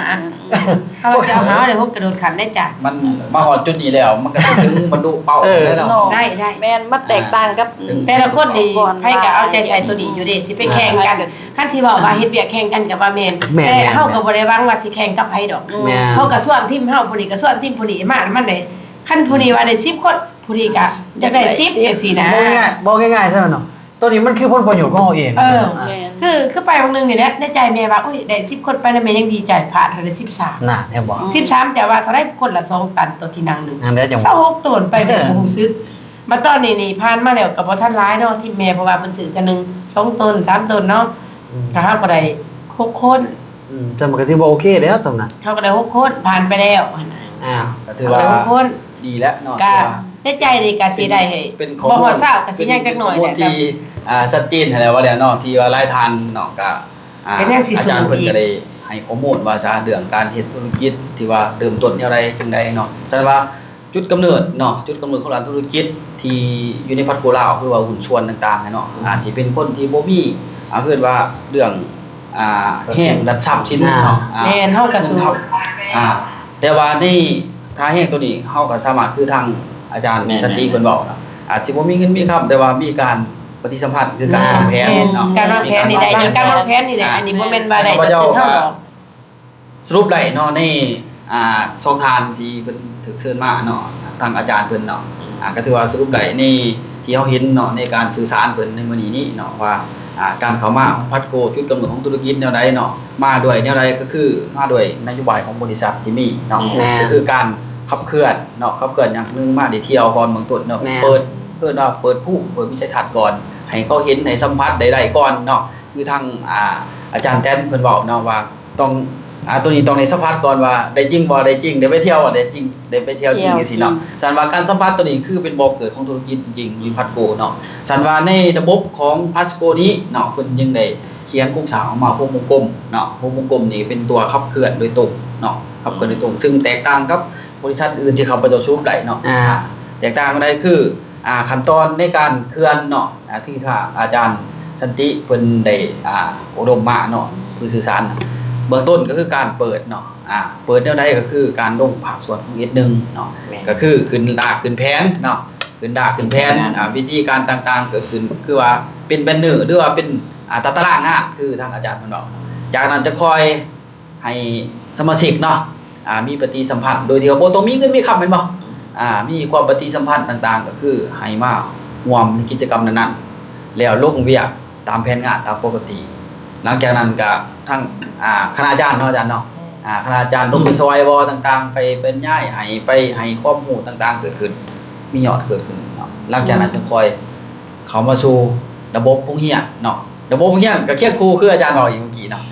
ได้พวกกระโดดขันได้จ้ะมันมาฮอดจุดนี้แล้วมันก็ถึงบรรลุเป้าได้แล้วได้แม่นมันแตกต่างกับแต่ละคนนี่ให้ก็เอาใจใส่ตัวนี้อยู่เด้สิไปแข่งกันคันสิบอกว่าเฮ็ดเวียกแข่งกันก็ว่าแม่นแต่เฮาก็บ่ได้หวังว่าสิแข่งกับไผดอกเฮาก็ส่วนทีมเฮาผู้นี้ก็ส่วนทีมผู้นี้มามันได้คันผู้นี้ว่าได้10คนผู้นี้ก็อยากได้10จังซี่นะบ่ง่ายๆเท่านั้นเนาะตัวนี้มันคือผลประโยชน์ของเฮาเอง คือไปวันนึงนี่แหละในใจแม่ว่าโอ้ยได้10คนไปแล้วแม่ยังดีใจผ่านเท่าได้13 น่ะแม่บอก 13แต่ว่าเท่าได้คนละ2ตันตัวที่นั่งนึง อันนี้จัง 26ต้นไปแบบบ่รู้สึกมาตอนนี้นี่ผ่านมาแล้วก็บ่ทันหลายเนาะที่แม่เพราะว่าเพิ่นซื้อแต่1 2ต้น3ต้นเนาะก็เฮาก็ได้6คน แต่มันก็ที่บ่โอเคแล้วตรงนั้น เฮาก็ได้6คนผ่านไปแล้วหั่นน่ะ ก็ถือว่า ได้6คน ดีแล้วเนาะ ก็ในใจนี่ก็สิได้ให้ เป็น บ่ฮอดเช้าก็สิยังจักหน่อย เป็ แหละ ที่ชัดเจนให้แล้วว่าแล้วเนาะที่ว่าหลายทานเนาะก็อาจารย์เพิ่นก็ได้ให้ข้อมูลว่าซะเรื่องการเฮ็ดธุรกิจที่ว่าเริ่มต้นแนวใดจังไดเนาะแสดงว่าจุดกำเนิดเนาะจุดกำเนิดของร้านธุรกิจที่อยู่ในพัฒโกลาวคือว่าหุ้นส่วนต่างๆเนาะอาจสิเป็นคนที่บ่มีคือว่าเรื่องแห้งดัดทรัพย์สินเนาะ แม่นเฮาก็สู้ แต่ว่าในท่าแห้งตัวนี้เฮาก็สามารถคือทางอาจารย์สันติเพิ่นบอกเนาะอาจสิบ่มีเงินมีคำแต่ว่ามีการปฏิสัมพันธ์คือการวางแผนเนาะ การวางแผนนี่ได้การวางแผนนี่ได้อันนี้บ่แม่นว่าได้แต่เฮาดอก สรุปได้เนาะในช่องทางที่เพิ่นถูกเชิญมาเนาะทางอาจารย์เพิ่นเนาะก็ถือว่าสรุปได้ในที่เฮาเห็นเนาะในการสื่อสารเพิ่นในมื้อนี้เนาะว่าการเข้ามาของพัดโกจุดกำเนิดของธุรกิจแนวใดเนาะมาด้วยแนวใดก็คือมาด้วยนโยบายของบริษัทที่มีเนาะก็คือการขับเคลื่อนเนาะขับเคลื่อนอย่างหนึงมาได้เที่ยวก่อนเมืองต้นเนาะเปิดผู้เปิดวิสัยทัศน์ก่อนให้เขาเห็นให้สัมผัสได้ก่อนเนาะคือทางอาจารย์แต้นเพิ่นบอกเนาะว่าต้องตัวนี้ต้องในสัมผัสก่อนว่าได้จริงบ่ได้จริงได้ไปเที่ยวได้จริงได้ไปเที่ยวจริงจังซี่เนาะสันว่าการสัมผัสตัวนี้คือเป็นบ่อเกิดของธุรกิจจริงๆอยู่พัดโกเนาะสันว่าในระบบของพัดโกนี้เนาะเพิ่นยังได้เขียนโครงสร้างออกมาวงกลมเนาะวงกลมนี่เป็นตัวขับเคลื่อนโดยตรงเนาะขับเคลื่อนโดยตรงซึ่งแตกต่างกับบริษัทอื่นที่เขาประชุมได้เนาะแตกต่างกันได้คือขั้นตอนในการเคลื่อนเนาะที่ถ้าอาจารย์สันติเพิ่นได้อบรมมาเนาะคือสื่อสารเบื้องต้นก็คือการเปิดเนาะเปิดแนวใดก็คือการลงภาคส่วนของอีกนึงเนาะก็คือขึ้นดากขึ้นแผนเนาะขึ้นดากขึ้นแผนวิธีการต่างๆก็คือว่าเป็นแบนเนอร์หรือว่าเป็นตารางคือทางอาจารย์เพิ่นบอกจากนั้นจะคอยให้สมาชิกเนาะมีปฏิสัมพันธ์โดยที่ว่าบ่ต้องมีเงินมีคำแม่นบ่มีความปฏิสัมพันธ์ต่างๆก็คือให้มาร่วมในกิจกรรมนั้นๆแล้วลงเวียกตามแผนงานตามปกติหลังจากนั้นก็ทั้งคณาจารย์เนาะอาจารย์เนาะคณาจารย์ลงไปซอยบ่ต่างๆไปเป็นย้ายให้ความรู้ต่างๆเกิดขึ้นมียอดเกิดขึ้นเนาะหลังจากนั้นจะคอยเข้ามาสู่ระบบโรงเรียนเนาะระบบโรงเรียนก็เคียงครูคืออาจารย์บอกอีกเมื่อกี้เนาะ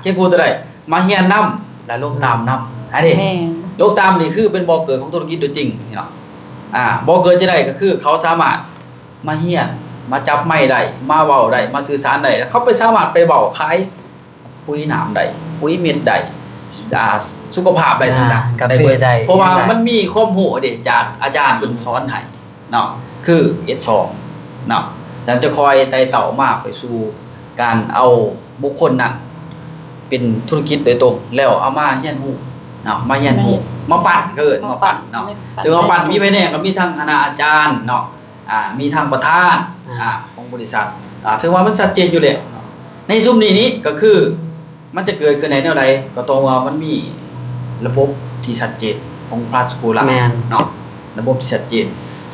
เคียงครูตัวใดมาเรียนนำและลงตามนำอันนี้ลงตามนี่คือเป็นบ่อเกิดของธุรกิจตัวจริงเนาะบ่อเกิดจะได้ก็คือเขาสามารถมาเรียนมาจับไม้ได้มาเว้าได้มาสื่อสารได้แล้วเขาไปสามารถไปเว้าขายปุ๋ยน้ำได้ปุ๋ยเม็ดได้สุขภาพได้ต่างๆ กาแฟได้ เพราะว่ามันมีความรู้จากอาจารย์เพิ่นสอนให้เนาะคือ S2 เนาะแล้วจะคอยไต่เต่ามาไปสู่การเอาบุคคลนั้นเป็นธุรกิจโดยตรงแล้วเอามาเรียนรู้เนาะมาเรียนรู้มาปั่นเกิดมาปั่นเนาะซึ่งมาปั่นมีไปแน่ก็มีทั้งคณาจารย์เนาะมีทางประธานของบริษัทซึ่งว่ามันชัดเจนอยู่แล้วในซุมนี้ก็คือมันจะเกิดขึ้นในแนวใดก็ต้องว่ามันมีระบบที่ชัดเจนของพลาสกูล่าเนาะระบบที่ชัดเจน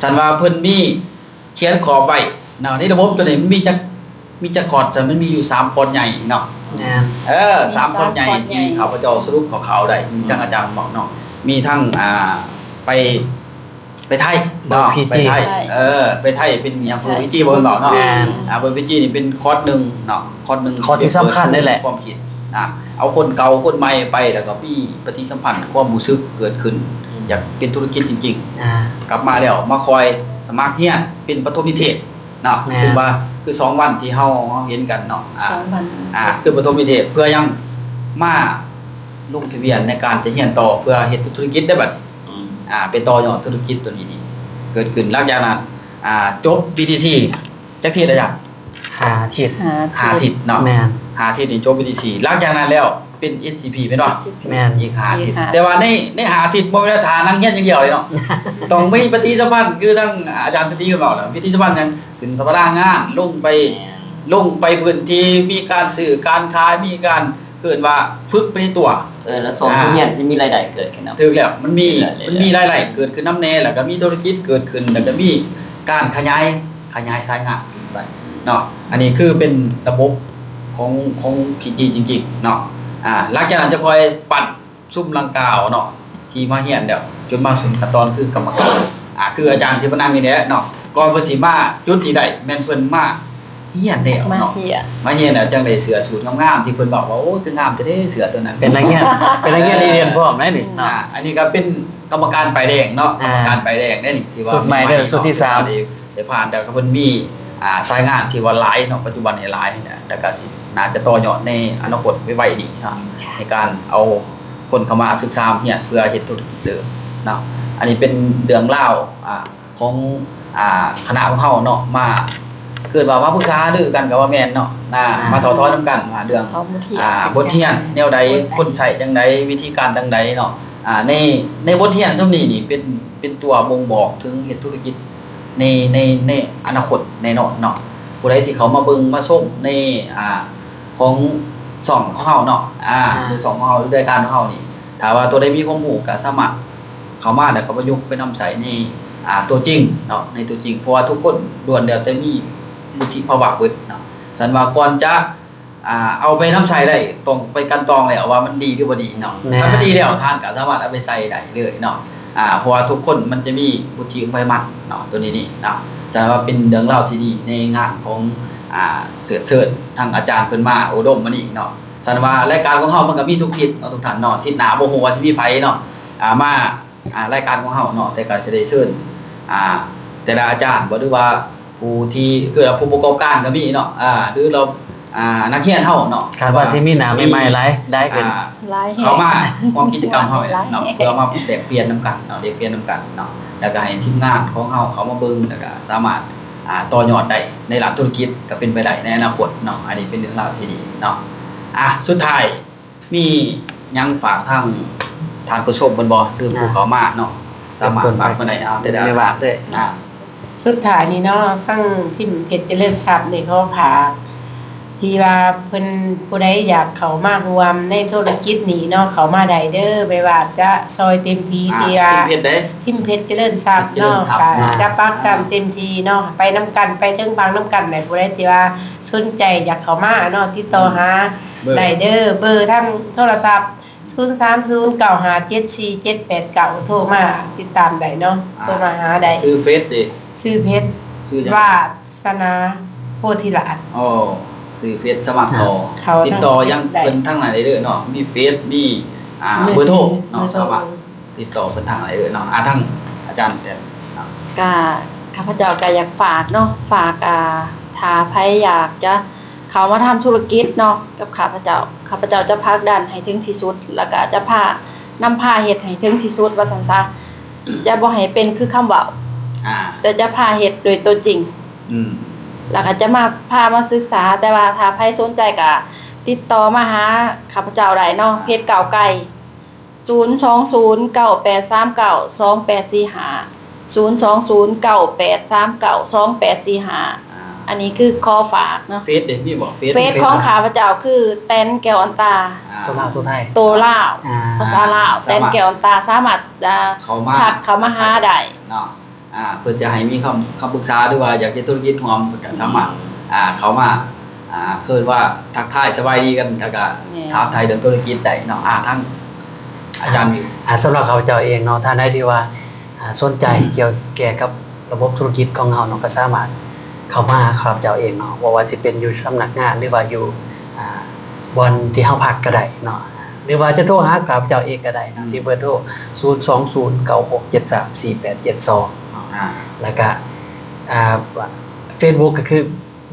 สันว่าเพิ่นมีเขียนขอบไว้เนาะในระบบตัวนี้มันมีจักกอดจะมันมีอยู่3คนใหญ่เนาะ3คนใหญ่ที่เขาพระเจ้าสรุปของเขาได้จังอาจารย์บอกเนาะมีทั้งไปไทยเนาะไปไทยไปไทยเป็นอย่างเบอร์พีจีบ่บอกเนาะเบอร์พีจีนี่เป็นคอร์สนึงเนาะคอร์สนึง ข้อที่สำคัญนี่แหละความคิดเอาคนเก่าคนใหม่ไปแล้วก็มีปฏิสัมพันธ์ความรู้สึกเกิดขึ้นอยากเป็นธุรกิจจริงๆกลับมาแล้วมาคอยสมัครเรียนเป็นปฐมนิเทศเนาะซึ่งว่าคือ2วันที่เฮาเห็นกันเนาะ2วันคือปฐมนิเทศเพื่อยังมาลงทะเบียนในการจะเรียนต่อเพื่อเฮ็ดธุรกิจได้บัดเป็นต่อยอดธุรกิจตัวนี้เกิดขึ้นหลังจากนั้นจบ BTC จักทีอาจารย์5ทิศเนาะแม่น5ทิศนี่จบ BTC หลังจากนั้นแล้วเป็น SCP แม่นบ่แม่นอีก5ทิศแต่ว่าใน5ทิศบ่แม่นฐานั่งเรียนอย่างเดียวเลยเนาะต้องมีปฏิสัมพันธ์คือทั้งอาจารย์สติก็บอกแล้วปฏิสัมพันธ์ยังขึ้นตารางงานลงไปพื้นที่มีการสื่อการค้ามีการเกิดว่าฝึกไปในตัวแล้วส่งเรียนมีรายได้เกิดขึ้นถึงแล้วมันมีรายได้เกิดขึ้นน้ำแน่แล้วก็มีธุรกิจเกิดขึ้นแล้วก็มีการขยายสายงานไปเนาะอันนี้คือเป็นระบบ ของพีจีจริงๆเนาะหลังจากนั้นจะคอยปัดซุ่มลังกาวเนาะที่มาเฮียนเดี๋ยวจนมาสู่ขั้นตอนคือกรรมการคืออาจารย์ที่มานั่งอยู่เนี่ยเนาะก่อนเพิ่นสิมาจุดที่ได้แม่นเพิ่นมาเฮียนแล้วเนาะมาเฮียนแล้วจังได้เสื้อสูทงามๆที่เพิ่นบอกว่าโอ้คืองามจะได้เสื้อตัวนั้น เป็นนักเรียนเรียนพร้อมได้นี่เนาะ อันนี้ก็เป็นกรรมการใบแดงเนาะกรรมการใบแดงได้นี่ที่ว่า สุดใหม่เด้อสุดที่สาม ได้ผ่านแล้วก็เพิ่นมีสายงานที่ว่าหลายเนาะปัจจุบันนี่หลายเนี่ยแต่ก็สิน่าจะต่อยอดในอนาคตไว้ดีเนาะในการเอาคนเข้ามาศึกษาเนี่ยเพื่อเฮ็ดธุรกิจเสริมเนาะอันนี้เป็นเรื่องเล่าของคณะของเฮาเนาะมาเกิดว่ามาปรึกษาดื้อกันก็ว่าแม่นเนาะมาถอดถอนนำกันเรื่องบทเรียนแนวใดคนใช้จังไดวิธีการจังไดเนาะในบทเรียนซุมนี้นี่เป็นตัวบ่งบอกถึงเฮ็ดธุรกิจในอนาคตแน่นอนเนาะผู้ใดที่เขามาเบิ่งมาชมในของช่องของเฮาเนาะหรือช่องของเฮาหรือรายการของเฮานี่ถ้าว่าตัวใดมีความรู้ก็สามารถเข้ามาแล้วก็ประยุกต์ไปนำใช้ในตัวจริงเนาะในตัวจริงเพราะว่าทุกคนล้วนแล้วแต่มีวุฒิภาวะเบิดเนาะฉันว่าก่อนจะเอาไปนำใช้ได้ต้องไปกันตองแล้วว่ามันดีหรือบ่ดีเนาะถ้ามันดีแล้วท่านก็สามารถเอาไปใช้ได้เลยเนาะเพราะว่าทุกคนมันจะมีวุฒิภาวะเนาะตัวนี้นี่เนาะแสดงว่าเป็นเรื่องเล่าที่ดีในงานของเสือเชิญทางอาจารย์เพิ่นมาอบรมมานี่เนาะแสดงว่ารายการของเฮามันก็มีทุกทิศเนาะทุกท่านเนาะทิศหน้าบ่ฮู้ว่าสิมีไผเนาะมารายการของเฮาเนาะแต่ก็สิได้เชิญแต่ละอาจารย์บ่หรือว่าผู้ที่คือผู้ประกอบการก็มีเนาะหรือเรานักเรียนเฮาเนาะ คาดว่าสิมีหน้าใหม่ๆหลายได้เป็น เขามาความกิจกรรมเฮาเนาะเพื่อมาแลกเปลี่ยนนำกันเนาะแลกเปลี่ยนนำกันเนาะแล้วก็ให้ทีมงานของเฮาเขามาเบิ่งแล้วก็สามารถต่อยอดได้ในหลักธุรกิจก็เป็นไปได้ในอนาคตเนาะอันนี้เป็นเรื่องราวที่ดีเนาะสุดท้ายมียังฝากทางทานผู้ชมเพิ่นบ่หรือผู้เขามาเนาะสามารถฝากเพิ่นได้เอาแต่ละ ในบาทเด้อ สุดท้ายนี่เนาะฟังพิมพ์เพชรเจริญทรัพย์นี่เขาผากที่ว่าเพิ่นผู้ใดอยากเข้ามารวมในธุรกิจนี้เนาะเข้ามาได้เด้อไม่ว่าจะซอยเต็มที่ที่ว่า เพชรเด้ พิมพ์เพชรเจริญทรัพย์เนาะก็จะปักกันเต็มที่เนาะไปนํกันไปถึงบางนํกันแม่ผู้ใดที่ว่าสนใจอยากเข้ามาเนาะติดต่อหาได้เด้อเบอร์ทางโทรศัพท์03095747789โทรมาติดตามได้เนาะโทรมาหาได้ ชื่อเฟซดิ ชื่อเพชร ชื่อจัง วาสนาโพธิราช ชื่อเฟซสมัครต่อ เขา ติดต่อยังเพิ่นทางไหนได้เด้อเนาะมีเฟซมีเบอร์โทรเนาะสามารถติดต่อเพิ่นทางไหนเด้อเนาะทางอาจารย์เนาะ ก็ข้าพเจ้าก็อยากฝากเนาะฝากถ้าใครอยากจะเข้ามาทำธุรกิจเนาะกับข้าพเจ้าจะผลักดันให้ถึงที่สุดแล้วก็จะนำพาเฮ็ดให้ถึงที่สุดว่าซั่นซะจะบ่ให้เป็นคือคำเว้าแต่จะพาเฮ็ดโดยตัวจริงแล้วก็จะพามาศึกษาแต่ว่าถ้าใครสนใจก็ติดต่อมาหาข้าพเจ้าได้เนาะเพจเก่าไก่02098392845 02098392845อันนี้คือขอฝากเนาะ เฟซเด้มีบ่เฟซ เฟซของข้าพเจ้าคือแตนแก้วอันตา ตัวลาวตัวไทย โตลาวภาษาลาวแตนแก้วอันตาสามารถเข้ามาหาได้ เนาะเพื่อจะให้มีคำปรึกษาด้วยว่าอยากจะธุรกิจร่วมก็สามารถเขามาคือว่าทักทายสบายดีกันแล้วก็ถามไทยเรื่องธุรกิจได้เนาะทั้งอาจารย์วิว สำหรับเขาเจ้าเองเนาะท่านใดที่ว่าสนใจเกี่ยวกับระบบธุรกิจของเฮาเนาะก็สามารถเข้ามาครับเจ้าเองเนาะว่าสิเป็นอยู่สำนักงานหรือว่าอยู่บอนที่เฮาพักก็ได้เนาะหรือว่าจะโทรหากับเจ้าเองก็ได้นะที่เบอร์โทร02096734772แล้วก็Facebook ก็คือ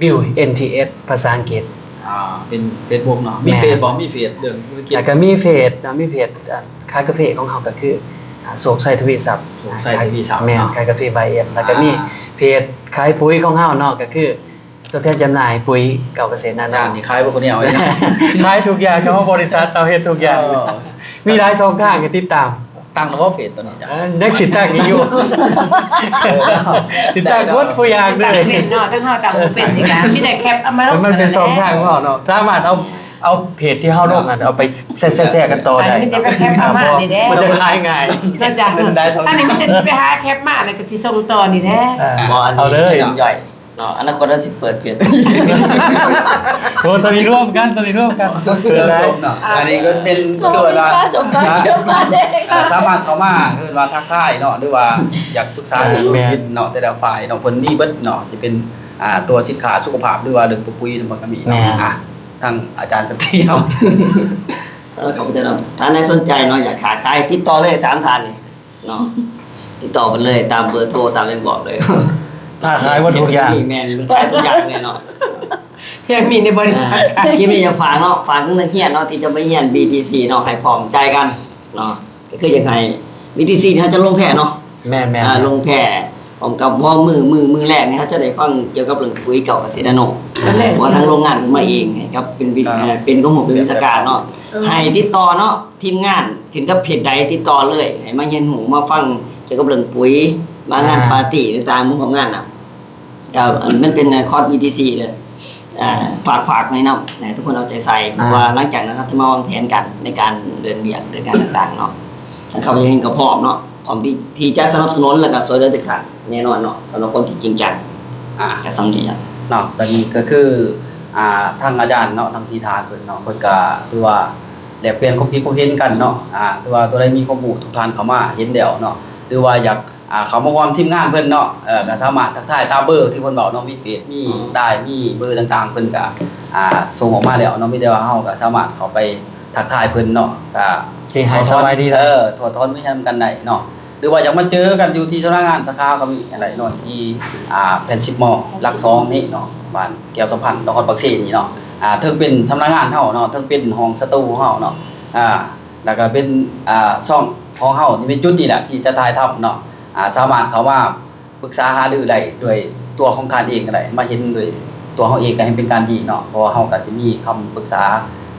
View NTS ภาษาอังกฤษเป็น Facebook เนาะมีเฟซบ่มีเฟซเรื่องธุรกิจแล้วก็มีเพจนะมีเพจคายกาแฟของเฮาก็คือโศกไซทวีศัพท์ โศกไซทวีศัพท์ แม่นคายกาแฟไบเอ็มแล้วก็มีเพจขายปุ๋ยของเฮาเนาะก็คือตัวแทนจำหน่ายปุ๋ยเก่าเกษตรนา อา นา จารย์นี่ขายบ่คนเดียวเลยนะ ขายทุกอย่างเฉพาะบริษัทเราเฮ็ดทุกอย่างมีหลายช่องทางให้ติดตาม ตั้งแล้วว่าเพจตัวนี้จ้ะ นักสิตั้งนี้อยู่ติดตั้งหมดผู้อย่างเล ต่าง ย เป็นเนาะทั้งเฮาต่างบ่เป็นสิคะมีแต่แคปเอามาลง มันเป็นช่องทางของเฮาเนาะสามารถเอาเพจที่เฮาลงเอาไปแซ่ๆกันต่อได้ มันจะไปแคปเอามานี่แหละ มันจะขายง่าย นั่นจ้ะอันนี้มันจะไปหาแคปมาแล้วก็สิส่งต่อนี่แหละ บ่อัน เอาเลย นี้ย่อย เนาะอนาคตเราสิเปิดเพจ โอ้ตอนนี้ร่วมกันเพื่ออะไร เนาะอันนี้ก็เป็นตัวว่า จบมาเยอะมากเลย สามารถเข้ามาคือว่าทักทายเนาะหรือว่าอยากปรึกษาเรื่องชีวิตเนาะแต่ละฝ่ายเนาะเพิ่นมีเบิดเนาะสิเป็นตัวสินค้าสุขภาพหรือว่าเรื่องตัวปุ๋ยมันก็มีเนาะทางอาจารย์สันติเนาะ แล้วก็จะถ้าในสนใจเนาะอยากขายติดต่อเลย3ท่านนี่เนาะติดต่อกันเลยตามเบอร์โทรตามเป็นบอกเลย ถ้าขายวัตถุอย่าง แม่นขายทุกอย่างเลยเนาะ ยังมีในบริษัท ที่มีจะฝากเนาะฝากถึงนักเรียนเนาะที่จะไปเรียน BTC เนาะให้พร้อมใจกันเนาะก็คือยังไง BTC นี่เขาจะลงแพร่เนาะ แม่ ลงแพร่พร้อมกับว่ามือแรกเนี่ยเขาจะได้ฟังเกี่ยวกับเรื่องปุ๋ยเก่าเกษตรนาโนเพราะทางโรงงานขึ้นมาเองครับเป็นข้อมูลเป็นวิชาการเนาะให้ติดต่อเนาะทีมงานถึงกับเพจใดติดต่อเลยให้มาเรียนหูมาฟังเกี่ยวกับเรื่องปุ๋ยมางานปาร์ตี้ต่างๆมุมของงานน่ะก็มันเป็นคอร์ส BTC เลยฝากให้เนาะให้ทุกคนเอาใจใส่เพราะว่าหลังจากนั้นเราจะมาวางแผนกันในการเดินเบียดเดินการต่างๆเนาะถ้าเขายังเห็นก็พร้อมเนาะพร้อมที่จะสนับสนุนแล้วก็ช่วยเหลือทุกท่านแน่นอนเนาะสำหรับคนที่จริงจังจะสำเร็จ เนาะตอนนี้ก็คือทางอาจารย์เนาะทางสีทานเพิ่นเนาะเพิ่นก็ตัวแลกเปลี่ยนความคิดความเห็นกันเนาะตัวใดมีข้อมูลทุกท่านเข้ามาเห็นแล้วเนาะหรือว่าอยากเข้ามาร่วมทีมงานเพิ่นเนาะก็สามารถทักทายตามเบอร์ที่เพิ่นบอกเนาะมีเพจมีได้มีเบอร์ต่างๆเพิ่นก็ส่งออกมาแล้วเนาะมีแต่ว่าเฮาก็สามารถเข้าไปทักทายเพิ่นเนาะก็ สิให้สบายดีนะ ถอดถอนวิญญาณกันได้เนาะหรือว่าอยากมาเจอกันอยู่ที่สำนักงานสาขาก็มีอะไรเนาะที่แพนชิปมอหลัก2นี่เนาะบ้านแก้วสัมพันธ์นครปักสีนี่เนาะเทิงเป็นสำนักงานเฮาเนาะเทิงเป็นห้องสตูของเฮาเนาะแล้วก็เป็นช่องของเฮานี่เป็นจุดนี่แหละที่จะถ่ายทำเนาะสามารถเข้ามาปรึกษาหารือได้ด้วยตัวของท่านเองก็ได้มาเห็นด้วยตัวเฮาเองก็ให้เป็นการดีเนาะเพราะว่าเฮาก็สิมีคำปรึกษา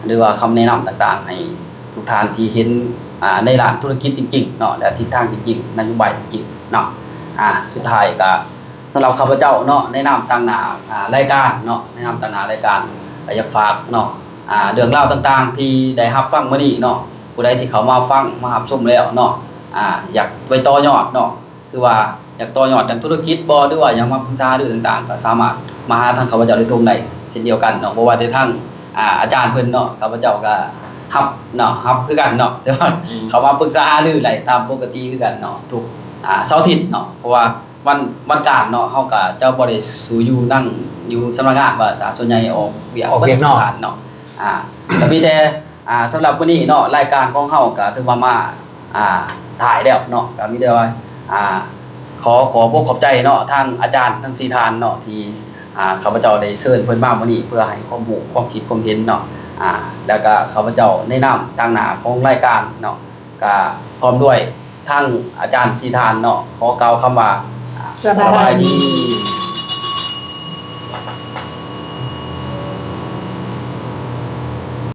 หรือว่าคำแนะนำต่างๆให้ทุกท่านที่เห็นในร้านธุรกิจจริงๆเนาะและทิศทางจริงๆนโยบายจริงๆเนาะสุดท้ายก็สำหรับข้าพเจ้าเนาะในนามต่างหน้ารายการเนาะในนามต่างหน้ารายการอยากฝากเนาะเรื่องราวต่างๆที่ได้รับฟังมื้อนี้เนาะผู้ใดที่เขามาฟังมารับชมแล้วเนาะอยากไปต่อยอดเนาะคือว่าอยากต่อยอดทางธุรกิจบ่หรือว่าอยากมาปรึกษาเรื่องต่างๆก็สามารถมาหาทางข้าพเจ้าโดยตรงได้เช่นเดียวกันเนาะบ่ว่าแต่ทางอาจารย์เพิ่นเนาะข้าพเจ้าก็ฮับคือกันเนาะแต่ว่าเขามาปรึกษาหรืออะไรตามปกติคือกันเนาะทุกเสาร์อาทิตย์เนาะเพราะว่าวันกลางเนาะเฮาก็เจ้าบ่ได้สู่อยู่นั่งอยู่สำนักงานว่าส่วนใหญ่ออกเวียกนอกเนาะก็มีแต่สำหรับวันนี้เนาะรายการของเฮาก็ถือว่ามาถ่ายแล้วเนาะก็มีแต่ว่าขอบอกขอบใจเนาะทางอาจารย์ทั้ง4ท่านเนาะที่ข้าพเจ้าได้เชิญเพิ่นมาวันนี้เพื่อให้ความรู้ความคิดความเห็นเนาะแล้วก็ข้าพเจ้าในนามต่างหน้าของรายการเนาะก็พร้อมด้วยทั้งอาจารย์สีทานเนาะขอกล่าวคำว่าสบายดี